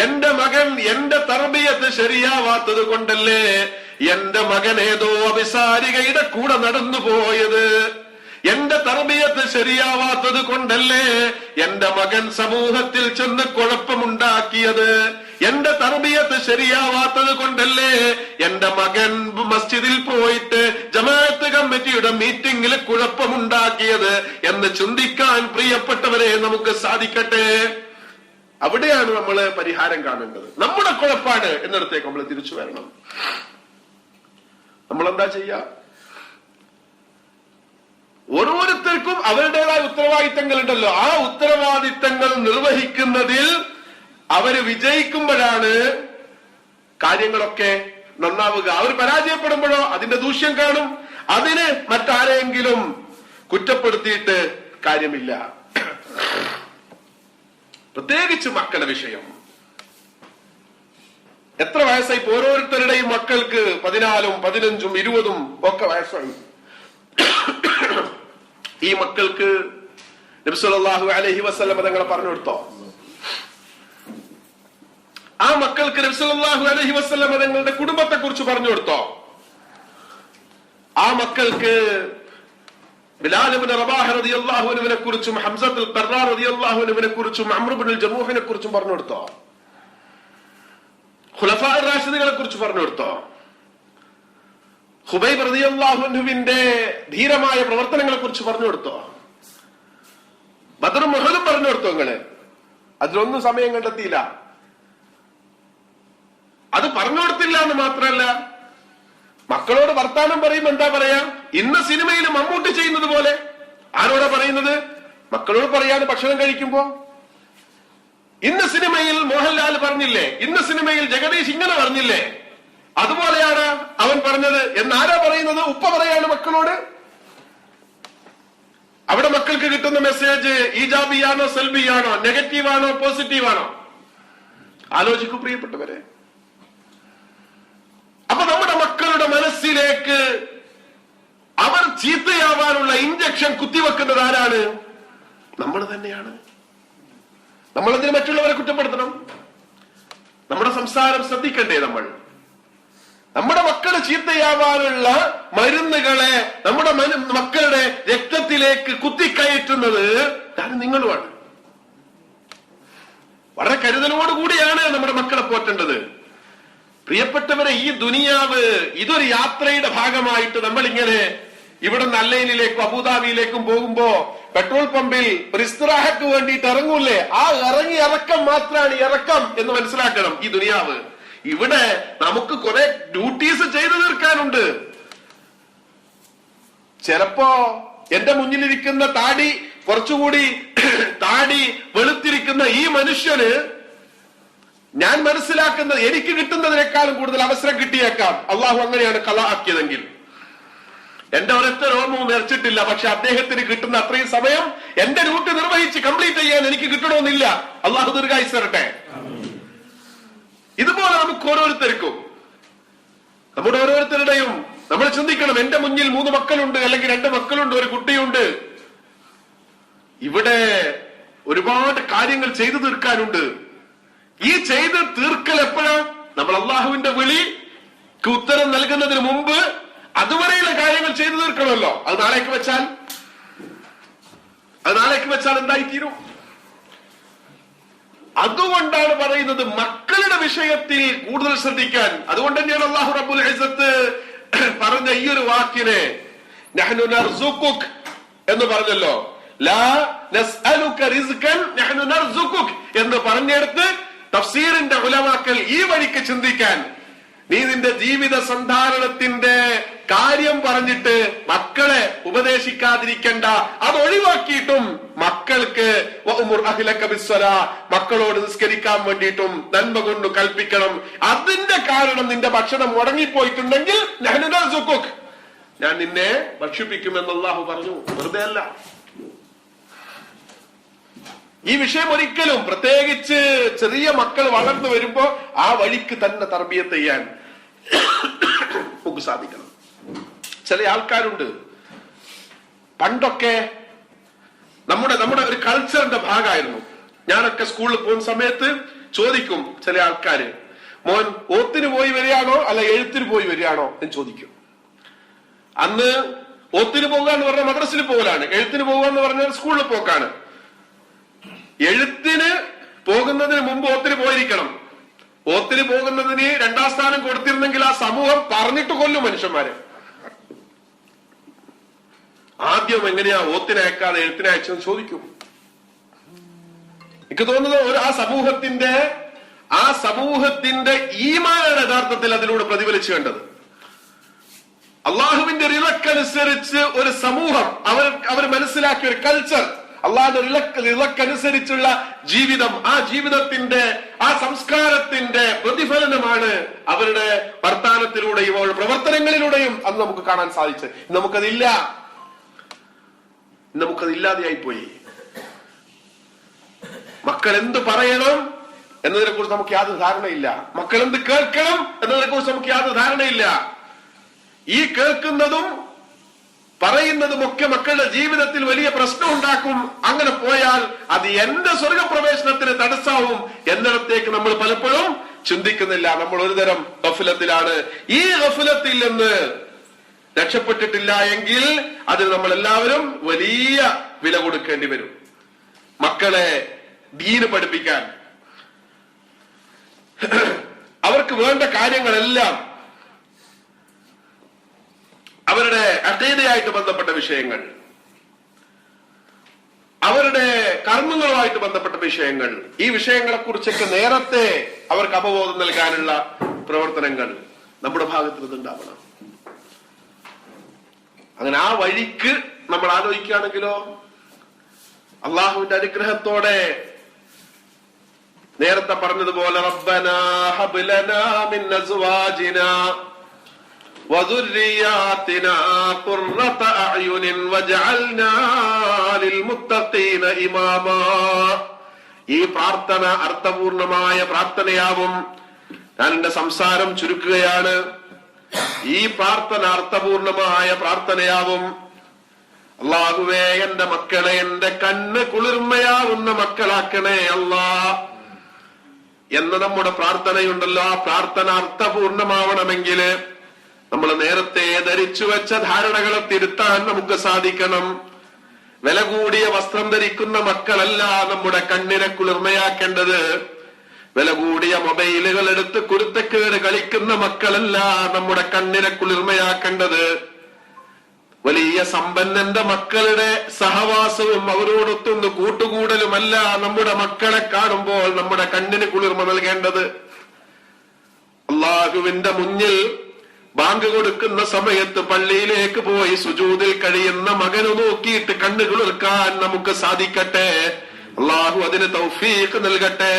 എന്റെ മകൻ എന്റെ തർബിയത്ത് ശരിയാവാത്തത് കൊണ്ടല്ലേ എന്റെ മകൻ ഏതോ അഭിസാരികയുടെ കൂടെ നടന്നു പോയത്? എന്റെ തർബിയത്ത് ശരിയാവാത്തത് കൊണ്ടല്ലേ എന്റെ മകൻ സമൂഹത്തിൽ ചെന്ന് കുഴപ്പമുണ്ടാക്കിയത്? എന്റെ തർബിയത്ത് ശരിയാവാത്തത് കൊണ്ടല്ലേ എന്റെ മകൻ മസ്ജിദിൽ പോയിട്ട് ജമാഅത്ത് കമ്മിറ്റിയുടെ മീറ്റിംഗിൽ കുഴപ്പമുണ്ടാക്കിയത് എന്ന് ചിന്തിക്കാൻ പ്രിയപ്പെട്ടവരെ നമുക്ക് സാധിക്കട്ടെ. അവിടെയാണ് നമ്മൾ പരിഹാരം കാണേണ്ടത്. നമ്മുടെ കുഴപ്പാണ് എന്നിടത്തേക്ക് നമ്മൾ തിരിച്ചു വരണം. നമ്മളെന്താ ചെയ്യാ? ഓരോരുത്തർക്കും അവരുടേതായ ഉത്തരവാദിത്തങ്ങൾ ഉണ്ടല്ലോ. ആ ഉത്തരവാദിത്തങ്ങൾ നിർവഹിക്കുന്നതിൽ അവര് വിജയിക്കുമ്പോഴാണ് കാര്യങ്ങളൊക്കെ നന്നാവുക. അവർ പരാജയപ്പെടുമ്പോഴോ അതിന്റെ ദൂഷ്യം കാണും. അതിന് മറ്റാരെങ്കിലും കുറ്റപ്പെടുത്തിയിട്ട് കാര്യമില്ല. പ്രത്യേകിച്ച് മക്കളുടെ വിഷയം. എത്ര വയസ്സായി? ഓരോരുത്തരുടെയും മക്കൾക്ക് 14, 15, 20 ഒക്കെ വയസ്സായി. ഈ മക്കൾക്ക് നബി സല്ലല്ലാഹു അലൈഹി വസല്ലം തങ്ങളെ പറഞ്ഞു കൊടുത്തോ? ആ മക്കൾക്ക് നബി സല്ലല്ലാഹു അലൈഹി വസല്ലം തങ്ങളുടെ കുടുംബത്തെ കുറിച്ച് പറഞ്ഞു കൊടുത്തോ? ആ മക്കൾക്ക് ബിലാൽ ഇബ്നു റബാഹ് റളിയല്ലാഹു അൻഹുവിനെ കുറിച്ചും ഹംസത്തുൽ ഖർറാർ റളിയല്ലാഹു അൻഹുവിനെ കുറിച്ചും അംർ ഇബ്നുൽ ജമൂഹിനെ കുറിച്ചും പറഞ്ഞു കൊടുത്തോ? ഖുലഫാഉർ റാഷിദുകളെ കുറിച്ച് പറഞ്ഞു കൊടുത്തോ? ഖുബൈബ് റളിയല്ലാഹു അൻഹുവിന്റെ ധീരമായ പ്രവർത്തനങ്ങളെ കുറിച്ച് പറഞ്ഞു കൊടുത്തോ? ബദറും ഉഹദും പറഞ്ഞു കൊടുത്തോ? നിങ്ങള് അതിലൊന്നും സമയം കണ്ടെത്തിയില്ല. അത് പറഞ്ഞു കൊടുത്തില്ല എന്ന് മാത്രമല്ല, മക്കളോട് വർത്താനം പറയുമ്പോ എന്താ പറയാ? ഇന്ന സിനിമയിൽ മമ്മൂട്ടി ചെയ്യുന്നത് പോലെ. ആരോടാ പറയുന്നത്? മക്കളോട് പറയാണ് ഭക്ഷണം കഴിക്കുമ്പോ. ഇന്ന സിനിമയിൽ മോഹൻലാൽ പറഞ്ഞില്ലേ, ഇന്ന സിനിമയിൽ ജഗദീഷ് ഇങ്ങനെ പറഞ്ഞില്ലേ, അതുപോലെയാണ് അവൻ പറഞ്ഞത് എന്നാരാ പറയുന്നത്? ഉപ്പ പറയാണ് മക്കളോട്. അവിടെ മക്കൾക്ക് കിട്ടുന്ന മെസ്സേജ് ഈജാബിയാണോ സെൽബിയാണോ, നെഗറ്റീവാണോ പോസിറ്റീവാണോ? ആലോചിക്കൂ പ്രിയപ്പെട്ടവരെ. അപ്പൊ നമ്മുടെ മക്കളുടെ മനസ്സിലേക്ക് അവർ ചീത്തയാവാനുള്ള ഇഞ്ചക്ഷൻ കുത്തിവെക്കുന്നത് ആരാണ്? നമ്മൾ തന്നെയാണ്. നമ്മളതിന് മറ്റുള്ളവരെ കുറ്റപ്പെടുത്തണം? നമ്മുടെ സംസാരം ശ്രദ്ധിക്കണ്ടേ? നമ്മുടെ മക്കള് ചീത്തയാവാനുള്ള മരുന്നുകളെ നമ്മുടെ മക്കളുടെ രക്തത്തിലേക്ക് കുത്തിക്കയറ്റുന്നത് നിങ്ങളുമാണ്. വളരെ കരുതലോടുകൂടിയാണ് നമ്മുടെ മക്കളെ പോറ്റേണ്ടത്. പ്രിയപ്പെട്ടവരെ, ഈ ദുനിയാവ് ഇതൊരു യാത്രയുടെ ഭാഗമായിട്ട് നമ്മളിങ്ങനെ ഇവിടെ നല്ലയിലേക്കും അബുദാബിയിലേക്കും പോകുമ്പോ പെട്രോൾ പമ്പിൽ ഒരു ഇസ്തിറാഹക്ക് വേണ്ടിയിട്ട് ഇറങ്ങൂലേ? ആ ഇറക്കം മാത്രമാണ് ഇറക്കം എന്ന് മനസ്സിലാക്കണം. ഈ ദുനിയാവ് ഇവിടെ നമുക്ക് കുറെ ഡ്യൂട്ടീസ് ചെയ്തു തീർക്കാനുണ്ട്. ചിലപ്പോ എന്റെ മുന്നിലിരിക്കുന്ന കുറച്ചുകൂടി താടി വെളുത്തിരിക്കുന്ന ഈ മനുഷ്യന് ഞാൻ മനസ്സിലാക്കുന്നത് എനിക്ക് കിട്ടുന്നതിനേക്കാളും കൂടുതൽ അവസരം കിട്ടിയേക്കാം. അള്ളാഹു അങ്ങനെയാണ് ഖളാ ആക്കിയതെങ്കിൽ. എന്റെ ഒരൊറ്റ രോമവും നിറച്ചിട്ടില്ല, പക്ഷെ അദ്ദേഹത്തിന് കിട്ടുന്ന അത്രയും സമയം എന്റെ ഡ്യൂട്ടി നിർവഹിച്ച് കംപ്ലീറ്റ് ചെയ്യാൻ എനിക്ക് കിട്ടണമെന്നില്ല. അള്ളാഹു ദീർഘായുസ്സ് തരട്ടെ. ഇതുപോലെ നമുക്ക് ഓരോരുത്തർക്കും, നമ്മുടെ ഓരോരുത്തരുടെയും നമ്മൾ ചിന്തിക്കണം. എന്റെ മുന്നിൽ 3 മക്കളുണ്ട്, അല്ലെങ്കിൽ 2 മക്കളുണ്ട്, ഒരു കുട്ടിയുണ്ട്. ഇവിടെ ഒരുപാട് കാര്യങ്ങൾ ചെയ്തു തീർക്കാനുണ്ട്. ഈ ചെയ്ത് തീർക്കൽ എപ്പോഴാ? നമ്മൾ അള്ളാഹുവിന്റെ വിളിക്ക് ഉത്തരം നൽകുന്നതിന് മുമ്പ് അതുവരെയുള്ള കാര്യങ്ങൾ ചെയ്തു തീർക്കണമല്ലോ. അത് നാളേക്ക് വെച്ചാൽ എന്തായിത്തീരും? അതുകൊണ്ടാണ് പറയുന്നത് മക്കളുടെ വിഷയത്തിൽ കൂടുതൽ ശ്രദ്ധിക്കാൻ. അതുകൊണ്ട് തന്നെയാണ് അല്ലാഹു റബ്ബുൽ ഇസ്സത്ത് പറഞ്ഞ ഈ ഒരു വാക്കിനെ നഹ്നു നർസുകുക് എന്ന് പറഞ്ഞല്ലോ. ലാ നസ്അലുക റിസ്കൻ നഹ്നു നർസുകുക് എന്ന് പറഞ്ഞെടുത്ത് തഫ്സീറിന്റെ ഉലമാക്കൾ ഈ വഴിക്ക് ചിന്തിക്കാൻ, നീ നിന്റെ ജീവിത സന്ധാരണത്തിന്റെ കാര്യം പറഞ്ഞിട്ട് മക്കളെ ഉപദേശിക്കാതിരിക്കണ്ട, അതൊഴിവാക്കിയിട്ടും മക്കൾക്ക് മക്കളോട് നിസ്കരിക്കാൻ വേണ്ടിയിട്ടും നന്മ കൊണ്ട് കൽപ്പിക്കണം. അതിന്റെ കാരണം നിന്റെ ഭക്ഷണം മുടങ്ങിപ്പോയിട്ടുണ്ടെങ്കിൽ ഞാൻ നിന്നെ ഭക്ഷിപ്പിക്കുമെന്ന് അല്ലാഹു പറഞ്ഞു. വെറുതെ അല്ല. ഈ വിഷയം ഒരിക്കലും, പ്രത്യേകിച്ച് ചെറിയ മക്കൾ വളർന്നു വരുമ്പോ ആ വഴിക്ക് തന്നെ തർബിയത്ത് ചെയ്യാൻ നമുക്ക് സാധിക്കണം. ചില ആൾക്കാരുണ്ട്, പണ്ടൊക്കെ നമ്മുടെ ഒരു കൾച്ചറിന്റെ ഭാഗമായിരുന്നു. ഞാനൊക്കെ സ്കൂളിൽ പോകുന്ന സമയത്ത് ചോദിക്കും ചില ആൾക്കാര്, മോൻ ഓത്തിന് പോയി വരികയാണോ അല്ല എഴുത്തിന് പോയി വരികയാണോ എന്ന് ചോദിക്കും. അന്ന് ഓത്തിന് പോകുക എന്ന് പറഞ്ഞാൽ മദ്രസിൽ പോകലാണ്, എഴുത്തിന് പോകുക എന്ന് പറഞ്ഞാൽ സ്കൂളിൽ പോക്കാണ്. എഴുത്തിന് പോകുന്നതിന് മുമ്പ് ഓത്തിന് പോയിരിക്കണം. ഓത്തിന് പോകുന്നതിന് 2ാം സ്ഥാനം കൊടുത്തിരുന്നെങ്കിൽ ആ സമൂഹം പറഞ്ഞിട്ട് കൊല്ലും മനുഷ്യന്മാരെ. ആദ്യം എങ്ങനെയാ ഓത്തിനയക്കാതെ എഴുത്തിനയച്ചെന്ന് ചോദിക്കും. എനിക്ക് തോന്നുന്നത് ആ സമൂഹത്തിന്റെ ഈമാനാണ് യഥാർത്ഥത്തിൽ അതിലൂടെ പ്രതിഫലിച്ചു വേണ്ടത്. അള്ളാഹുവിന്റെ റിളക്കനുസരിച്ച് ഒരു സമൂഹം അവർ മനസ്സിലാക്കിയ ഒരു കൾച്ചർ, അള്ളാഹുവിന്റെ ഇളക്കനുസരിച്ചുള്ള ജീവിതം, ആ ജീവിതത്തിന്റെ ആ സംസ്കാരത്തിന്റെ പ്രതിഫലനമാണ് അവരുടെ വർത്താനത്തിലൂടെയും അവരുടെ പ്രവർത്തനങ്ങളിലൂടെയും അത് നമുക്ക് കാണാൻ സാധിച്ചത്. നമുക്കതില്ലാതെയായി പോയി. മക്കൾ എന്ത് പറയണം എന്നതിനെ കുറിച്ച് നമുക്ക് യാതൊരു ധാരണയില്ല. മക്കൾ എന്ത് കേൾക്കണം എന്നതിനെ കുറിച്ച് നമുക്ക് യാതൊരു ധാരണയില്ല. ഈ കേൾക്കുന്നതും പറയുന്നതും ഒക്കെ മക്കളുടെ ജീവിതത്തിൽ വലിയ പ്രശ്നം ഉണ്ടാക്കും. അങ്ങനെ പോയാൽ അത് എന്റെ സ്വർഗപ്രവേശനത്തിന് തടസ്സമാവും എന്നിടത്തേക്ക് നമ്മൾ പലപ്പോഴും ചിന്തിക്കുന്നില്ല. നമ്മൾ ഒരുതരം ഗഫലത്തിലാണ്. ഈ ഗഫലത്തിൽ നിന്ന് രക്ഷപ്പെട്ടിട്ടില്ല എങ്കിൽ അതിന് നമ്മൾ എല്ലാവരും വലിയ വില കൊടുക്കേണ്ടി വരും. മക്കളെ ദീന് പഠിപ്പിക്കാൻ അവർക്ക് വേണ്ട കാര്യങ്ങളെല്ലാം അവരുടെ അഖീദയായിട്ട് ബന്ധപ്പെട്ട വിഷയങ്ങൾ, അവരുടെ കർമ്മങ്ങളുമായിട്ട് ബന്ധപ്പെട്ട വിഷയങ്ങൾ, ഈ വിഷയങ്ങളെ കുറിച്ചൊക്കെ നേരത്തെ അവർക്ക് അവബോധം നൽകാനുള്ള പ്രവർത്തനങ്ങൾ നമ്മുടെ ഭാഗത്ത് നിന്നുണ്ടാവണം. അങ്ങനെ ആ വഴിക്ക് നമ്മൾ ആലോചിക്കുകയാണെങ്കിലോ അള്ളാഹുവിന്റെ അനുഗ്രഹത്തോടെ നേരത്തെ പറഞ്ഞതുപോലെ റബ്ബനാ ഹബ് ലനാ മിൻ അസ്വാജിനാ വദുർരിയാതിനാ ഖുർറത അഅ്യുനിൻ വജഅൽനാ ലിൽമുത്തഖീന ഇമാമാ. ഈ പ്രാർത്ഥന അർത്ഥപൂർണമായ പ്രാർത്ഥനയാവും. ഞാൻ എന്റെ സംസാരം ചുരുക്കുകയാണ്. ഈ പ്രാർത്ഥന അർത്ഥപൂർണമായ പ്രാർത്ഥനയാവും. അല്ലാഹുവേ, എന്റെ മക്കളെ എന്റെ കണ്ണ് കുളിർമയാവുന്ന മക്കളാക്കണേ അല്ലാ എന്ന് നമ്മുടെ പ്രാർത്ഥനയുണ്ടല്ലോ. ആ പ്രാർത്ഥന അർത്ഥപൂർണമാവണമെങ്കിൽ നമ്മൾ നേരത്തെ ധരിച്ചു വെച്ച ധാരണകളെ തിരുത്താൻ നമുക്ക് സാധിക്കണം. വില കൂടിയ വസ്ത്രം ധരിക്കുന്ന മക്കളല്ല നമ്മുടെ കണ്ണിനെ കുളിർമയാക്കേണ്ടത്. വില കൂടിയ മൊബൈലുകൾ എടുത്ത് കുരുത്തക്കേട് കളിക്കുന്ന മക്കളല്ല നമ്മുടെ കണ്ണിനെ കുളിർമയാക്കേണ്ടത്. വലിയ സമ്പന്നന്റെ മക്കളുടെ സഹവാസവും അവരോടൊത്തൊന്ന് കൂട്ടുകൂടലുമല്ല നമ്മുടെ മക്കളെ കാണുമ്പോൾ നമ്മുടെ കണ്ണിന് കുളിർമ നൽകേണ്ടത്. അള്ളാഹുവിന്റെ മുന്നിൽ ബാങ്ക് കൊടുക്കുന്ന സമയത്ത് പള്ളിയിലേക്ക് പോയി സുജൂദിൽ കഴിയുന്ന മകനെ നോക്കിയിട്ട് കണ്ണ് കുളിർക്കാൻ നമുക്ക് സാധിക്കട്ടെ. അള്ളാഹു അതിന് തൗഫീഖ് നൽകട്ടെ.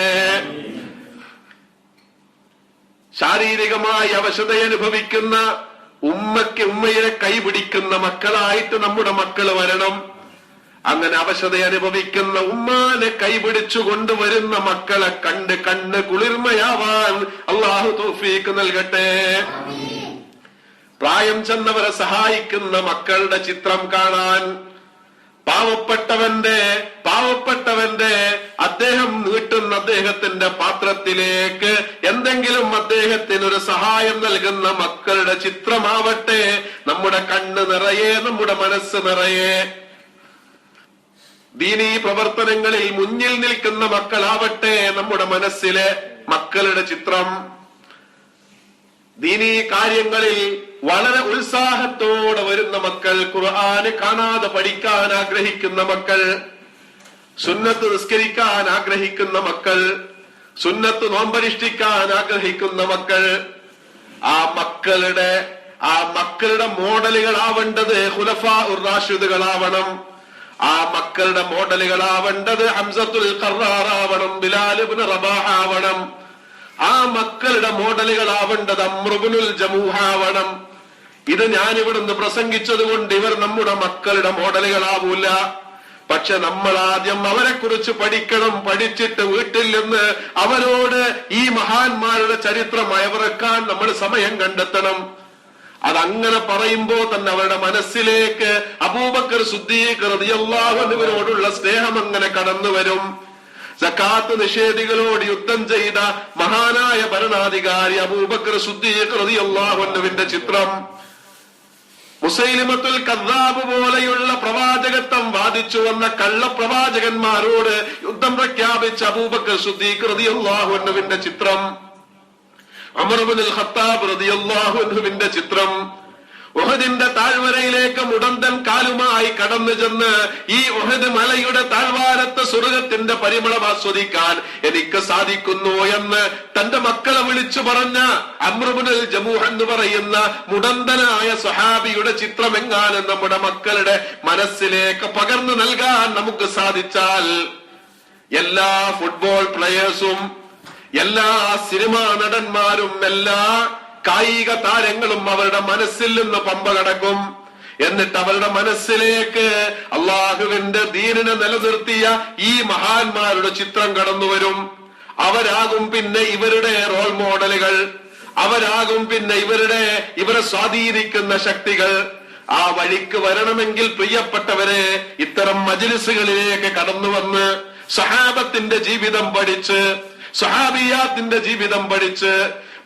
ശാരീരികമായി അവശത അനുഭവിക്കുന്ന ഉമ്മയെ കൈപിടിക്കുന്ന മക്കളായിട്ട് നമ്മുടെ മക്കള് വരണം. അങ്ങനെ അവശത അനുഭവിക്കുന്ന ഉമ്മാനെ കൈപിടിച്ചു കൊണ്ടുവരുന്ന മക്കളെ കണ്ട് കണ്ണ് കുളിർമയാവാൻ അള്ളാഹു തൗഫീഖ് നൽകട്ടെ. പ്രായം ചെന്നവരെ സഹായിക്കുന്ന മക്കളുടെ ചിത്രം കാണാൻ, പാവപ്പെട്ടവന്റെ അദ്ദേഹം നീട്ടുന്ന അദ്ദേഹത്തിന്റെ പാത്രത്തിലേക്ക് എന്തെങ്കിലും അദ്ദേഹത്തിനൊരു സഹായം നൽകുന്ന മക്കളുടെ ചിത്രമാവട്ടെ നമ്മുടെ കണ്ണ് നിറയെ, നമ്മുടെ മനസ്സ് നിറയെ. ദീനീ പ്രവർത്തനങ്ങളിൽ മുന്നിൽ നിൽക്കുന്ന മക്കളാവട്ടെ നമ്മുടെ മനസ്സിലെ മക്കളുടെ ചിത്രം. ദീനീ കാര്യങ്ങളിൽ വളരെ ഉത്സാഹത്തോടെ വരുന്ന മക്കൾ, ഖുർആന് കാണാതെ പഠിക്കാൻ ആഗ്രഹിക്കുന്ന മക്കൾ, സുന്നത്ത് നിസ്കരിക്കാൻ ആഗ്രഹിക്കുന്ന മക്കൾ, സുന്നത്ത് നോമ്പനുഷ്ഠിക്കാൻ ആഗ്രഹിക്കുന്ന മക്കൾ, ആ മക്കളുടെ മോഡലുകളാവേണ്ടത് ഖുലഫാഉർ റാഷിദുകളാവണം. ആ മക്കളുടെ മോഡലുകളാവേണ്ടത് ഹംസത്തുൽ ഖറാറാവണം, ബിലാൽ ഇബ്നു റബാഹ് ആവണം. ആ മക്കളുടെ മോഡലുകളാവേണ്ടത് അംർ ഇബ്നുൽ ജമൂഹ് ആവണം. ഇത് ഞാനിവിടുന്ന് പ്രസംഗിച്ചത് കൊണ്ട് ഇവർ നമ്മുടെ മക്കളുടെ മോഡലുകളാവൂല. പക്ഷെ നമ്മൾ ആദ്യം അവരെ കുറിച്ച് പഠിക്കണം. പഠിച്ചിട്ട് വീട്ടിൽ നിന്ന് അവരോട് ഈ മഹാന്മാരുടെ ചരിത്രം അയവിറക്കാൻ നമ്മൾ സമയം കണ്ടെത്തണം. അതങ്ങനെ പറയുമ്പോ തന്നെ അവരുടെ മനസ്സിലേക്ക് അബൂബക്കർ സിദ്ദീഖ് റളിയല്ലാഹു അൻഹുവിനോടുള്ള സ്നേഹം അങ്ങനെ കടന്നു വരും. സക്കാത്ത് നിഷേധികളോട് യുദ്ധം ചെയ്ത മഹാനായ ഭരണാധികാരി അബൂബക്കർ സിദ്ദീഖ് റളിയല്ലാഹു അൻഹുവിന്റെ ചിത്രം, മുസൈലിമത്തുൽ കദ്ദാബ് പോലെയുള്ള പ്രവാചകത്വം വാദിച്ചു വന്ന കള്ളപ്രവാചകന്മാരോട് യുദ്ധം പ്രഖ്യാപിച്ച അബൂബക്കർ സിദ്ദീഖ് റളിയല്ലാഹു അൻഹുവിന്റെ ചിത്രം, ഉമർ ഇബ്നുൽ ഖത്താബ് റളിയല്ലാഹു അൻഹുവിന്റെ ചിത്രം, ഉഹദിന്റെ താഴ്വരയിലേക്ക് മുടന്തൻ കാലുമായി കടന്നു ചെന്ന് ഈ ഉഹദ് മലയുടെ താഴ്വാരത്തെ സ്വർഗത്തിന്റെ പരിമളം ആസ്വദിക്കാൻ എനിക്ക് സാധിക്കുന്നു എന്ന് തന്റെ മക്കളെ വിളിച്ചു പറഞ്ഞ അമ്രുബ്നുൽ ജമൂഹ് എന്ന് പറയുന്ന മുടന്തനായ സ്വഹാബിയുടെ ചിത്രമെങ്ങാനും നമ്മുടെ മക്കളുടെ മനസ്സിലേക്ക് പകർന്നു നൽകാൻ നമുക്ക് സാധിച്ചാൽ, എല്ലാ ഫുട്ബോൾ പ്ലെയേഴ്സും, എല്ലാ സിനിമാ നടന്മാരും, എല്ലാ കായിക താരങ്ങളും അവരുടെ മനസ്സിൽ നിന്ന് പമ്പ കടക്കും. എന്നിട്ട് അവരുടെ മനസ്സിലേക്ക് അള്ളാഹുവിന്റെ ദീനിനെ നിലനിർത്തിയ ഈ മഹാന്മാരുടെ ചിത്രം കടന്നു വരും. അവരാകും പിന്നെ ഇവരുടെ റോൾ മോഡലുകൾ, അവരാകും പിന്നെ ഇവരെ സ്വാധീനിക്കുന്ന ശക്തികൾ. ആ വഴിക്ക് വരണമെങ്കിൽ പ്രിയപ്പെട്ടവരെ, ഇത്തരം മജ്‌ലിസുകളിലേക്ക് കടന്നു വന്ന് സഹാബത്തിന്റെ ജീവിതം പഠിച്ച്, സഹാബിയാത്തിന്റെ ജീവിതം പഠിച്ച്,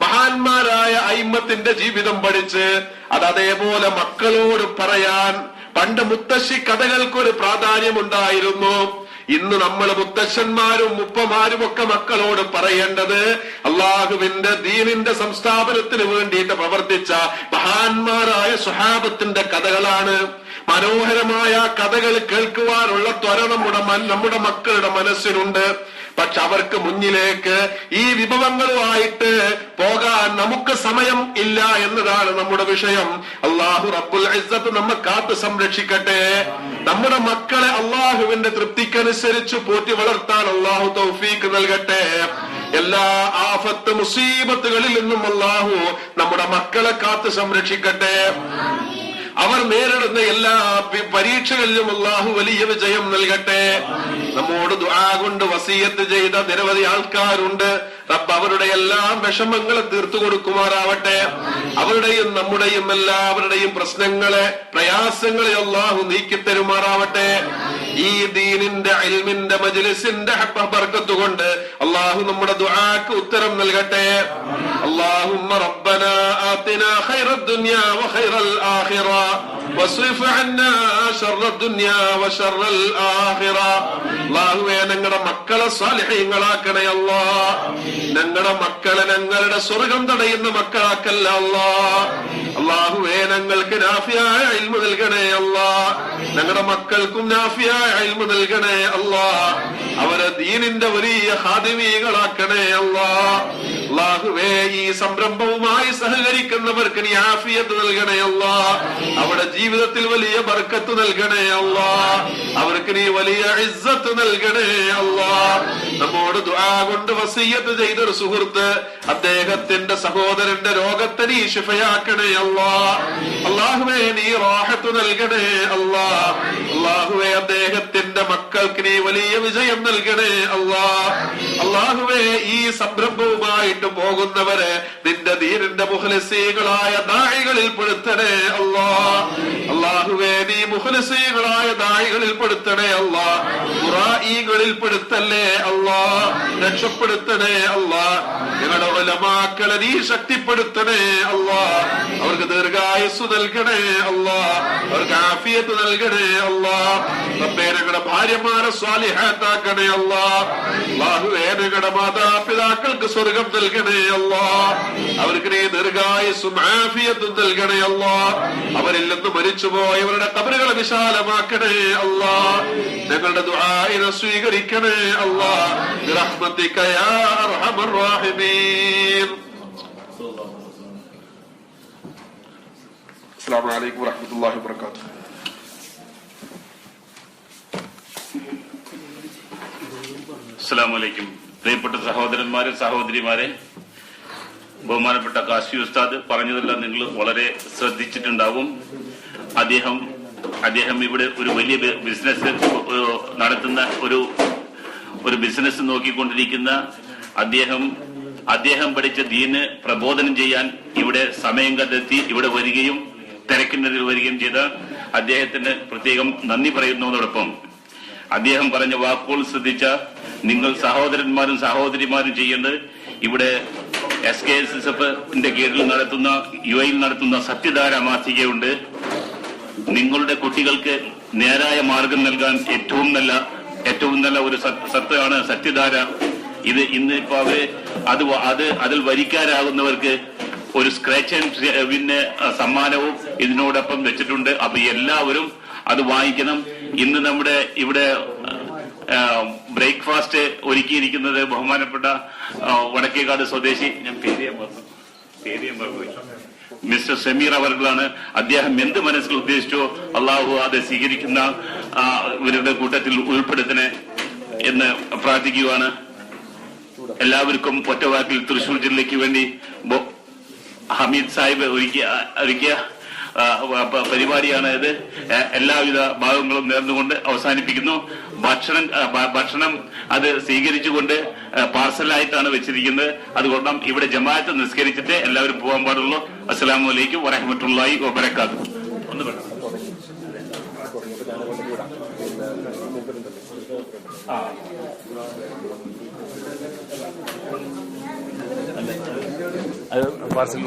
മഹാന്മാരായ അയിമ്മത്തിന്റെ ജീവിതം പഠിച്ച് അത് അതേപോലെ മക്കളോട് പറയാൻ. പണ്ട് മുത്തശ്ശി കഥകൾക്കൊരു പ്രാധാന്യമുണ്ടായിരുന്നു. ഇന്ന് നമ്മൾ മുത്തശ്ശന്മാരും മുപ്പമാരും ഒക്കെ മക്കളോട് പറയേണ്ടത് അള്ളാഹുവിന്റെ ദീനിന്റെ സംസ്ഥാപനത്തിന് വേണ്ടിയിട്ട് പ്രവർത്തിച്ച മഹാന്മാരായ സ്വഹാബത്തിന്റെ കഥകളാണ്. മനോഹരമായ കഥകൾ കേൾക്കുവാനുള്ള ത്വര നമ്മുടെ മക്കളുടെ മനസ്സിലുണ്ട്. പക്ഷെ അവർക്ക് മുന്നിലേക്ക് ഈ വിഭവങ്ങളുമായിട്ട് പോകാൻ നമുക്ക് സമയം ഇല്ല എന്നതാണ് നമ്മുടെ വിഷയം. അല്ലാഹു റബ്ബുൽ ഇസ്സത്ത് നമ്മെ കാത്ത് സംരക്ഷിക്കട്ടെ. നമ്മുടെ മക്കളെ അള്ളാഹുവിന്റെ തൃപ്തിക്കനുസരിച്ച് പോറ്റി വളർത്താൻ അള്ളാഹു തൗഫീക്ക് നൽകട്ടെ. എല്ലാ ആഫത്ത് മുസീബത്തുകളിൽ നിന്നും അള്ളാഹു നമ്മുടെ മക്കളെ കാത്ത് സംരക്ഷിക്കട്ടെ. അവർ നേരിടുന്ന എല്ലാ പരീക്ഷകളിലും അള്ളാഹു വലിയ വിജയം നൽകട്ടെ. നമ്മോട് ദുആ കൊണ്ട് വസിയത്ത് ചെയ്ത നിരവധി ആൾക്കാരുണ്ട്. റബ്ബ് അവരുടെ എല്ലാ വിഷമങ്ങളെ തീർത്തു കൊടുക്കുമാറാവട്ടെ. അവരുടെയും നമ്മുടെയും എല്ലാവരുടെയും പ്രശ്നങ്ങളെ, പ്രയാസങ്ങളെ അള്ളാഹു നീക്കിത്തരുമാറാവട്ടെ. ഈ ദീനിന്റെ ഇൽമിന്റെ മജ്‌ലിസിന്റെ ബർക്കത്ത് കൊണ്ട് അള്ളാഹു നമ്മുടെ ദുആക്ക് ഉത്തരം നൽകട്ടെ. അല്ലാഹുമ്മ റബ്ബനാ ആതിനാ ഖൈറദ് ദുനിയാ വ ഖൈറൽ ആഖിറ വസ്രിഫ് അന്നാ ശർറദ് ദുനിയാ വ ശർറൽ ആഖിറ. അല്ലാഹുവേ, ഞങ്ങളുടെ മക്കളെ സാലിഹീങ്ങളാക്കണേ അല്ലാഹ്. ഞങ്ങളുടെ മക്കളെ ഞങ്ങളുടെ സ്വർഗം തടയുന്ന മക്കളാക്കല്ല അല്ലാഹ്. അല്ലാഹുവേ, ഞങ്ങൾക്ക് നാഫിയായ ഇൽമു നൽകണേ അല്ലാഹ്. ഞങ്ങളുടെ മക്കൾക്കും നാഫിയായ ഇൽമു നൽകണേ അല്ലാഹ്. അവരെ ദീനിന്റെ വലിയ ഖാദിമീകളാക്കണേ അല്ലാഹ്. അല്ലാഹുവേ, ഈ സംരംഭവുമായി സഹകരിക്കുന്നവർക്ക് നീ ആഫിയത്ത് നൽകണേ അല്ലാഹ്. അവരുടെ ജീവിതത്തിൽ വലിയ ബർക്കത്ത് നൽകണേ അല്ലാഹ്. അവർക്ക് നീ വലിയ ഇസ്സത്ത് നൽകണേ അല്ലാഹ്. നമ്മോട് ദുആ കൊണ്ട് വസിയ്യത്ത് ചെയ്തൊരു സുഹൃത്ത്, അദ്ദേഹത്തിന്റെ സഹോദരന്റെ രോഗത്തെ നീ ശിഫയാക്കണേ അല്ലാഹ്. അല്ലാഹുവേ, നീ റാഹത്ത് നൽകണേ അല്ലാഹ്. അല്ലാഹുവേ, അദ്ദേഹത്തിന്റെ മക്കൾക്ക് നീ വലിയ വിജയം നൽകണേ അല്ലാഹ്. അല്ലാഹുവേ, ഈ സംരംഭവുമായിട്ട് പോകുന്നവരെ നിന്റെ ദീനിന്റെ മുഖ്ലിസീകളായ ദാഇകളിൽ പെടുത്തണേ അല്ലാഹ്. അല്ലാഹുവേ, നീ മുഖ്ലിസീകളായ ദാഇകളിൽ പെടുത്തണേ അല്ലാഹ്. ഖുറാഇകളിൽ പെടുത്തല്ലേ അല്ലാഹ്. രക്ഷപ്പെടുത്തണേ അല്ലാഹ്. ഞങ്ങളുടെ ഉലമാക്കളെ നീ ശക്തിപ്പെടുത്തണേ അല്ലാഹ്. അവർക്ക് ദീർഘായുസ്സ് നൽകണേ അല്ലാഹ്. അവർക്ക് ആഫിയത്ത് നൽകണേ അല്ലാഹ്. റബ്ബേ, ഞങ്ങളുടെ ഭാര്യമാരെ സ്വാലിഹാത്താക്കണേ അല്ലാഹ്. അല്ലാഹുവേ, ഞങ്ങളുടെ മാതാപിതാക്കൾക്ക് സ്വർഗം നൽകണേ അല്ലാഹ്. അവർക്ക് നീ ദീർഘായുസ്സും ആഫിയത്തും നൽകണേ അല്ലാഹ്. അവരിൽ നിന്ന് മരിച്ചുപോയവരുടെ ഖബറുകളെ വിശാലമാക്കണേ അല്ലാഹ്. ഞങ്ങളുടെ ദുആഇനെ സ്വീകരിക്കണേ അല്ലാഹ്. ബിറഹ്മതിക യാ അർഹമർ റഹീമീൻ. അസ്സലാമു അലൈക്കും വറഹ്മത്തുള്ളാഹി വബറകാതുഹു. അസ്സലാമു അലൈക്കും. പ്രിയപ്പെട്ട സഹോദരന്മാരെ, സഹോദരിമാരെ, ബഹുമാനപ്പെട്ട കാശി ഉസ്താദ് പറഞ്ഞതെല്ലാം നിങ്ങൾ വളരെ ശ്രദ്ധിച്ചിട്ടുണ്ടാവും. അദ്ദേഹം ഇവിടെ ഒരു വലിയ ബിസിനസ് നടത്തുന്ന ഒരു ബിസിനസ് നോക്കിക്കൊണ്ടിരിക്കുന്ന അദ്ദേഹം പഠിച്ച ദീന് പ്രബോധനം ചെയ്യാൻ ഇവിടെ സമയം കണ്ടെത്തി ഇവിടെ വരികയും തിരക്കിനിടയിൽ വരികയും ചെയ്ത അദ്ദേഹത്തിന് പ്രത്യേകം നന്ദി പറയുന്നതോടൊപ്പം അദ്ദേഹം പറഞ്ഞ വാക്കുകൾ ശ്രദ്ധിച്ച നിങ്ങൾ സഹോദരന്മാരും സഹോദരിമാരും ചെയ്യേണ്ടത് ഇവിടെ SKSSFന്റെ കീഴിൽ നടത്തുന്ന UAE നടത്തുന്ന സത്യധാര മാസികയുണ്ട്. നിങ്ങളുടെ കുട്ടികൾക്ക് നേരായ മാർഗം നൽകാൻ ഏറ്റവും നല്ല ഒരു സത്യമാണ് സത്യധാര. ഇത് ഇന്നിപ്പോ അതിൽ വരിക്കാരാകുന്നവർക്ക് ഒരു സ്ക്രാച്ച് ആൻഡ് വിന് സമ്മാനവും ഇതിനോടൊപ്പം വെച്ചിട്ടുണ്ട്. അപ്പൊ എല്ലാവരും അത് വാങ്ങിക്കണം. ഇന്ന് നമ്മുടെ ഇവിടെ ബ്രേക്ക്ഫാസ്റ്റ് ഒരുക്കിയിരിക്കുന്നത് ബഹുമാനപ്പെട്ട വടക്കേക്കാട് സ്വദേശി, ഞാൻ പേര് പറഞ്ഞു, മിസ്റ്റർ സമീർ അവർകളാണ്. അദ്ദേഹം എന്ത് മനസ്സിൽ ഉദ്ദേശിച്ചോ അള്ളാഹു അത് സ്വീകരിക്കുന്ന ഇവരുടെ കൂട്ടത്തിൽ ഉൾപ്പെടുത്തണേ എന്ന് പ്രാർത്ഥിക്കുകയാണ്. എല്ലാവർക്കും ഒറ്റവാക്കിൽ തൃശൂർ ജില്ലയ്ക്ക് വേണ്ടി ഹമീദ് സാഹിബ് ഒരുക്കിയ പരിപാടിയാണ് ഇത്. എല്ലാവിധ ഭാഗങ്ങളും നേർന്നുകൊണ്ട് അവസാനിപ്പിക്കുന്നു. ഭക്ഷണം അത് സ്വീകരിച്ചുകൊണ്ട് പാർസലായിട്ടാണ് വെച്ചിരിക്കുന്നത്. അതുകൊണ്ട് ഇവിടെ ജമാഅത്ത് നിസ്കരിച്ചിട്ട് എല്ലാവരും പോകാൻ പാടുള്ളൂ. അസ്സലാമു അലൈക്കും വറഹ്മത്തുള്ളാഹി വബറകാതുഹു. ഒന്ന് വേണം പാർസൽ